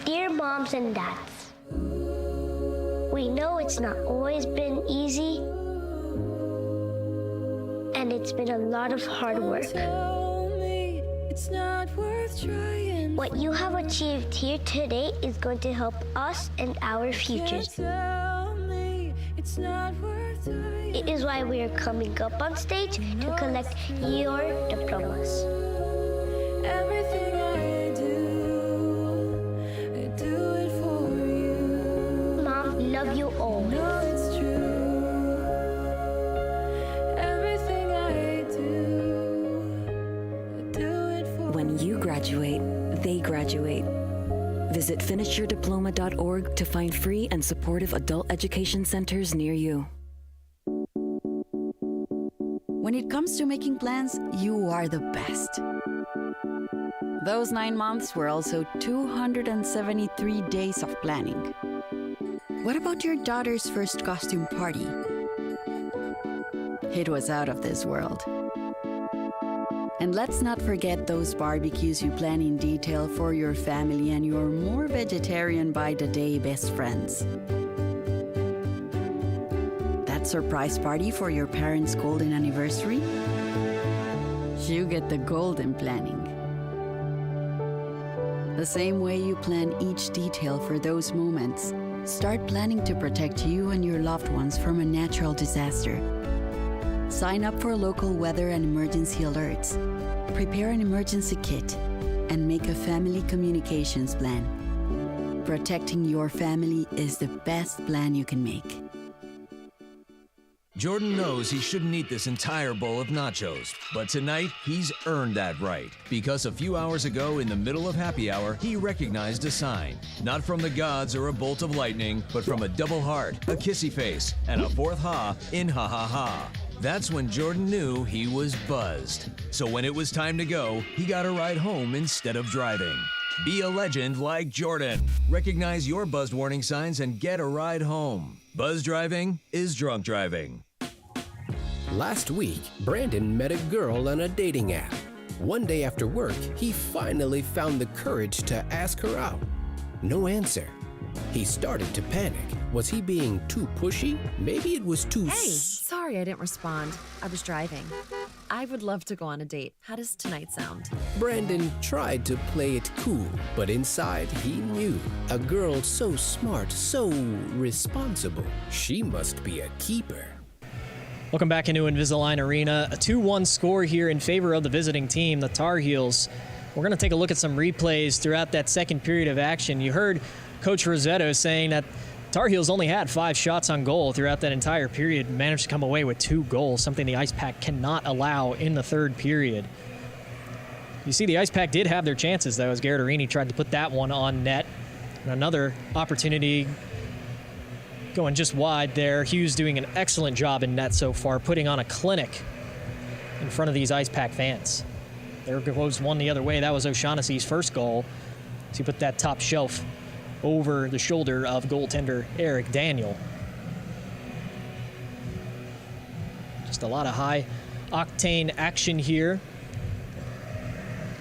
Dear moms and dads, we know it's not always been easy, and it's been a lot of hard work. What you have achieved here today is going to help us and our futures. It is why we are coming up on stage to collect your diplomas. Everything I do it for you. Mom, love you all. No, it's true. Everything I do it for When you graduate, they graduate. Visit finishyourdiploma.org to find free and supportive adult education centers near you. When it comes to making plans, you are the best. Those 9 months were also 273 days of planning. What about your daughter's first costume party? It was out of this world. And let's not forget those barbecues you plan in detail for your family and your more vegetarian by the day best friends. That surprise party for your parents' golden anniversary? You get the golden planning. The same way you plan each detail for those moments, start planning to protect you and your loved ones from a natural disaster. Sign up for local weather and emergency alerts. Prepare an emergency kit and make a family communications plan. Protecting your family is the best plan you can make. Jordan knows he shouldn't eat this entire bowl of nachos, but tonight he's earned that right. Because a few hours ago in the middle of happy hour, he recognized a sign. Not from the gods or a bolt of lightning, but from a double heart, a kissy face, and a fourth ha in ha ha ha. That's when Jordan knew he was buzzed. So when it was time to go, he got a ride home instead of driving. Be a legend like Jordan. Recognize your buzzed warning signs and get a ride home. Buzz driving is drunk driving. Last week, Brandon met a girl on a dating app. One day after work, he finally found the courage to ask her out. No answer. He started to panic. Was he being too pushy? Maybe it was too... Hey, sorry I didn't respond. I was driving. I would love to go on a date. How does tonight sound? Brandon tried to play it cool, but inside he knew. A girl so smart, so responsible. She must be a keeper. Welcome back into Invisalign Arena. A 2-1 score here in favor of the visiting team, the Tar Heels. We're going to take a look at some replays throughout that second period of action. You heard Coach Rossetto saying that Tar Heels only had 5 shots on goal throughout that entire period, managed to come away with 2 goals, something the Ice Pack cannot allow in the third period. You see the Ice Pack did have their chances, though, as Gardarini tried to put that one on net. And another opportunity going just wide there. Hughes doing an excellent job in net so far, putting on a clinic in front of these Ice Pack fans. There goes one the other way. That was O'Shaughnessy's first goal. So he put that top shelf over the shoulder of goaltender Eric Daniel. Just a lot of high-octane action here.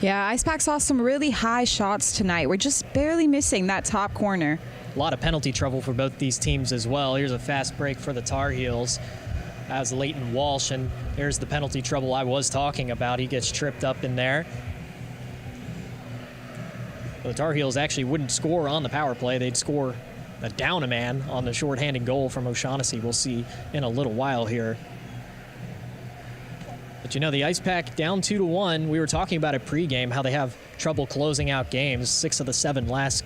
Yeah, Ice Pack saw some really high shots tonight. We're just barely missing that top corner. A lot of penalty trouble for both these teams as well. Here's a fast break for the Tar Heels. As Leighton Walsh, and there's the penalty trouble I was talking about. He gets tripped up in there. The Tar Heels actually wouldn't score on the power play. They'd score down a man on the shorthanded goal from O'Shaughnessy. We'll see in a little while here. But you know, the Ice Pack down 2-1. We were talking about it pregame, how they have trouble closing out games. 6 of the 7 last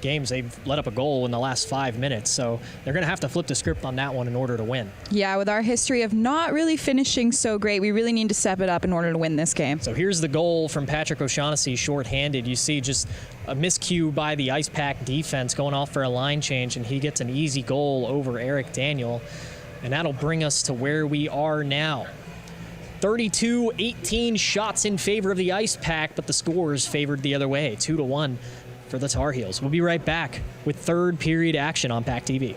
games, they've let up a goal in the last 5 minutes. So they're going to have to flip the script on that one in order to win. Yeah, with our history of not really finishing so great, we really need to step it up in order to win this game. So here's the goal from Patrick O'Shaughnessy, shorthanded. You see just a miscue by the Ice Pack defense going off for a line change, and he gets an easy goal over Eric Daniel. And that'll bring us to where we are now. 32-18 shots in favor of the Ice Pack, but the scores favored the other way, 2-1 for the Tar Heels. We'll be right back with third period action on PackTV.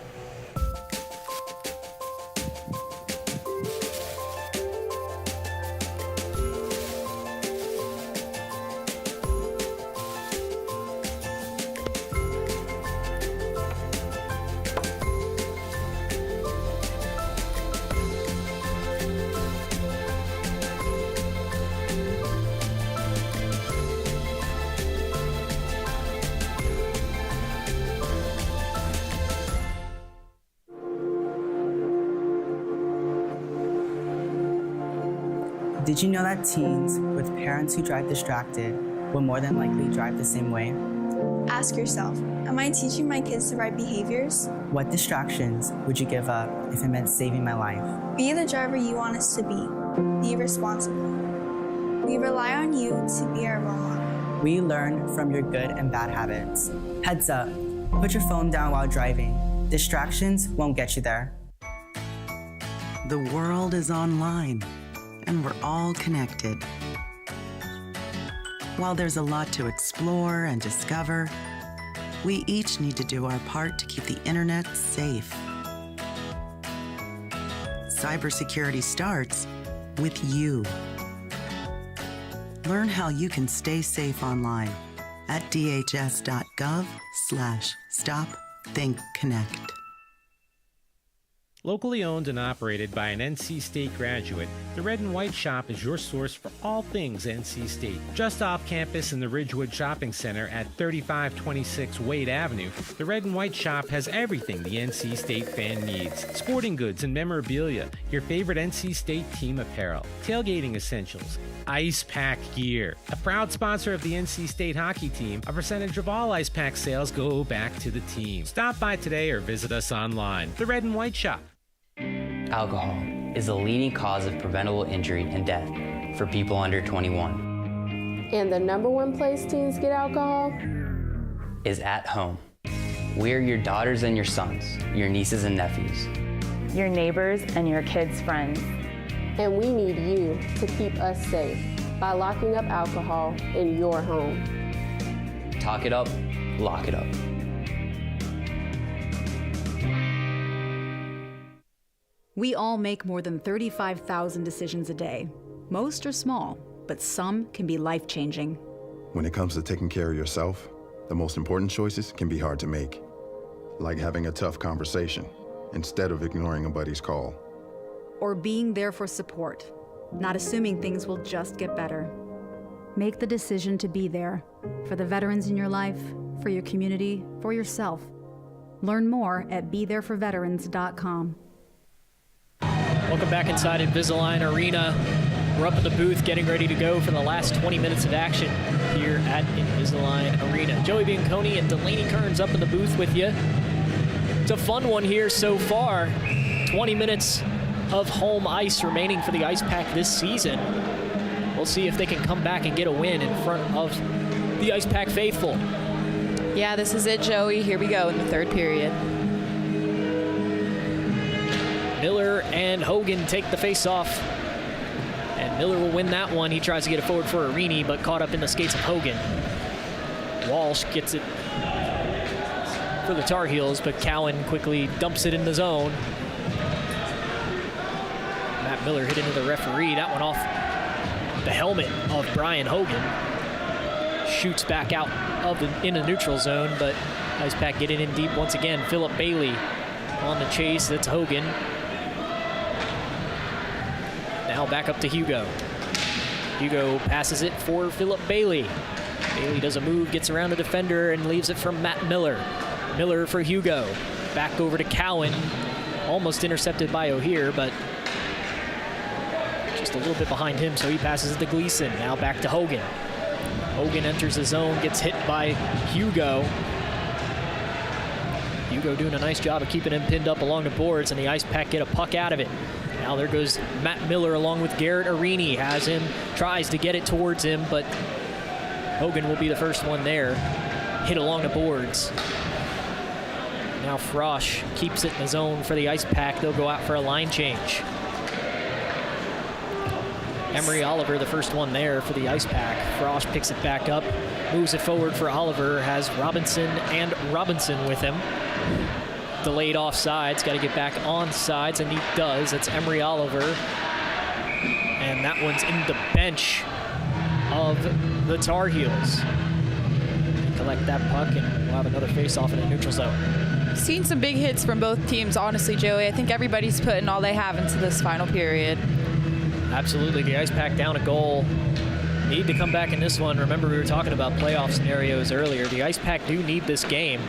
Did you know that teens with parents who drive distracted will more than likely drive the same way? Ask yourself, am I teaching my kids the right behaviors? What distractions would you give up if it meant saving my life? Be the driver you want us to be. Be responsible. We rely on you to be our role model. We learn from your good and bad habits. Heads up, put your phone down while driving. Distractions won't get you there. The world is online, and we're all connected. While there's a lot to explore and discover, we each need to do our part to keep the internet safe. Cybersecurity starts with you. Learn how you can stay safe online at dhs.gov/stopthinkconnect. Locally owned and operated by an NC State graduate, the Red and White Shop is your source for all things NC State. Just off campus in the Ridgewood Shopping Center at 3526 Wade Avenue, the Red and White Shop has everything the NC State fan needs. Sporting goods and memorabilia, your favorite NC State team apparel, tailgating essentials, Ice Pack gear. A proud sponsor of the NC State hockey team, a percentage of all Ice Pack sales go back to the team. Stop by today or visit us online. The Red and White Shop. Alcohol is the leading cause of preventable injury and death for people under 21. And the number one place teens get alcohol? Is at home. We're your daughters and your sons, your nieces and nephews, your neighbors and your kids' friends. And we need you to keep us safe by locking up alcohol in your home. Talk it up, lock it up. We all make more than 35,000 decisions a day. Most are small, but some can be life-changing. When it comes to taking care of yourself, the most important choices can be hard to make. Like having a tough conversation instead of ignoring a buddy's call. Or being there for support, not assuming things will just get better. Make the decision to be there for the veterans in your life, for your community, for yourself. Learn more at BeThereForVeterans.com. Welcome back inside Invisalign Arena. We're up in the booth getting ready to go for the last 20 minutes of action here at Invisalign Arena. Joey Bianconi and Delaney Kearns up in the booth with you. It's a fun one here so far. 20 minutes of home ice remaining for the Ice Pack this season. We'll see if they can come back and get a win in front of the Ice Pack faithful. Yeah, this is it, Joey. Here we go in the third period. Miller and Hogan take the face-off. And Miller will win that one. He tries to get it forward for Arini, but caught up in the skates of Hogan. Walsh gets it for the Tar Heels, but Cowan quickly dumps it in the zone. Matt Miller hit into the referee. That one off the helmet of Brian Hogan. Shoots back out of in the neutral zone, but Ice Pack getting in deep once again. Philip Bailey on the chase. That's Hogan. Now back up to Hugo. Hugo passes it for Philip Bailey. Bailey does a move, gets around the defender, and leaves it for Matt Miller. Miller for Hugo. Back over to Cowan. Almost intercepted by O'Hear, but just a little bit behind him, so he passes it to Gleason. Now back to Hogan. Hogan enters the zone, gets hit by Hugo. Hugo doing a nice job of keeping him pinned up along the boards, and the Ice Pack get a puck out of it. Now there goes Matt Miller along with Garrett Arini. Has him, tries to get it towards him, but Hogan will be the first one there. Hit along the boards. Now Frosch keeps it in the zone for the Ice Pack. They'll go out for a line change. Emery Oliver, the first one there for the Ice Pack. Frosch picks it back up, moves it forward for Oliver, has Robinson and Robinson with him. Delayed offsides, got to get back on sides, and he does. That's Emery Oliver. And that one's in the bench of the Tar Heels. Collect that puck, and we'll have another face-off in the neutral zone. Seen some big hits from both teams, honestly, Joey. I think everybody's putting all they have into this final period. Absolutely. The Ice Pack down a goal. Need to come back in this one. Remember, we were talking about playoff scenarios earlier. The Ice Pack do need this game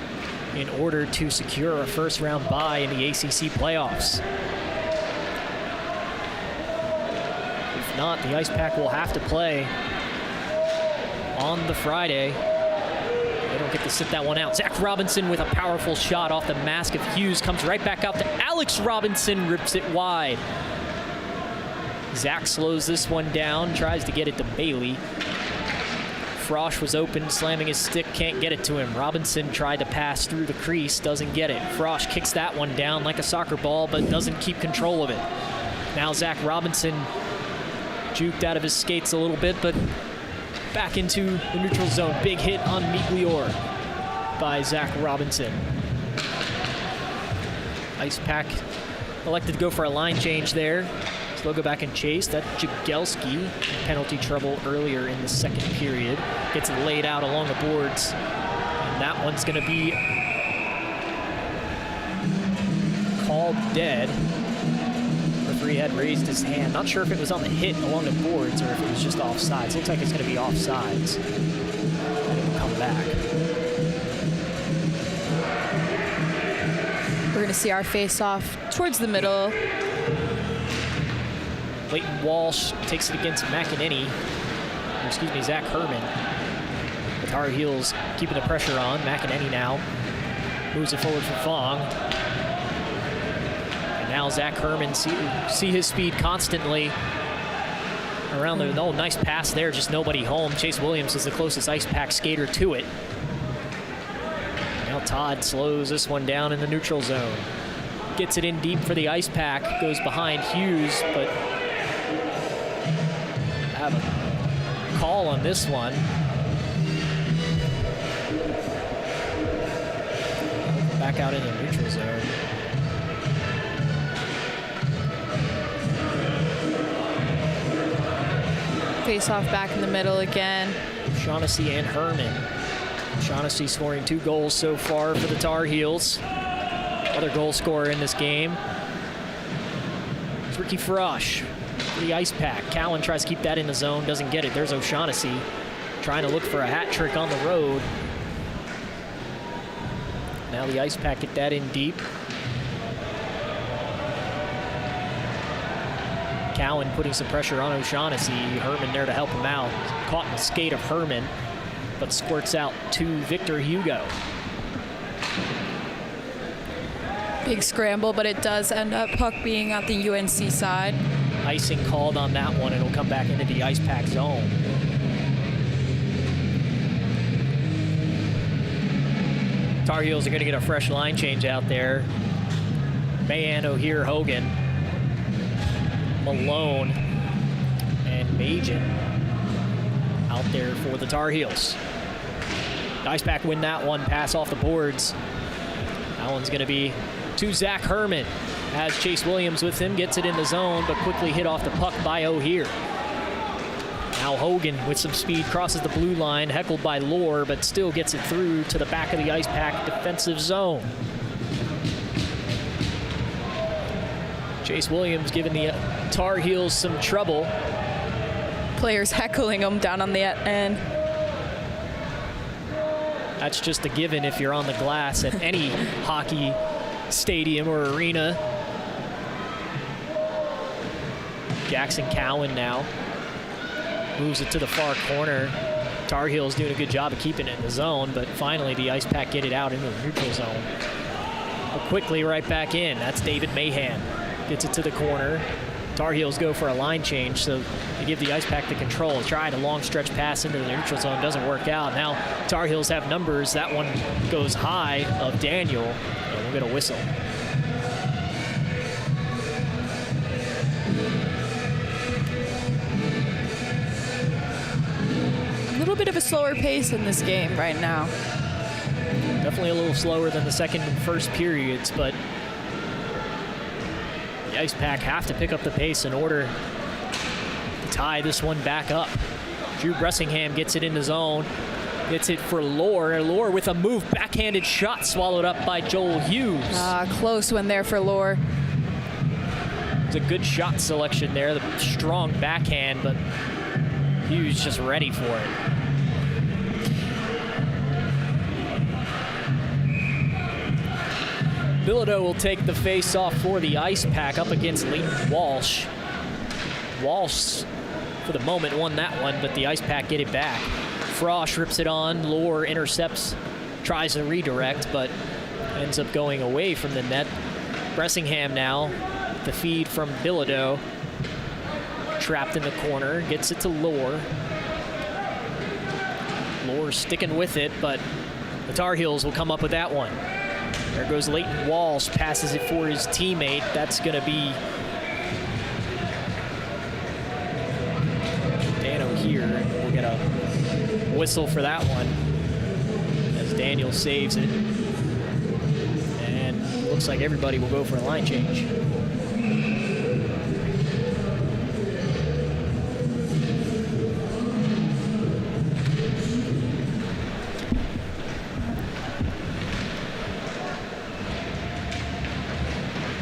in order to secure a first-round bye in the ACC playoffs. If not, the Ice Pack will have to play on the Friday. They don't get to sit that one out. Zach Robinson with a powerful shot off the mask of Hughes. Comes right back out to Alex Robinson, rips it wide. Zach slows this one down, tries to get it to Bailey. Frosch was open, slamming his stick, can't get it to him. Robinson tried to pass through the crease, doesn't get it. Frosch kicks that one down like a soccer ball, but doesn't keep control of it. Now Zach Robinson juked out of his skates a little bit, but back into the neutral zone. Big hit on Migliore by Zach Robinson. Ice Pack elected to go for a line change there. So they'll go back and chase. That Jagelski, penalty trouble earlier in the second period, gets laid out along the boards. And that one's going to be called called dead. Referee had raised his hand. Not sure if it was on the hit along the boards or if it was just offsides. Looks like it's going to be offsides. And it will come back. We're going to see our face-off towards the middle. Leighton Walsh takes it against McEnany. Excuse me, Zach Herman. The Tar Heels keeping the pressure on. McEnany now moves it forward for Fong. And now Zach Herman, see his speed constantly around the, oh, nice pass there, just nobody home. Chase Williams is the closest Ice Pack skater to it. Now Todd slows this one down in the neutral zone. Gets it in deep for the Ice Pack, goes behind Hughes, but have a call on this one. Back out in the neutral zone. Face off back in the middle again. Shaughnessy and Herman. Shaughnessy scoring 2 goals so far for the Tar Heels. Other goal scorer in this game. It's Ricky Frosh for the Ice Pack. Cowan tries to keep that in the zone, doesn't get it. There's O'Shaughnessy trying to look for a hat trick on the road. Now the Ice Pack get that in deep. Cowan putting some pressure on O'Shaughnessy. Herman there to help him out. Caught in the skate of Herman, but squirts out to Victor Hugo. Big scramble, but it does end up puck being at the UNC side. Icing called on that one. It'll come back into the Ice Pack zone. Tar Heels are going to get a fresh line change out there. Mahan, O'Hear, Hogan, Malone, and Majin out there for the Tar Heels. Ice Pack win that one, pass off the boards. That one's going to be to Zach Herman. As Chase Williams with him, gets it in the zone, but quickly hit off the puck by O'Hear. Now Hogan with some speed crosses the blue line, heckled by Lohr, but still gets it through to the back of the Ice Pack defensive zone. Chase Williams giving the Tar Heels some trouble. Players heckling them down on the end. That's just a given if you're on the glass at any hockey stadium or arena. Jackson Cowan now moves it to the far corner. Tar Heels doing a good job of keeping it in the zone, but finally the Ice Pack get it out into the neutral zone. But quickly right back in. That's David Mahan. Gets it to the corner. Tar Heels go for a line change, so they give the Ice Pack the control. Tried a long stretch pass into the neutral zone, doesn't work out. Now Tar Heels have numbers. That one goes high of Daniel, and we'll get a whistle. A little bit of a slower pace in this game right now. Definitely a little slower than the second and first periods, but the Ice Pack have to pick up the pace in order to tie this one back up. Drew Bressingham gets it in the zone. Gets it for Lohr. Lohr with a move, backhanded shot swallowed up by Joel Hughes. Close one there for Lohr. It's a good shot selection there, the strong backhand, but Hughes just ready for it. Bilodeau will take the face-off for the Ice Pack up against Leighton Walsh. Walsh, for the moment, won that one, but the Ice Pack get it back. Frosh rips it on. Lohr intercepts, tries to redirect, but ends up going away from the net. Bressingham now, the feed from Bilodeau. Trapped in the corner, gets it to Lohr. Lohr sticking with it, but the Tar Heels will come up with that one. There goes Leighton Walsh, passes it for his teammate. That's going to be Dan O'Hear. We'll get a whistle for that one as Daniel saves it. And looks like everybody will go for a line change.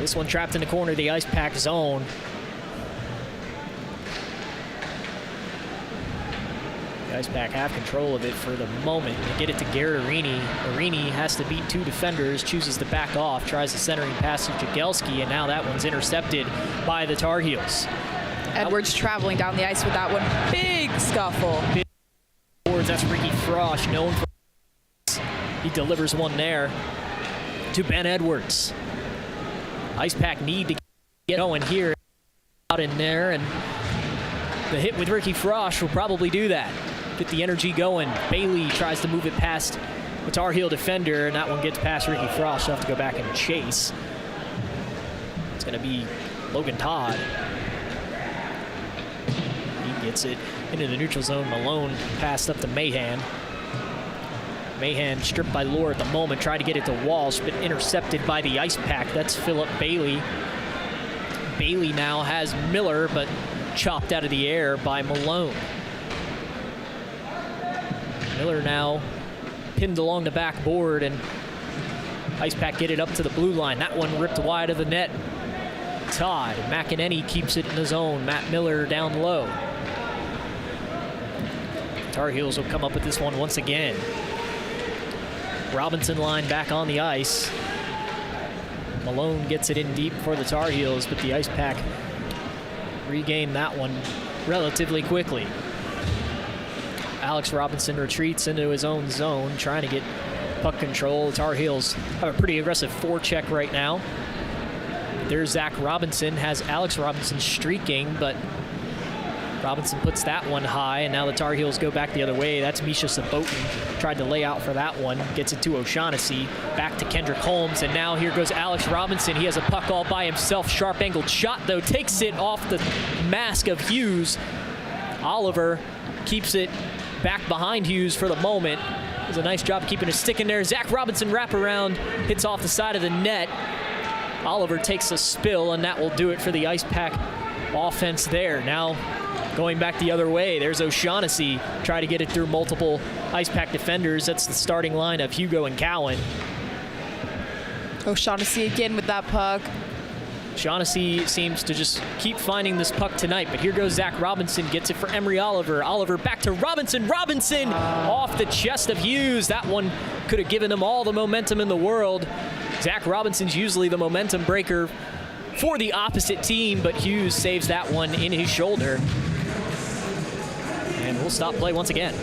This one trapped in the corner of the Ice Pack zone. The Ice Pack have control of it for the moment. They get it to Garrett Arini. Arini has to beat 2 defenders, chooses to back off, tries the centering pass to Jagielski, and now that one's intercepted by the Tar Heels. Edwards traveling down the ice with that one. Big scuffle. That's Ricky Frosch, known for. He delivers one there to Ben Edwards. Ice Pack need to get going here, out in there, and the hit with Ricky Frosch will probably do that. Get the energy going. Bailey tries to move it past the Tar Heel defender, and that one gets past Ricky Frosch. He'll have to go back and chase. It's going to be Logan Todd. He gets it into the neutral zone. Malone passed up to Mahan. Mahan stripped by Lohr at the moment, tried to get it to Walsh, but intercepted by the Ice Pack. That's Philip Bailey. Bailey now has Miller, but chopped out of the air by Malone. Miller now pinned along the backboard, and Ice Pack get it up to the blue line. That one ripped wide of the net. Todd McEnany keeps it in the zone. Matt Miller down low. Tar Heels will come up with this one once again. Robinson line back on the ice. Malone gets it in deep for the Tar Heels, but the Ice Pack regain that one relatively quickly. Alex Robinson retreats into his own zone, trying to get puck control. The Tar Heels have a pretty aggressive forecheck right now. There's Zach Robinson, has Alex Robinson streaking, but Robinson puts that one high, and now the Tar Heels go back the other way. That's Misha Sabotin. Tried to lay out for that one. Gets it to O'Shaughnessy. Back to Kendrick Holmes, and now here goes Alex Robinson. He has a puck all by himself. Sharp-angled shot, though. Takes it off the mask of Hughes. Oliver keeps it back behind Hughes for the moment. Does a nice job keeping a stick in there. Zach Robinson wraparound. Hits off the side of the net. Oliver takes a spill, and that will do it for the Ice Pack offense there. Now going back the other way, there's O'Shaughnessy. Try to get it through multiple Ice Pack defenders. That's the starting line of Hugo and Cowan. O'Shaughnessy again with that puck. Shaughnessy seems to just keep finding this puck tonight, but here goes Zach Robinson, gets it for Emery Oliver. Oliver back to Robinson. Robinson off the chest of Hughes. That one could have given them all the momentum in the world. Zach Robinson's usually the momentum breaker for the opposite team, but Hughes saves that one in his shoulder. And we'll stop play once again.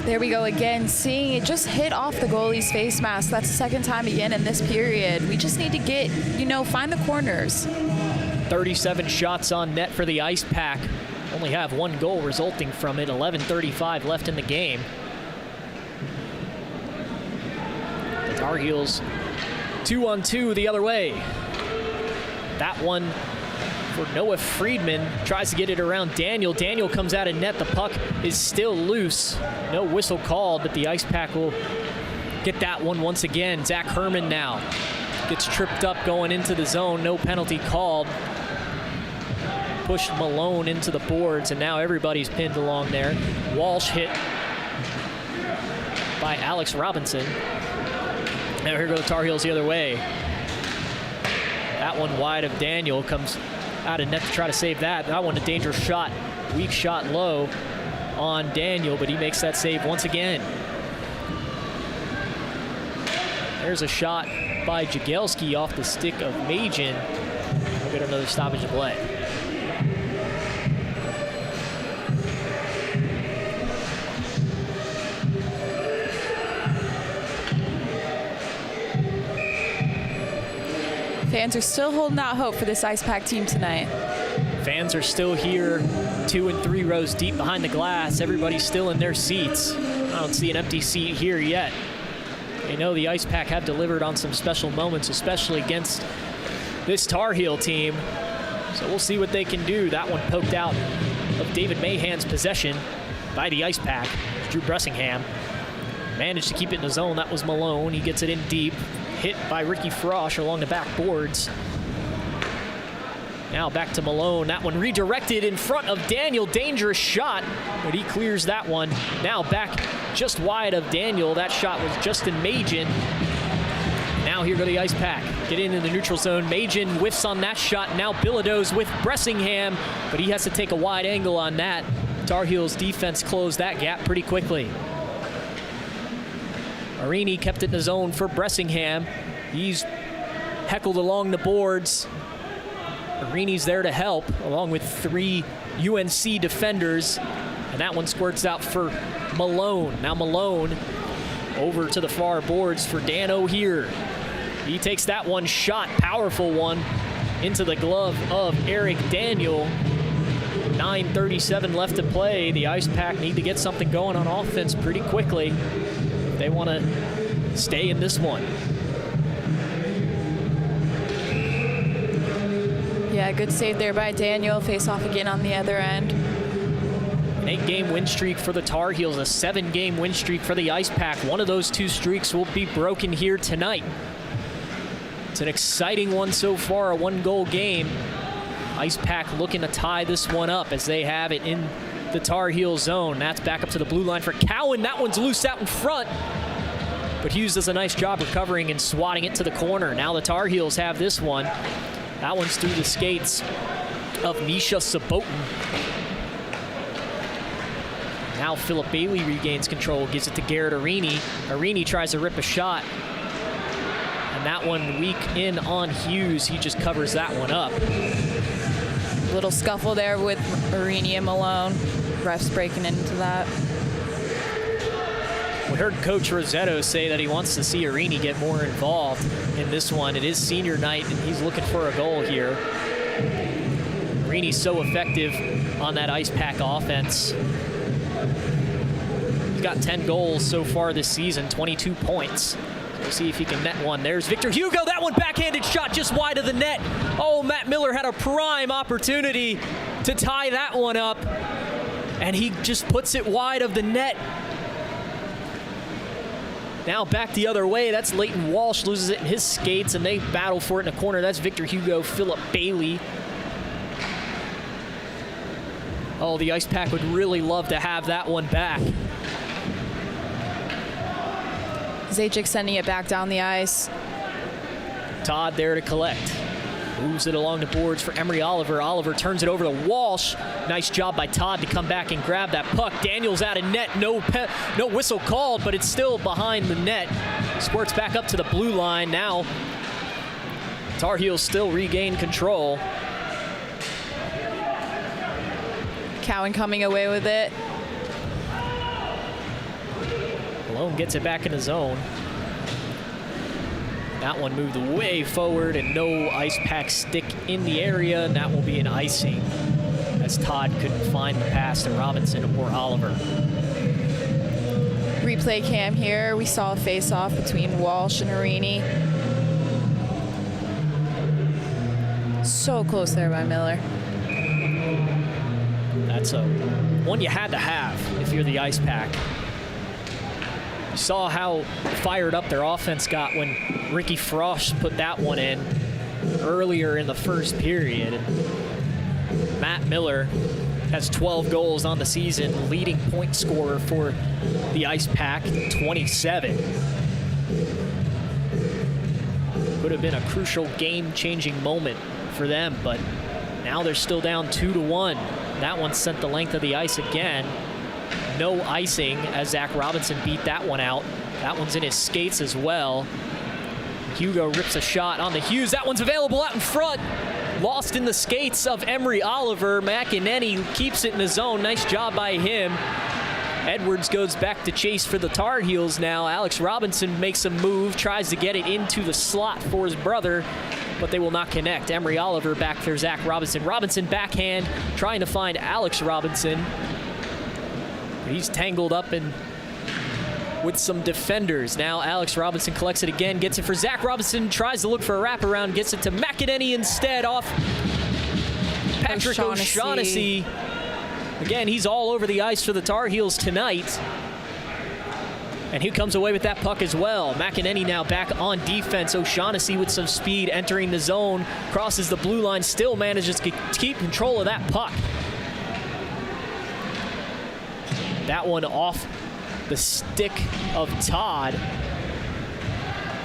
There we go again, seeing it just hit off the goalie's face mask. That's the second time again in this period. We just need to get, find the corners. 37 shots on net for the Ice Pack. Only have one goal resulting from it. 11:35 left in the game. The Tar Heels 2-on-2 the other way. That one for Noah Friedman. Tries to get it around Daniel. Daniel comes out of net. The puck is still loose. No whistle called, but the Ice Pack will get that one once again. Zach Herman now gets tripped up going into the zone. No penalty called. Pushed Malone into the boards, and now everybody's pinned along there. Walsh hit by Alex Robinson. Now here go the Tar Heels the other way. That one wide of Daniel, comes out of net to try to save that. That one a dangerous shot. Weak shot low on Daniel, but he makes that save once again. There's a shot by Jagielski off the stick of Majin. We'll get another stoppage of play. Fans are still holding out hope for this Ice Pack team tonight. Fans are still here, 2 and 3 rows deep behind the glass. Everybody's still in their seats. I don't see an empty seat here yet. You know the Ice Pack have delivered on some special moments, especially against this Tar Heel team. So we'll see what they can do. That one poked out of David Mahan's possession by the Ice Pack. Drew Bressingham managed to keep it in the zone. That was Malone. He gets it in deep. Hit by Ricky Frosch along the backboards. Now back to Malone. That one redirected in front of Daniel. Dangerous shot, but he clears that one. Now back just wide of Daniel. That shot was Justin Majin. Now here go the Ice Pack. Get into the neutral zone. Majin whiffs on that shot. Now Bilodeau's with Bressingham, but he has to take a wide angle on that. Tar Heels defense closed that gap pretty quickly. Arini kept it in the zone for Bressingham. He's heckled along the boards. Arini's there to help, along with 3 UNC defenders. And that one squirts out for Malone. Now Malone over to the far boards for Dan O'Hear. He takes that one shot, powerful one, into the glove of Eric Daniel. 9:37 left to play. The Ice Pack need to get something going on offense pretty quickly if they want to stay in this one. Yeah, good save there by Daniel. Face off again on the other end. An 8-game win streak for the Tar Heels, a 7-game win streak for the Ice Pack. One of those 2 streaks will be broken here tonight. It's an exciting one so far, a 1-goal game. Ice Pack looking to tie this one up as they have it in the Tar Heel zone. That's back up to the blue line for Cowan. That one's loose out in front, but Hughes does a nice job recovering and swatting it to the corner. Now the Tar Heels have this one. That one's through the skates of Nisha Sabotin. Now Philip Bailey regains control, gives it to Garrett Arini. Arini tries to rip a shot, and that one weak in on Hughes. He just covers that one up. Little scuffle there with Arini and Malone. Refs breaking into that. We heard Coach Rosetto say that he wants to see Arini get more involved in this one. It is senior night, and he's looking for a goal here. Arini's so effective on that Ice Pack offense. He's got 10 goals so far this season, 22 points. We'll see if he can net one. There's Victor Hugo. That one backhanded shot just wide of the net. Oh, Matt Miller had a prime opportunity to tie that one up, and he just puts it wide of the net. Now back the other way. That's Leighton Walsh, loses it in his skates, and they battle for it in the corner. That's Victor Hugo, Philip Bailey. Oh, the Ice Pack would really love to have that one back. Zajic sending it back down the ice. Todd there to collect. Moves it along the boards for Emery Oliver. Oliver turns it over to Walsh. Nice job by Todd to come back and grab that puck. Daniels out of net. No whistle called, but it's still behind the net. Squirts back up to the blue line. Now Tar Heels still regain control. Cowan coming away with it. Malone gets it back in the zone. That one moved way forward, and no Ice Pack stick in the area, and that will be an icing as Todd couldn't find the pass to Robinson or Oliver. Replay cam here. We saw a face-off between Walsh and Arini. So close there by Miller. That's a one you had to have if you're the Ice Pack. You saw how fired up their offense got when Ricky Frost put that one in earlier in the first period. And Matt Miller has 12 goals on the season, leading point scorer for the Ice Pack, 27. Could have been a crucial game-changing moment for them, but now they're still down 2-1. That one sent the length of the ice again. No icing as Zach Robinson beat that one out. That one's in his skates as well. Hugo rips a shot on the Hughes. That one's available out in front. Lost in the skates of Emery Oliver. McEnany keeps it in the zone. Nice job by him. Edwards goes back to chase for the Tar Heels now. Alex Robinson makes a move, tries to get it into the slot for his brother, but they will not connect. Emery Oliver back for Zach Robinson. Robinson backhand, trying to find Alex Robinson. He's tangled up with some defenders. Now Alex Robinson collects it again, gets it for Zach Robinson, tries to look for a wraparound, gets it to McEnany instead off Patrick O'Shaughnessy. Again, he's all over the ice for the Tar Heels tonight. And he comes away with that puck as well. McEnany now back on defense. O'Shaughnessy with some speed entering the zone, crosses the blue line, still manages to keep control of that puck. That one off the stick of Todd.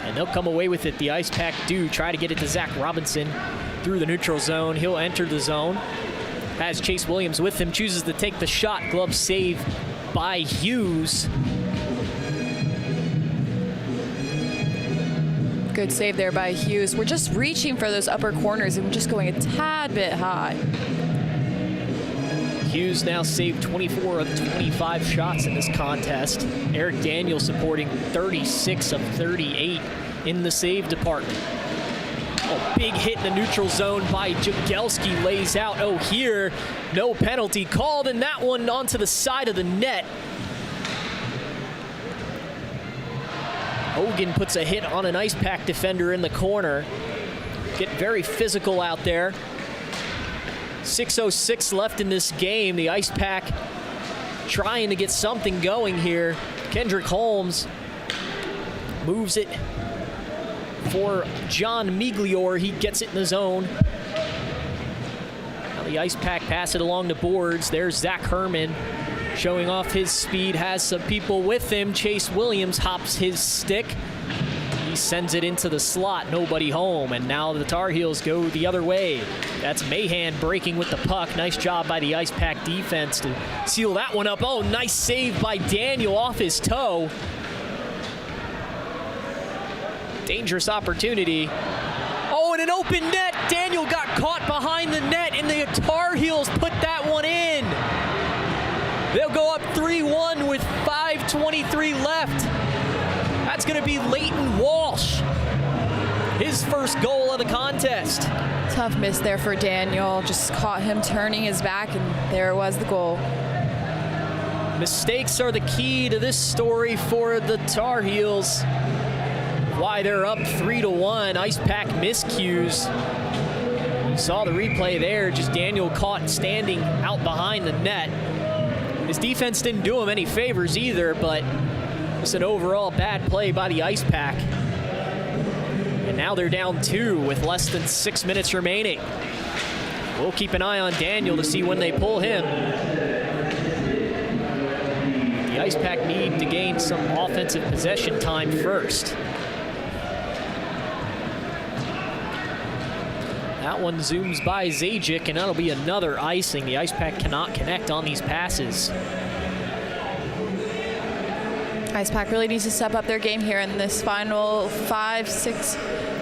And they'll come away with it. The Ice Pack do try to get it to Zach Robinson through the neutral zone. He'll enter the zone. Has Chase Williams with him, chooses to take the shot. Glove save by Hughes. Good save there by Hughes. We're just reaching for those upper corners and we're just going a tad bit high. Hughes now saved 24 of 25 shots in this contest. Eric Daniel supporting 36 of 38 in the save department. Oh, big hit in the neutral zone by Jagelski, lays out. Oh, here, no penalty called, and that one onto the side of the net. Hogan puts a hit on an Ice Pack defender in the corner. Get very physical out there. 6:06 left in this game. The Ice Pack trying to get something going here. Kendrick Holmes moves it for John Miglior. He gets it in the zone. Now the Ice Pack pass it along the boards. There's Zach Herman showing off his speed, has some people with him. Chase Williams hops his stick. He sends it into the slot, nobody home, and now the Tar Heels go the other way. That's Mahan breaking with the puck. Nice job by the Ice Pack defense to seal that one up. Oh, nice save by Daniel off his toe. Dangerous opportunity. Oh, and an open net. Daniel got caught behind the net, and the Tar Heels put that one in. They'll go up 3-1 with 5:23 left. That's going to be Leighton Walsh, his first goal of the contest. Tough miss there for Daniel. Just caught him turning his back, and there was the goal. Mistakes are the key to this story for the Tar Heels. Why they're up 3-1. Ice Pack miscues. You saw the replay there. Just Daniel caught standing out behind the net. His defense didn't do him any favors either, but it's an overall bad play by the Ice Pack. And now they're down 2 with less than 6 minutes remaining. We'll keep an eye on Daniel to see when they pull him. The Ice Pack need to gain some offensive possession time first. That one zooms by Zajic, and that'll be another icing. The Ice Pack cannot connect on these passes. Ice Pack really needs to step up their game here in this final 5-6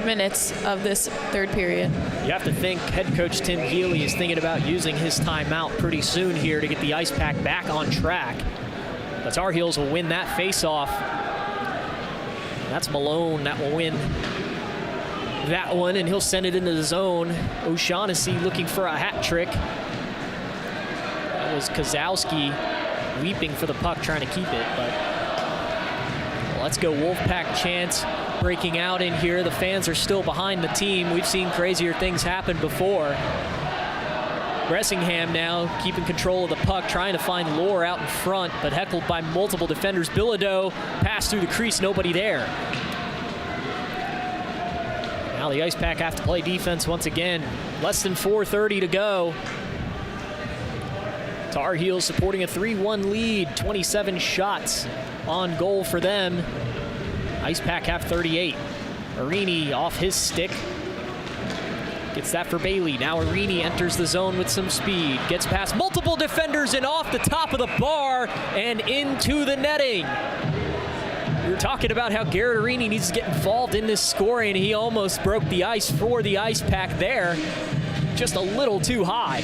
minutes of this third period. You have to think head coach Tim Healy is thinking about using his timeout pretty soon here to get the Ice Pack back on track. The Tar Heels will win that faceoff. That's Malone that will win that one, and he'll send it into the zone. O'Shaughnessy looking for a hat trick. That was Kozowski leaping for the puck, trying to keep it, but let's go Wolfpack chants breaking out in here. The fans are still behind the team. We've seen crazier things happen before. Bressingham now keeping control of the puck, trying to find Lohr out in front, but heckled by multiple defenders. Bilodeau passed through the crease, nobody there. Now the Ice Pack have to play defense once again. Less than 4:30 to go. Tar Heels supporting a 3-1 lead, 27 shots on goal for them. Ice Pack have 38. Arini off his stick. Gets that for Bailey. Now Arini enters the zone with some speed. Gets past multiple defenders and off the top of the bar and into the netting. We were talking about how Garrett Arini needs to get involved in this scoring. He almost broke the ice for the Ice Pack there. Just a little too high.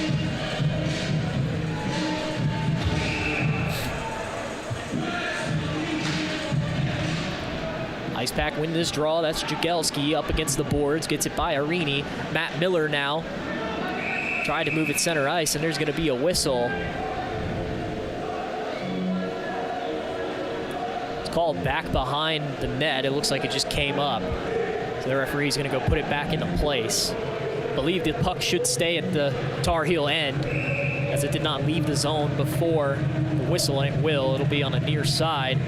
Ice Pack win this draw. That's Jagelski up against the boards. Gets it by Arini. Matt Miller now tried to move it center ice, and there's going to be a whistle. It's called back behind the net. It looks like it just came up. So the referee's going to go put it back into place. I believe the puck should stay at the Tar Heel end, as it did not leave the zone before the whistle, and it will. It'll be on the near side.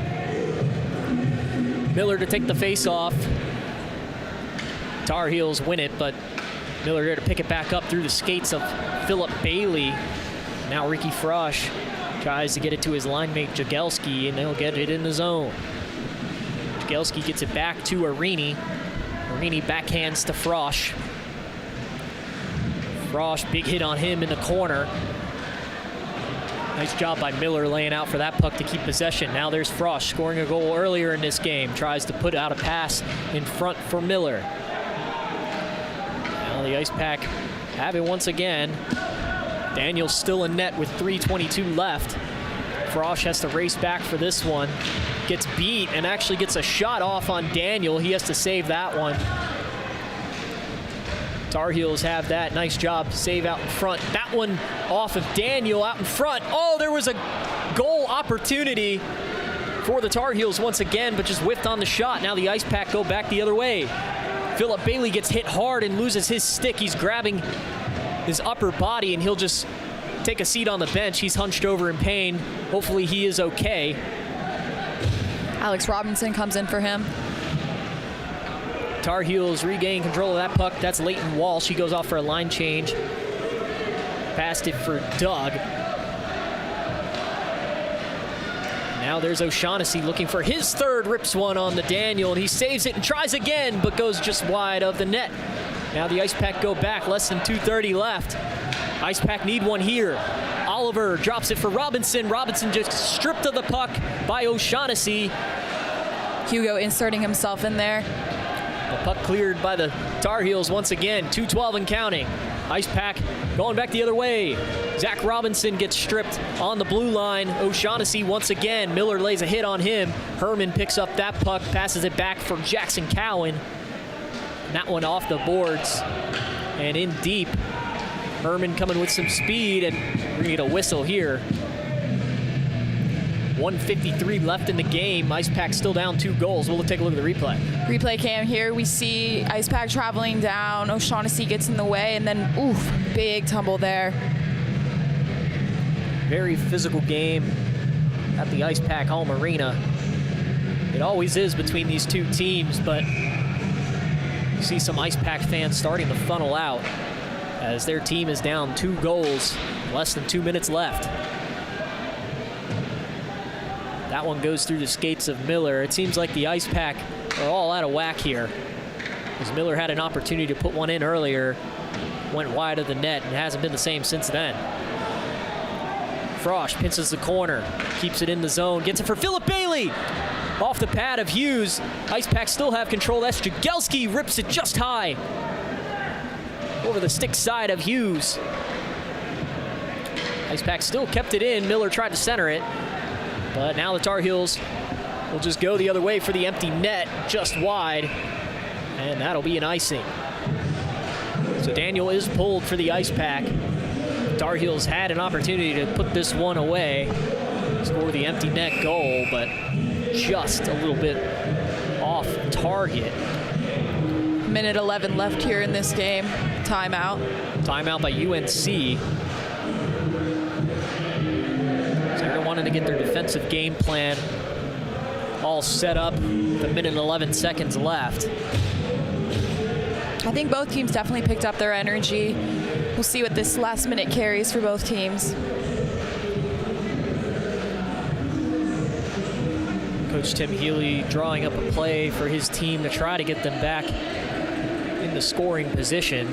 Miller to take the face-off. Tar Heels win it, but Miller here to pick it back up through the skates of Philip Bailey. Now Ricky Frosch Tries to get it to his line mate Jagelski, and they'll get it in the zone. Jagelski gets it back to Arini. Arini backhands to Frosch. Frosch, big hit on him in the corner. Nice job by Miller laying out for that puck to keep possession. Now there's Frosch scoring a goal earlier in this game. Tries to put out a pass in front for Miller. Now the Ice Pack have it once again. Daniel's still in net with 3:22 left. Frosch has to race back for this one. Gets beat and actually gets a shot off on Daniel. He has to save that one. Tar Heels have that. Nice job. Save out in front. That one off of Daniel out in front. Oh, there was a goal opportunity for the Tar Heels once again, but just whiffed on the shot. Now the Ice Pack go back the other way. Philip Bailey gets hit hard and loses his stick. He's grabbing his upper body, and he'll just take a seat on the bench. He's hunched over in pain. Hopefully he is okay. Alex Robinson comes in for him. Tar Heels regain control of that puck. That's Leighton Walsh. He goes off for a line change. Passed it for Doug. Now there's O'Shaughnessy looking for his third. Rips one on the Daniel, and he saves it and tries again, but goes just wide of the net. Now the Ice Pack go back. Less than 2:30 left. Ice Pack need one here. Oliver drops it for Robinson. Robinson just stripped of the puck by O'Shaughnessy. Hugo inserting himself in there. The puck cleared by the Tar Heels once again. 2:12 and counting. Ice Pack going back the other way. Zach Robinson gets stripped on the blue line. O'Shaughnessy once again. Miller lays a hit on him. Herman picks up that puck, passes it back for Jackson Cowan. That one off the boards and in deep. Herman coming with some speed, and we're gonna get a whistle here. 1:53 left in the game. Ice Pack still down 2 goals. We'll take a look at the replay. Replay cam here. We see Ice Pack traveling down. O'Shaughnessy gets in the way, and then, oof, big tumble there. Very physical game at the Ice Pack home arena. It always is between these two teams, but you see some Ice Pack fans starting to funnel out as their team is down 2 goals, less than 2 minutes left. That one goes through the skates of Miller. It seems like the Ice Pack are all out of whack here, as Miller had an opportunity to put one in earlier, went wide of the net, and hasn't been the same since then. Frosch pinches the corner, keeps it in the zone, gets it for Philip Bailey. Off the pad of Hughes. Ice Pack still have control. That's Jagelski, rips it just high over the stick side of Hughes. Ice Pack still kept it in. Miller tried to center it, but now the Tar Heels will just go the other way for the empty net, just wide, and that'll be an icing. So Daniel is pulled for the Ice Pack. Tar Heels had an opportunity to put this one away, score the empty net goal, but just a little bit off target. Minute 11 left here in this game. Timeout. Timeout by UNC. So they're wanting to get their defensive game plan all set up. The minute and 11 seconds left. I think both teams definitely picked up their energy. We'll see what this last minute carries for both teams. Coach Tim Healy drawing up a play for his team to try to get them back in the scoring position.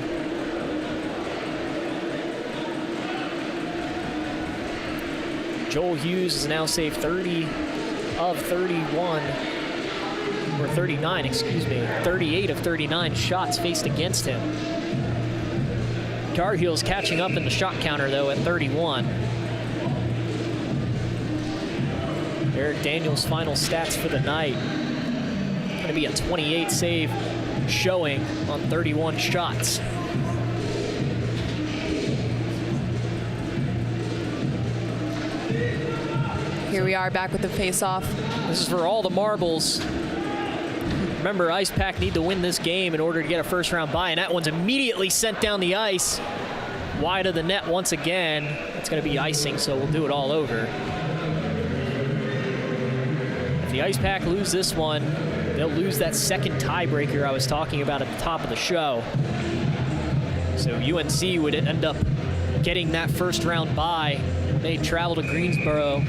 Joel Hughes has now saved 30 of 31, or 39, excuse me, 38 of 39 shots faced against him. Tar Heels catching up in the shot counter, though, at 31. Eric Daniels' final stats for the night. Going to be a 28 save showing on 31 shots. Here we are back with the face-off. This is for all the marbles. Remember, Ice Pack need to win this game in order to get a first-round bye, and that one's immediately sent down the ice. Wide of the net once again. It's going to be icing, so we'll do it all over. If the Ice Pack lose this one, they'll lose that second tiebreaker I was talking about at the top of the show. So UNC would end up getting that first-round bye They travel to Greensboro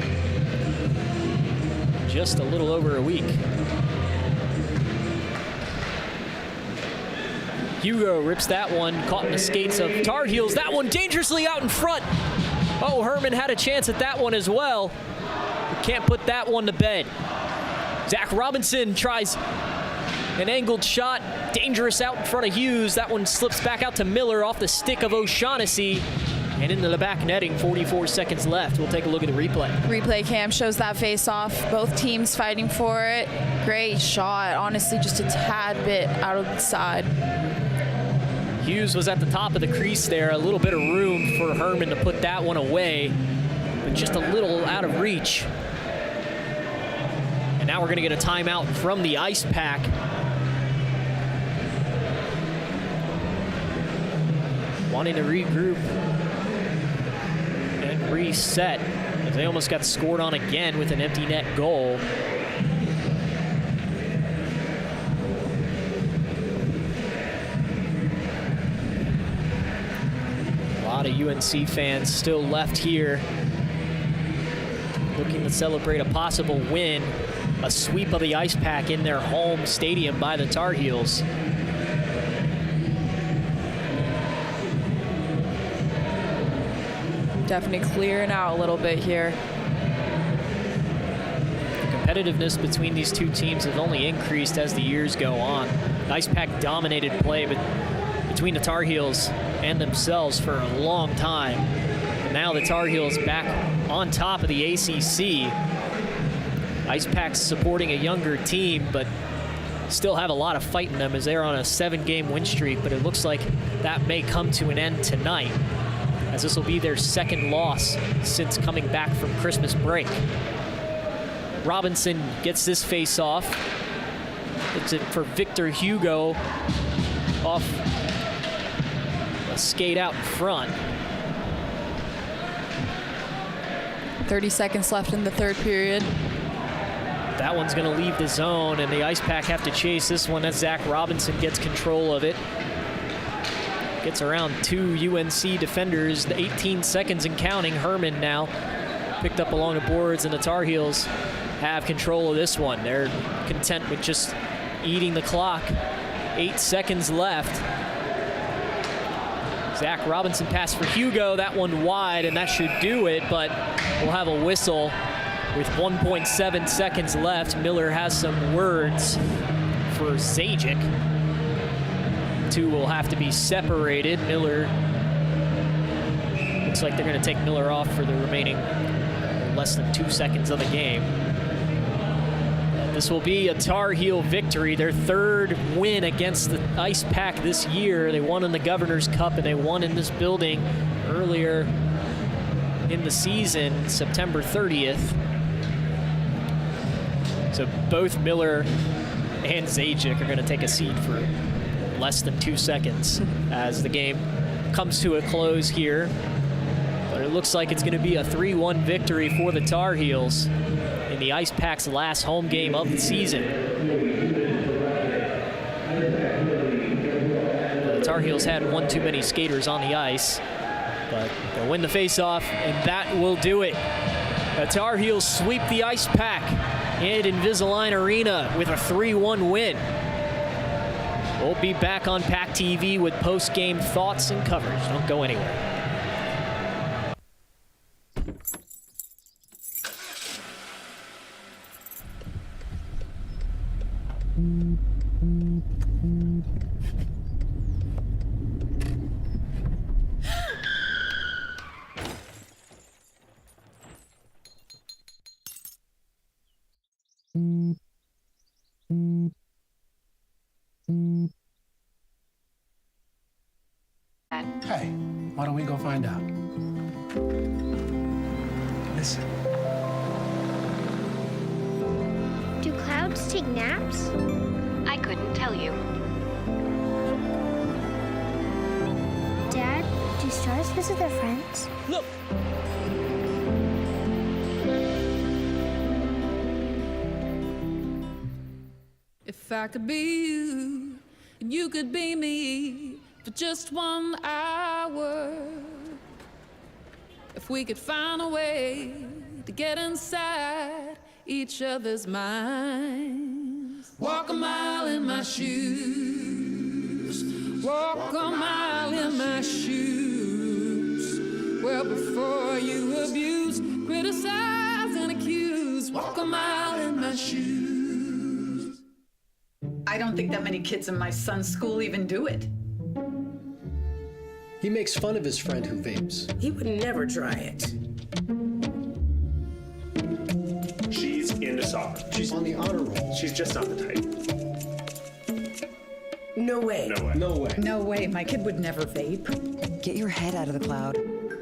just a little over a week. Hugo rips that one, caught in the skates of Tar Heels. That one dangerously out in front. Oh, Herman had a chance at that one as well. Can't put that one to bed. Zach Robinson tries an angled shot, dangerous out in front of Hughes. That one slips back out to Miller off the stick of O'Shaughnessy. And into the back netting, 44 seconds left. We'll take a look at the replay. Replay cam shows that face-off. Both teams fighting for it. Great shot. Honestly, just a tad bit out of the side. Hughes was at the top of the crease there. A little bit of room for Herman to put that one away, but just a little out of reach. And now we're going to get a timeout from the Ice Pack. Wanting to regroup and reset, as they almost got scored on again with an empty net goal. A lot of UNC fans still left here, looking to celebrate a possible win, a sweep of the Ice Pack in their home stadium by the Tar Heels. Definitely clearing out a little bit here. The competitiveness between these two teams has only increased as the years go on. The Ice Pack dominated play between the Tar Heels and themselves for a long time. And now the Tar Heels back on top of the ACC. Ice Pack's supporting a younger team, but still have a lot of fight in them as they're on a 7-game win streak, but it looks like that may come to an end tonight, as this will be their second loss since coming back from Christmas break. Robinson gets this face-off. It's it for Victor Hugo off a skate out in front. 30 seconds left in the third period. That one's going to leave the zone, and the Ice Pack have to chase this one as Zach Robinson gets control of it. Gets around 2 UNC defenders, the 18 seconds and counting. Herman now picked up along the boards, and the Tar Heels have control of this one. They're content with just eating the clock. 8 seconds left. Zach Robinson pass for Hugo, that one wide, and that should do it, but we'll have a whistle with 1.7 seconds left. Miller has some words for Zajic. Two will have to be separated. Miller, looks like they're going to take Miller off for the remaining less than 2 seconds of the game. This will be a Tar Heel victory, their third win against the Ice Pack this year. They won in the Governor's Cup, and they won in this building earlier in the season, September 30th. So both Miller and Zajic are going to take a seat for less than 2 seconds as the game comes to a close here. But it looks like it's going to be a 3-1 victory for the Tar Heels in the Ice Pack's last home game of the season. The Tar Heels had one too many skaters on the ice, but they'll win the face-off, and that will do it. The Tar Heels sweep the Ice Pack in Invisalign Arena with a 3-1 win. We'll be back on PackTV with post-game thoughts and coverage. Don't go anywhere. Hey, why don't we go find out? Listen. Do clouds take naps? I couldn't tell you. Dad, do stars visit their friends? Look! If I could be you, and you could be me for just 1 hour. If If we could find a way to get inside each other's minds. Walk a mile in my shoes. Walk a mile in my shoes. Well, before you abuse, criticize, and accuse. Walk a mile in my shoes. I don't think that many kids in my son's school even do it. He makes fun of his friend who vapes. He would never try it. She's into soccer. She's on the honor roll. She's just not the type. No way. No way. No way. No way, my kid would never vape. Get your head out of the cloud.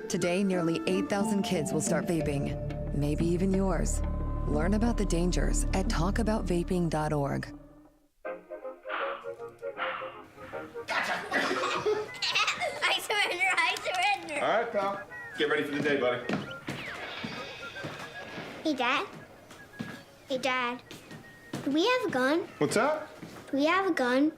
Today, nearly 8,000 kids will start vaping. Maybe even yours. Learn about the dangers at talkaboutvaping.org. I surrender, I surrender. All right, pal. Get ready for the day, buddy. Hey, Dad. Hey, Dad. Do we have a gun? What's up? Do we have a gun?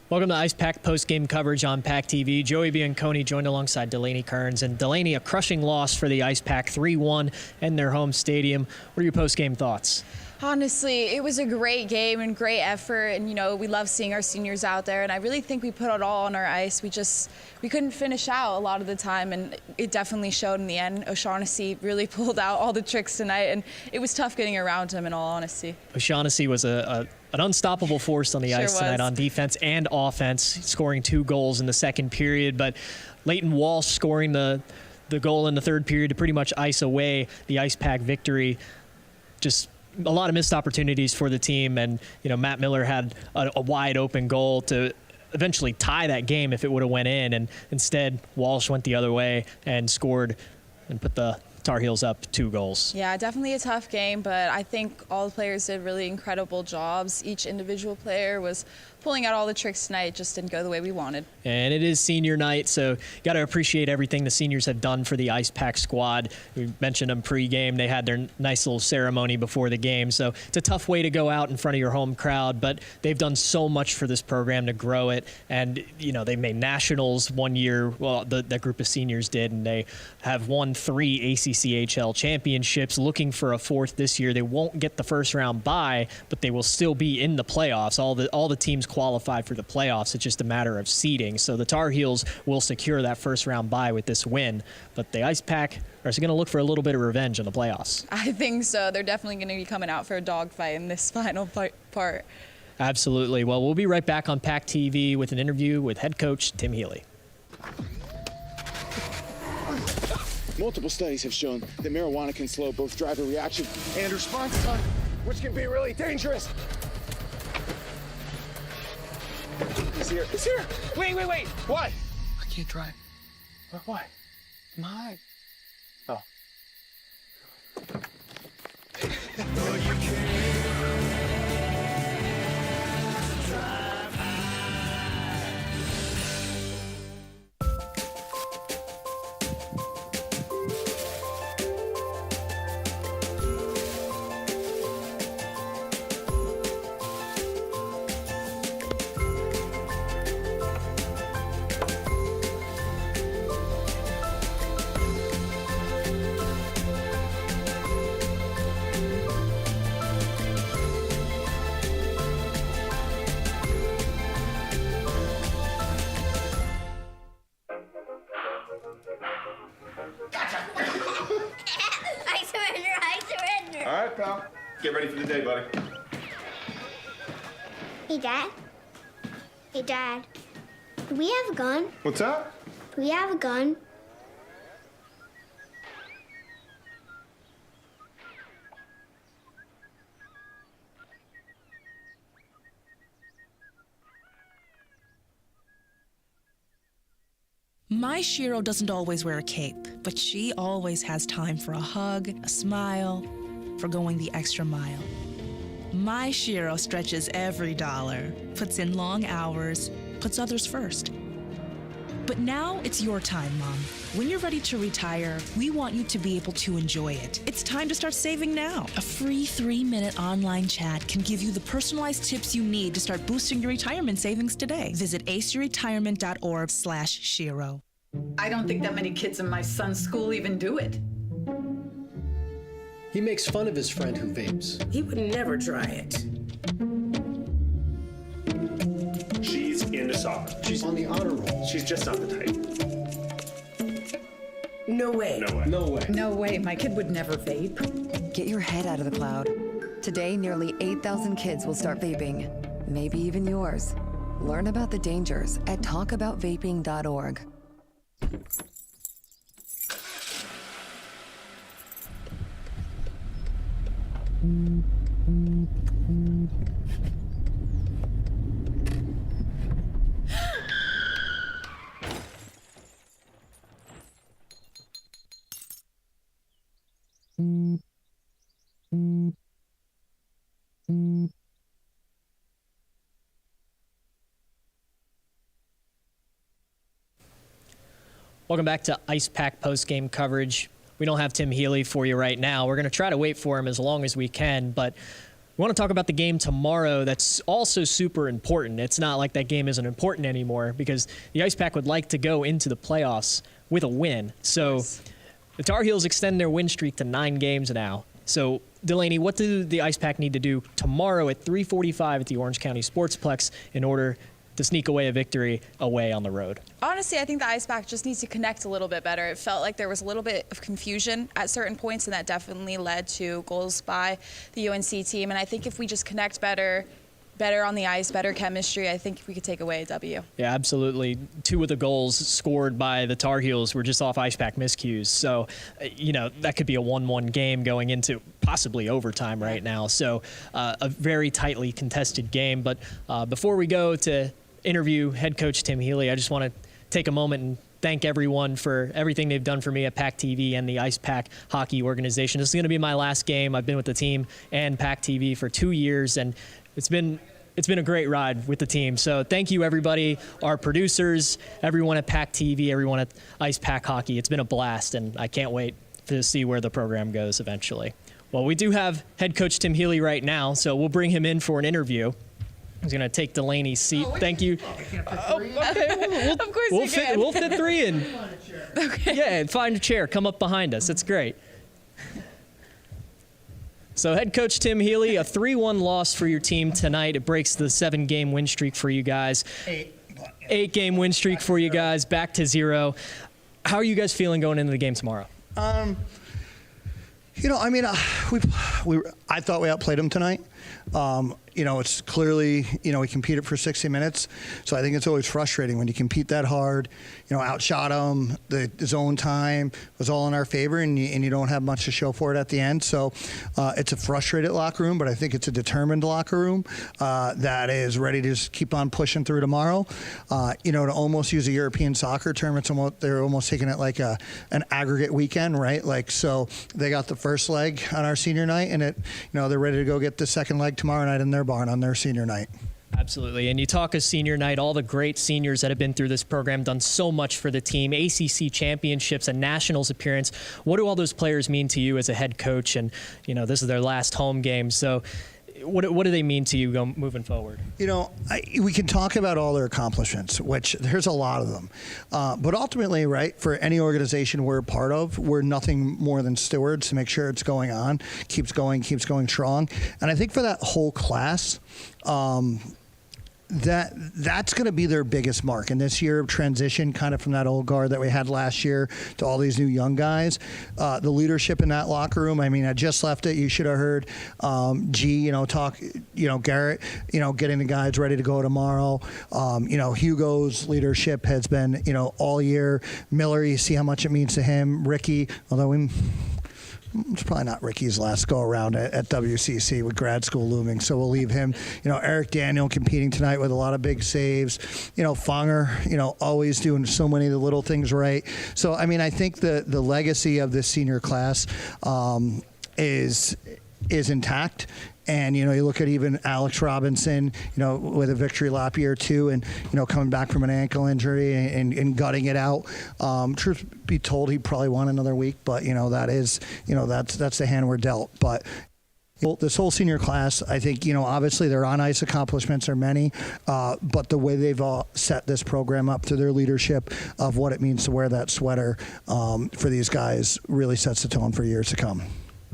Welcome to Ice Pack post-game coverage on PackTV. Joey Bianconi joined alongside Delaney Kearns. And Delaney, a crushing loss for the Ice Pack, 3-1 in their home stadium. What are your post-game thoughts? Honestly, it was a great game and great effort, and we love seeing our seniors out there, and I really think we put it all on our ice. We couldn't finish out a lot of the time, and it definitely showed in the end. O'Shaughnessy really pulled out all the tricks tonight, and it was tough getting around him, in all honesty. O'Shaughnessy was an unstoppable force on the ice tonight on defense and offense, scoring 2 goals in the second period, but Leighton Walsh scoring the goal in the third period to pretty much ice away the Ice Pack victory. Just a lot of missed opportunities for the team, and Matt Miller had a wide open goal to eventually tie that game if it would have went in, and instead Walsh went the other way and scored and put the Tar Heels up 2 goals. Yeah, definitely a tough game, but I think all the players did really incredible jobs. Each individual player was pulling out all the tricks tonight. It just didn't go the way we wanted. And it is senior night, so got to appreciate everything the seniors have done for the Ice Pack squad. We mentioned them pre-game. They had their nice little ceremony before the game, so it's a tough way to go out in front of your home crowd, but they've done so much for this program to grow it. And, they made nationals one year. Well, that group of seniors did, and they have won 3 ACCHL championships, looking for a 4th this year. They won't get the first round bye, but they will still be in the playoffs. All the teams qualified for the playoffs. It's just a matter of seeding. So the Tar Heels will secure that first round bye with this win, but the Ice Pack are going to look for a little bit of revenge in the playoffs. I think so. They're definitely going to be coming out for a dogfight in this final part. Absolutely. Well, we'll be right back on PackTV with an interview with head coach Tim Healy. Multiple studies have shown that marijuana can slow both driver reaction and response time, which can be really dangerous. He's here. He's here. Wait. What? I can't drive. Why? I'm high. Oh. All right, pal. Get ready for the day, buddy. Hey, Dad. Hey, Dad. Do we have a gun? What's up? Do we have a gun? My Shiro doesn't always wear a cape, but she always has time for a hug, a smile, for going the extra mile. My Shiro stretches every dollar, puts in long hours, puts others first. But now it's your time, Mom. When you're ready to retire, we want you to be able to enjoy it. It's time to start saving now. A free 3-minute online chat can give you the personalized tips you need to start boosting your retirement savings today. Visit aceyourretirement.org/Shiro. I don't think that many kids in my son's school even do it. He makes fun of his friend who vapes. He would never try it. She's into soccer. She's on the honor roll. She's just not the type. No way. No way. No way. No way, my kid would never vape. Get your head out of the cloud. Today, nearly 8,000 kids will start vaping, maybe even yours. Learn about the dangers at talkaboutvaping.org. Welcome back to Ice Pack post-game coverage. We don't have Tim Healy for you right now. We're going to try to wait for him as long as we can, but we want to talk about the game tomorrow that's also super important. It's not like that game isn't important anymore because the Ice Pack would like to go into the playoffs with a win. So the Tar Heels extend their win streak to 9 games now. So, Delaney, what do the Ice Pack need to do tomorrow at 3:45 at the Orange County Sportsplex in order to sneak away a victory away on the road? Honestly, I think the Ice Pack just needs to connect a little bit better. It felt like there was a little bit of confusion at certain points, and that definitely led to goals by the UNC team. And I think if we just connect better on the ice, better chemistry, I think we could take away a W. Yeah, absolutely. 2 of the goals scored by the Tar Heels were just off Ice Pack miscues. So, that could be a 1-1 game going into possibly overtime right now. So, a very tightly contested game. But before we go to interview head coach Tim Healy, I just want to take a moment and thank everyone for everything they've done for me at PackTV and the Ice Pack Hockey Organization. This is going to be my last game. I've been with the team and PackTV for 2 years, and it's been a great ride with the team. So thank you, everybody, our producers, everyone at PackTV, everyone at Ice Pack Hockey. It's been a blast, and I can't wait to see where the program goes eventually. Well, we do have head coach Tim Healy right now, so we'll bring him in for an interview. He's going to take Delaney's seat. Thank you. Okay. Of course you can. We'll fit 3 in. Okay. Yeah, find a chair. Come up behind us. It's great. So head coach Tim Healy, a 3-1 loss for your team tonight. It breaks the 7-game win streak for you guys. 8-game win streak for you guys, back to 0. How are you guys feeling going into the game tomorrow? I thought we outplayed them tonight. It's clearly, we competed for 60 minutes. So I think it's always frustrating when you compete that hard, outshot them, the zone time was all in our favor, and you don't have much to show for it at the end. So it's a frustrated locker room, but I think it's a determined locker room that is ready to just keep on pushing through tomorrow. To almost use a European soccer term, they're almost taking it like an aggregate weekend, right? So they got the first leg on our senior night, and they're ready to go get the second leg tomorrow night in their barn on their senior night. Absolutely. And you talk of senior night, all the great seniors that have been through this program, done so much for the team, ACC championships, a nationals appearance. What do all those players mean to you as a head coach? And, this is their last home game. So what do they mean to you moving forward? We can talk about all their accomplishments, which there's a lot of them. But ultimately, right, for any organization we're a part of, we're nothing more than stewards to make sure it's going on, keeps going strong. And I think for that whole class, that's going to be their biggest mark. And this year, transition kind of from that old guard that we had last year to all these new young guys. The leadership in that locker room. I mean, I just left it. You should have heard G, talk, Garrett, getting the guys ready to go tomorrow. Hugo's leadership has been, all year. Miller, you see how much it means to him. Ricky, although it's probably not Ricky's last go around at WCC with grad school looming. So we'll leave him. Eric Daniel competing tonight with a lot of big saves. Fonger, always doing so many of the little things right. So, I think the legacy of this senior class is intact. And, you look at even Alex Robinson, with a victory lap year 2 and, coming back from an ankle injury and gutting it out. Truth be told, he probably won another week, but, that is, that's the hand we're dealt. But this whole senior class, I think, obviously their on-ice accomplishments are many, but the way they've all set this program up through their leadership of what it means to wear that sweater for these guys really sets the tone for years to come.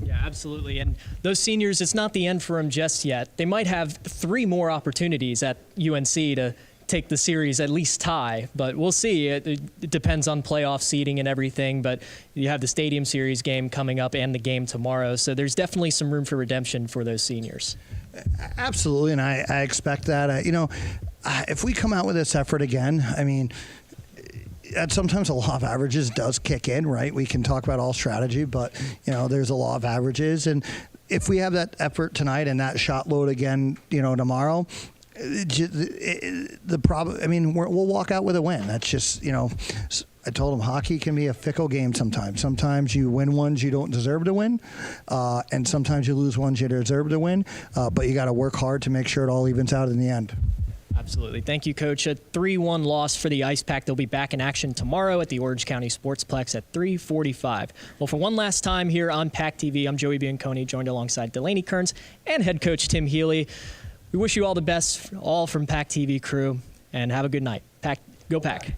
Yeah, absolutely. And those seniors, it's not the end for them just yet. They might have 3 more opportunities at UNC to take the series at least tie, but we'll see. It depends on playoff seeding and everything, but you have the Stadium Series game coming up and the game tomorrow, so there's definitely some room for redemption for those seniors. Absolutely, and I expect that. If we come out with this effort again, sometimes the law of averages does kick in, right? We can talk about all strategy, but, there's a law of averages. And if we have that effort tonight and that shot load again, tomorrow, the problem, we'll walk out with a win. That's just, I told him hockey can be a fickle game sometimes. Sometimes you win ones you don't deserve to win, and sometimes you lose ones you deserve to win, but you got to work hard to make sure it all evens out in the end. Absolutely. Thank you, Coach. A 3-1 loss for the Ice Pack. They'll be back in action tomorrow at the Orange County Sportsplex at 3:45. Well, for one last time here on PackTV, I'm Joey Bianconi, joined alongside Delaney Kearns and head coach Tim Healy. We wish you all the best, all from PackTV crew, and have a good night. Go Pack.